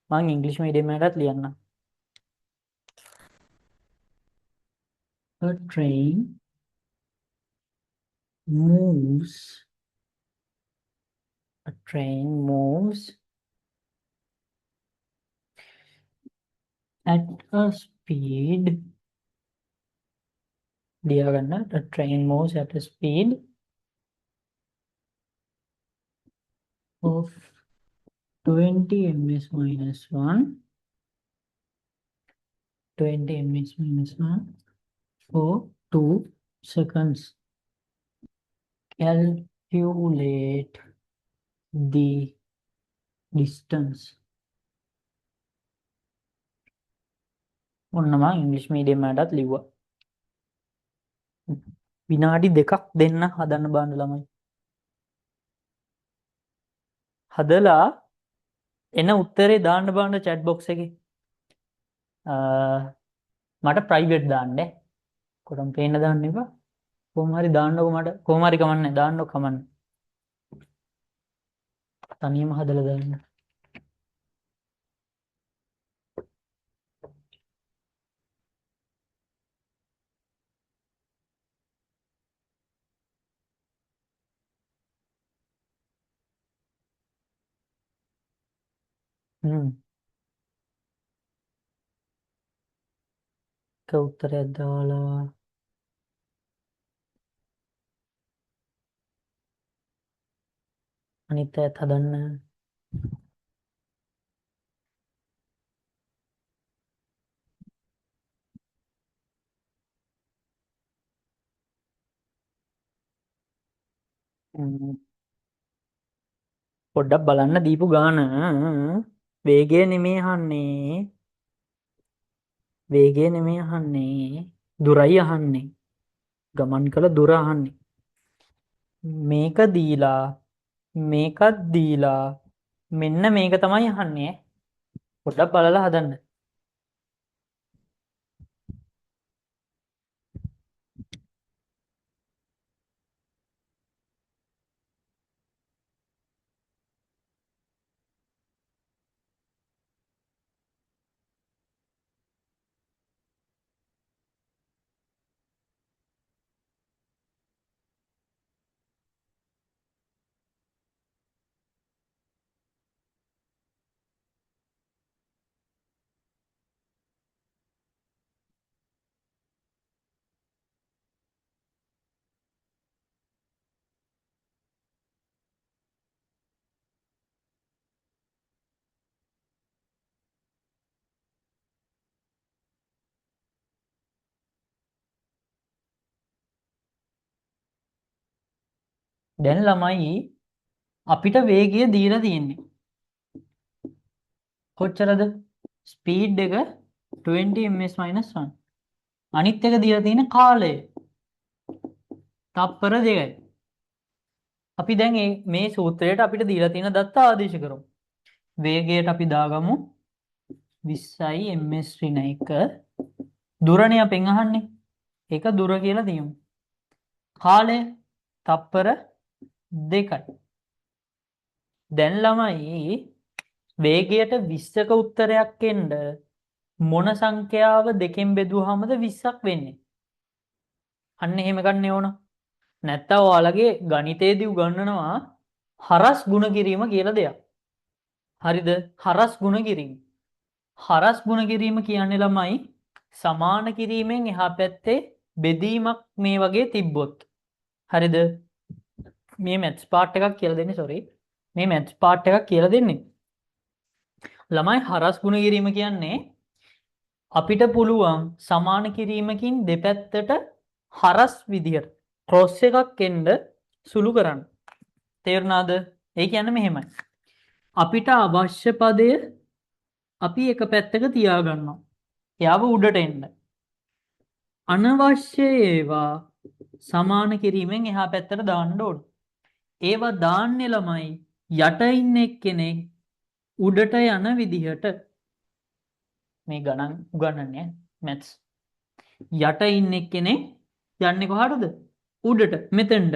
මං ඉංග්‍රීසි මීඩියම් එකටත් ලියන්න. A train moves at a speed ලියා ගන්න. A train moves at a speed of 20 ms minus 1 for 2 seconds. Calculate the distance. ඔන්න මම ඉංග්‍රීසි මීඩියම් එකටත් ලිව්වා. විනාඩි 2ක් දෙන්න හදන්න බලන්න ළමයි. හදලා එන උත්තරේ දාන්න බලන්න chat box එකේ. මට ප්‍රයිවට් දාන්න. කොටම් පේන්න දාන්න එපා. කොහොම හරි දාන්නකො මට. කොහොම හරි කමන්නේ දාන්නකො කමන්නේ. තනියම හදලා දාන්න. උත්තරයක් දාලා අනිත් අයත් හදන්න. පොඩ්ඩක් බලන්න දීපු ගාන. වේගය නෙමේ අහන්නේ. දුරයි අහන්නේ. ගමන් කළ දුර අහන්නේ. මේකත් දීලා මෙන්න මේක තමයි අහන්නේ. පොඩ්ඩක් බලලා හදන්න. දැන් ළමයි අපිට වේගය දීලා තියෙන්නේ. කොච්චරද? ස්පීඩ් එක 20 ms-1. අනිත් එක දීලා තියෙන කාලය තප්පර 2යි. අපි දැන් මේ සූත්‍රයට අපිට දීලා තියෙන දත්ත ආදේශ කරමු. වේගයට අපි දාගමු 20යි ms ඍණ 1. දුරනේ අපෙන් අහන්නේ. ඒක දුර කියලා තියමු. කාලය තප්පර 2යි. දැන් ළමයි වේගයට 20ක උත්තරයක් එන්න මොන සංඛ්‍යාව දෙකෙන් බෙදුවාමද 20ක් වෙන්නේ? අන්න එහෙම ගන්න ඕන. නැත්තම් ඔයාලගේ ගණිතයේදී උගන්වනවා හරස් ගුණ කිරීම කියලා දෙයක්. හරිද? හරස් ගුණ කිරීම. හරස් ගුණ කිරීම කියන්නේ ළමයි සමාන කිරීමෙන් එහා පැත්තේ බෙදීමක් මේ වගේ තිබ්බොත්. හරිද? මේ මැත්ස් පාර්ට් එකක් කියලා දෙන්නේ සෝරි. මේ මැත්ස් පාර්ට් එකක් කියලා දෙන්නේ. ළමයි හරස් ගුණ කිරීම කියන්නේ අපිට පුළුවන් සමාන කිරීමකින් දෙපැත්තට හරස් විදිහට ක්‍රොස් එකක් එන්න සුළු කරන්න. තේරුණාද? ඒ කියන්නේ මෙහෙමයි. අපිට අවශ්‍ය පදය අපි එක පැත්තක තියාගන්නවා. එයාව උඩට එන්න. අනවශ්‍ය ඒවා සමාන කිරීමෙන් එහා පැත්තට දාන්න ඕන. ඒවා දාන්නේ ළමයි යට ඉන්න එක්කෙනෙක් උඩට යන විදිහට. මේ ගණන් උගන්වන්නේ මැත්ස්. යට ඉන්න එක්කෙනෙක් යන්නේ කොහටද? උඩට මෙතෙන්ට.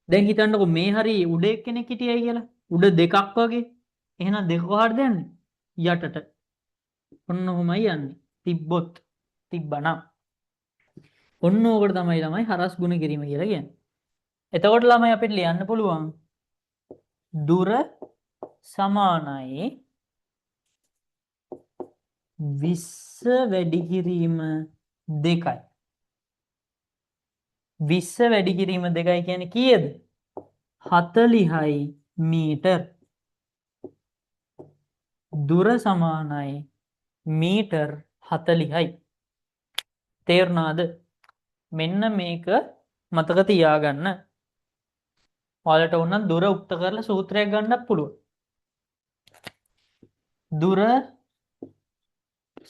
දැන් හිතන්නකො මේ හරිය උඩ එක්කෙනෙක් හිටියයි කියලා. උඩ දෙකක් වගේ. එහෙනම් දෙක කොහටද යන්නේ? යටට. ඔන්න ඔහොමයි යන්නේ. තිබ්බොත් තිබ්බනම්. ඔන්න ඕකට තමයි හරස් ගුණ කිරීම කියලා කියන්නේ. එතකොට ළමයි අපිට ලියන්න පුළුවන් දුර සමානයි 20 වැඩි කිරීම 2යි. 20 වැඩි කිරීම 2යි කියන්නේ කීයද? 40යි මීටර්. දුර සමානයි මීටර් 40යි. තේරුණාද? මෙන්න මේක මතක තියාගන්න. ඔයාලට ඕන දුර උක්ත කරලා සූත්‍රයක් ගන්නත් පුළුවන්. දුර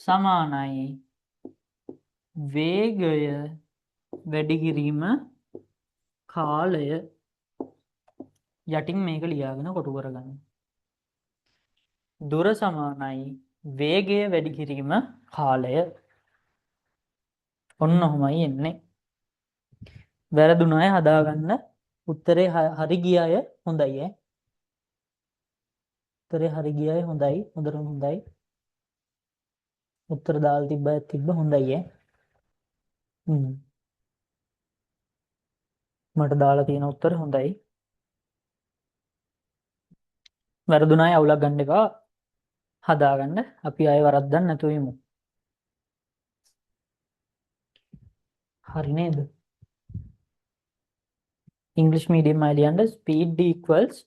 සමානයි වේගය වැඩි කිරීම කාලය. යටින් මේක ලියාගෙන කොටු කරගන්න. දුර සමානයි වේගය වැඩි කිරීම කාලය. ඔන්න ඔහොමයි එන්නේ. වැරදුන අය හදාගන්න. උත්තරේ හරි ගිය අය හොඳයි ඈ. උත්තරේ හරි ගිය අය හොඳයි. හොඳටම හොඳයි. උත්තර දාලා තිබ්බ හොඳයි ඈ. මට දාලා තියෙන උත්තර හොඳයි. වැරදුන අය අවුලක් ගන්න එපා. හදාගන්න. අපි ආයෙ වරද්දන්න නැතුව යමු. හරි නේද? English medium අය ලියන්න speed equals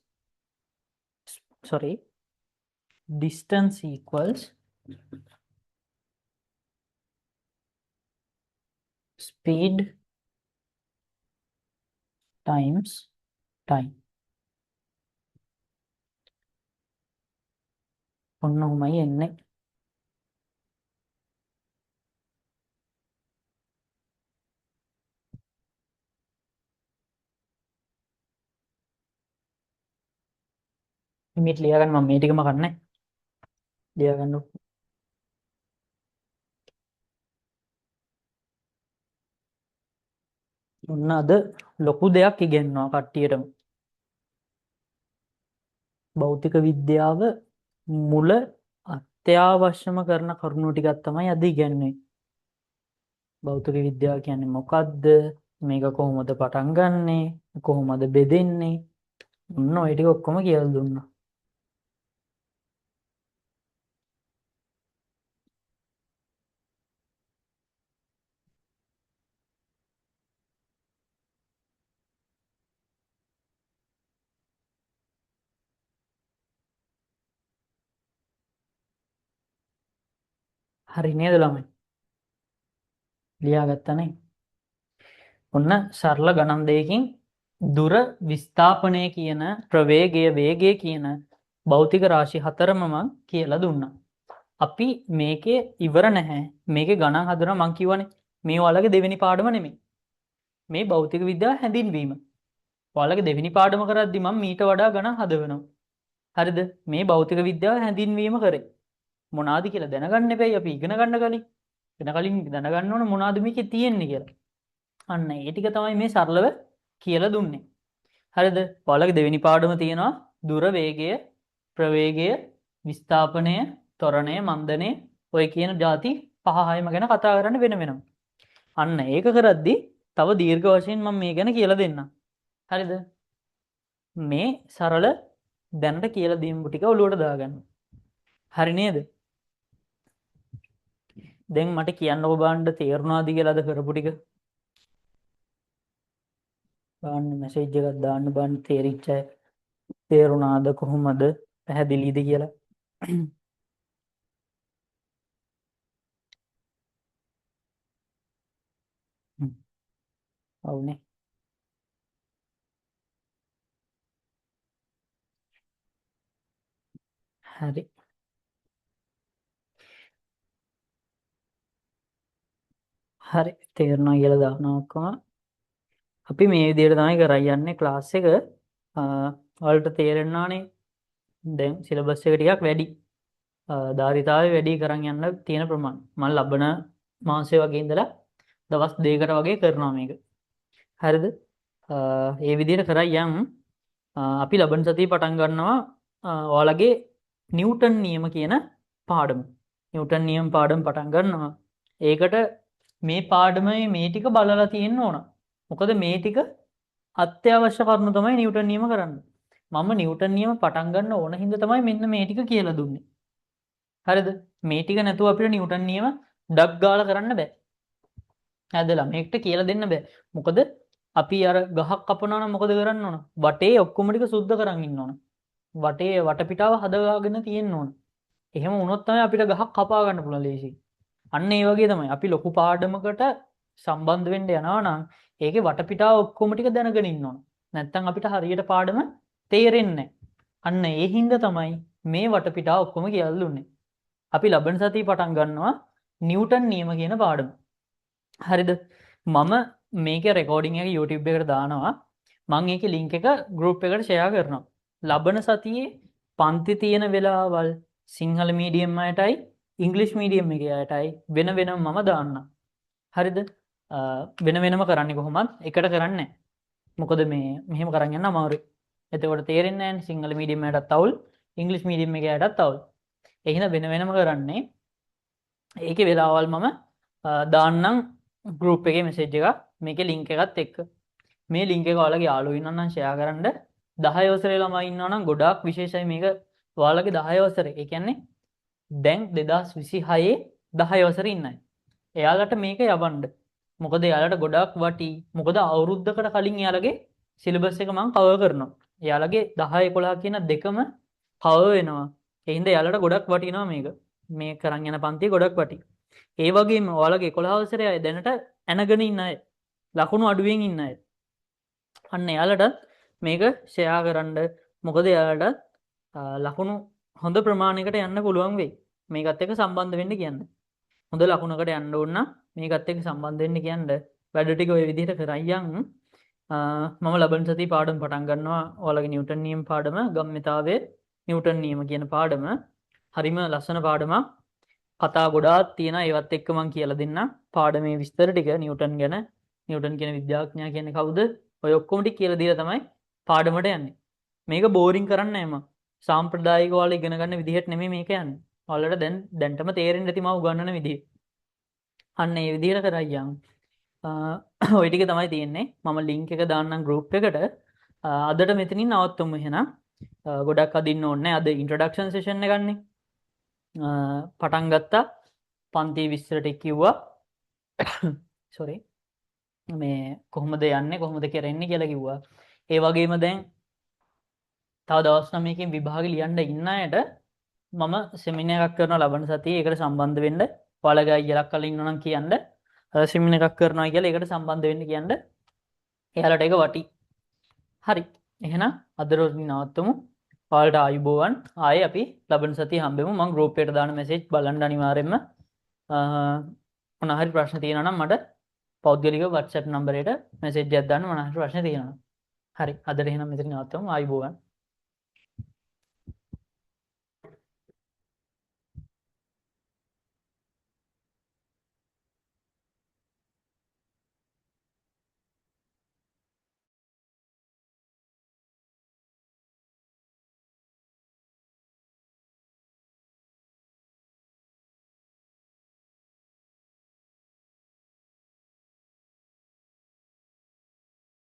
distance equals speed times time. ඔන්න ඔහොමයි එන්නේ. මේක ලියාගන්න මම මේ ටිකම කරන්නේ. ලියාගන්න. ඔන්න අද ලොකු දෙයක් ඉගෙනනවා කට්ටියටම. භෞතික විද්‍යාව මුල අත්‍යවශ්‍යම කරන කරුණු ටිකක් තමයි අද ඉගෙනන්නේ. භෞතික විද්‍යාව කියන්නේ මොකක්ද? මේක කොහොමද පටන් ගන්නෙ? කොහොමද බෙදෙන්නේ? ඔන්න ඔය ටික ඔක්කොම කියලා දුන්නා. හරි නේද ළමයි? ලියාගත්තා නේ? ඔන්න සරල ගණන් දෙකකින් දුර විස්ථාපනය කියන ප්‍රවේගය වේගය කියන භෞතික රාශි හතරම මං කියලා දුන්නා. අපි මේකේ ඉවර නැහැ. මේකේ ගණන් හදනවා මං කියවනේ. මේ ඔයාලගේ දෙවෙනි පාඩම නෙමෙයි. මේ භෞතික විද්‍යාව හැඳින්වීම. ඔයාලගේ දෙවෙනි පාඩම කරද්දි මම මීට වඩා ගණන් හදවනවා. හරිද? මේ භෞතික විද්‍යාව හැඳින්වීම කරේ. මොනවාද කියලා දැනගන්න එපැයි අපි ඉගෙන ගන්න කලින්. ඉගෙන කලින් දැනගන්න ඕන මොනවාද මේකේ තියෙන්නේ කියලා. අන්න ඒ ටික තමයි මේ සරලව කියලා දුන්නේ. හරිද? ඔයාලගේ දෙවෙනි පාඩම තියෙනවා දුර වේගය, ප්‍රවේගය, විස්ථාපනය, ත්වරණය, මන්දනය ඔය කියන ಜಾති 5-6ම ගැන කතා කරන්න වෙන වෙනම. අන්න ඒක කරද්දි තව දීර්ඝ වශයෙන් මම මේ ගැන කියලා දෙන්නම්. හරිද? මේ සරල දැනට කියලා දීමු ටික ඔලුවට දාගන්න. හරි නේද? දැන් මට කියන්න ඔබ බලන්න තේරුණාද කියලාද කරපු ටික? බලන්න මැසේජ් එකක් දාන්න බලන්න තේරිච්ච අය. තේරුණාද කොහොමද? පැහැදිලිද කියලා? ඔව්නේ. හරි. හරි තේරුණා කියලා දානවා ඔක්කොම. අපි මේ විදිහට තමයි කරන් යන්නේ ක්ලාස් එක. ඔයාලට තේරෙනවානේ දැන් සිලබස් එක ටිකක් වැඩි. ධාරිතාවය වැඩි කරන් යන්න තියෙන ප්‍රමාණය. මම ලබන මාසෙ වගේ ඉඳලා දවස් 2කට වගේ කරනවා මේක. හරිද? ඒ විදිහට කරන් යමු. අපි ලබන සතියේ පටන් ගන්නවා ඔයාලගේ නිව්ටන් නියම කියන පාඩම. නිව්ටන් නියම පාඩම පටන් ගන්නවා. ඒකට මේ පාඩමේ මේ ටික බලලා තියෙන්න ඕන. මොකද මේ ටික අත්‍යවශ්‍ය කරුණු තමයි නිව්ටන් නියම කරන්න. මම නිව්ටන් නියම පටන් ගන්න ඕන හින්දා තමයි මෙන්න මේ ටික කියලා දුන්නේ. හරිද? මේ ටික නැතුව අපිට නිව්ටන් නියම ඩග් ගාලා කරන්න බෑ. හරිදලා මේකට කියලා දෙන්න බෑ. මොකද අපි අර ගහක් කපනවා නම් මොකද කරන්න ඕන? වටේ ඔක්කොම ටික සුද්ධ කරන් ඉන්න ඕන. වටේ වටපිටාව හදවාගෙන තියෙන්න ඕන. එහෙම වුණොත් තමයි අපිට ගහක් කපා ගන්න පුළුවන් ලේසියි. අන්න ඒ වගේ තමයි අපි ලොකු පාඩමකට සම්බන්ධ වෙන්න යනවා නම් ඒකේ වටපිටාව ඔක්කොම ටික දැනගෙන ඉන්න ඕන. නැත්නම් අපිට හරියට පාඩම තේරෙන්නේ නැහැ. අන්න ඒ හින්දා තමයි මේ වටපිටාව ඔක්කොම කියලා දුන්නේ. අපි ලබන සතියේ පටන් ගන්නවා නිව්ටන් නියම කියන පාඩම. හරිද? මම මේකේ රෙකෝඩින් එක YouTube එකට දානවා. මම ඒකේ link එක group එකට share කරනවා. ලබන සතියේ පන්ති තියෙන වෙලාවල් සිංහල මීඩියම් අයටයි ඉංග්‍රීසි මීඩියම් එකේ අයටයි වෙන වෙනම මම දාන්නම්. හරිද? වෙන වෙනම කරන්නේ කොහොමද? එකට කරන්නේ නැහැ. මොකද මේ මෙහෙම කරන් යන්න අමාරුයි. එතකොට තේරෙන්නේ නැහැ සිංහල මීඩියම් එකටත් අවුල්, ඉංග්‍රීසි මීඩියම් එකේ අයටත් අවුල්. ඒ හින්දා වෙන වෙනම කරන්නේ. ඒකේ වෙලාවල් මම දාන්නම් group එකේ message එකක්. මේකේ link එකත් එක්ක. මේ link එක ඔයාලගේ යාළුවෝ ඉන්නවා නම් share කරන්න. 10 වසරේ ළමයි ඉන්නවා නම් ගොඩාක් විශේෂයි මේක. ඔයාලගේ 10 වසරේ. ඒ කියන්නේ දැන් 2026 10 වසරේ ඉන්නයි. එයාලට මේක යවන්න. මොකද එයාලට ගොඩාක් වටි. මොකද අවුරුද්දකට කලින් එයාලගේ සිලබස් එක මම කවර් කරනවා. එයාලගේ 10 11 කියන දෙකම කවර් වෙනවා. ඒ හින්දා එයාලට ගොඩක් වටිනවා මේක. මේ කරන් යන පන්තිය ගොඩක් වටි. ඒ වගේම ඔයාලගේ 11 වසරේ අය දැනට ඇනගෙන ඉන්න අය, ලකුණු අඩුවෙන් ඉන්න අය. අන්න එයාලට මේක ෂෙයා කරන්න. මොකද එයාලට ලකුණු හොඳ ප්‍රමාණයකට යන්න පුළුවන් වෙයි. මේකත් එක්ක සම්බන්ධ වෙන්න කියන්නේ. හොඳ ලකුණකට යන්න ඕන නම් මේකත් එක්ක සම්බන්ධ වෙන්න කියන්නේ. වැඩ ටික ඔය විදිහට කරයියන් මම ලබන සතියේ පාඩම පටන් ගන්නවා. ඔයාලගේ නිව්ටන් නියම පාඩම, ගම්මිතාවේ නිව්ටන් නියම කියන පාඩම. හරිම ලස්සන පාඩමක්. කතා ගොඩාක් තියෙනවා. ඒවත් එක්ක මම කියලා දෙන්නම්. පාඩමේ විස්තර ටික නිව්ටන් ගැන. නිව්ටන් කියන විද්‍යාඥයා කියන්නේ කවුද? ඔය ඔක්කොම ටික කියලා දීලා තමයි පාඩමට යන්නේ. මේක බෝරින් කරන්නේ නැහැ මම. සාම්ප්‍රදායික ඔයාලා ඉගෙන ගන්න විදිහට නෙමෙයි මේක යන්නේ. ඔයාලට දැන්ටම තේරෙන්න ඇති මම උගන්වන විදිහ. අන්න ඒ විදිහට කරයියන්. ඔය ටික තමයි තියෙන්නේ. මම link එක දාන්නම් group එකට. අදට මෙතනින් නවත්වමු එහෙනම්. ගොඩක් අදින්න ඕනේ නැහැ. අද introduction session එක ගන්නෙ. පටන් ගත්තා. පන්ති විස්තරට කිව්වා. sorry. මේ කොහොමද යන්නේ කොහොමද කරන්නේ කියලා කිව්වා. ඒ වගේම දැන් තව දවස් 9කින් විභාගෙ ලියන්න ඉන්න අයට මම සෙමිනාර් එකක් කරනවා ලබන සතියේ. ඒකට සම්බන්ධ වෙන්න. ඔයාලගේ අයියලක් කලින් ඉන්නවනම් කියන්න. සෙමිනාර් එකක් කරනවා කියලා ඒකට සම්බන්ධ වෙන්න කියන්න. එයාලට ඒක වටි. හරි. එහෙනම් අද රෝටි නවත්තමු. ඔයාලට ආයුබෝවන්. ආයේ අපි ලබන සතිය හම්බෙමු. මම ගෲප් එකට දාන මැසේජ් බලන්න අනිවාර්යෙන්ම. මොනවා හරි ප්‍රශ්න තියෙනවා නම් මට පෞද්ගලික WhatsApp නම්බරයට මැසේජ් එකක් දාන්න මොනවා හරි ප්‍රශ්න තියෙනවා. හරි. අදට එහෙනම් මෙතන නවත්තමු. ආයුබෝවන්.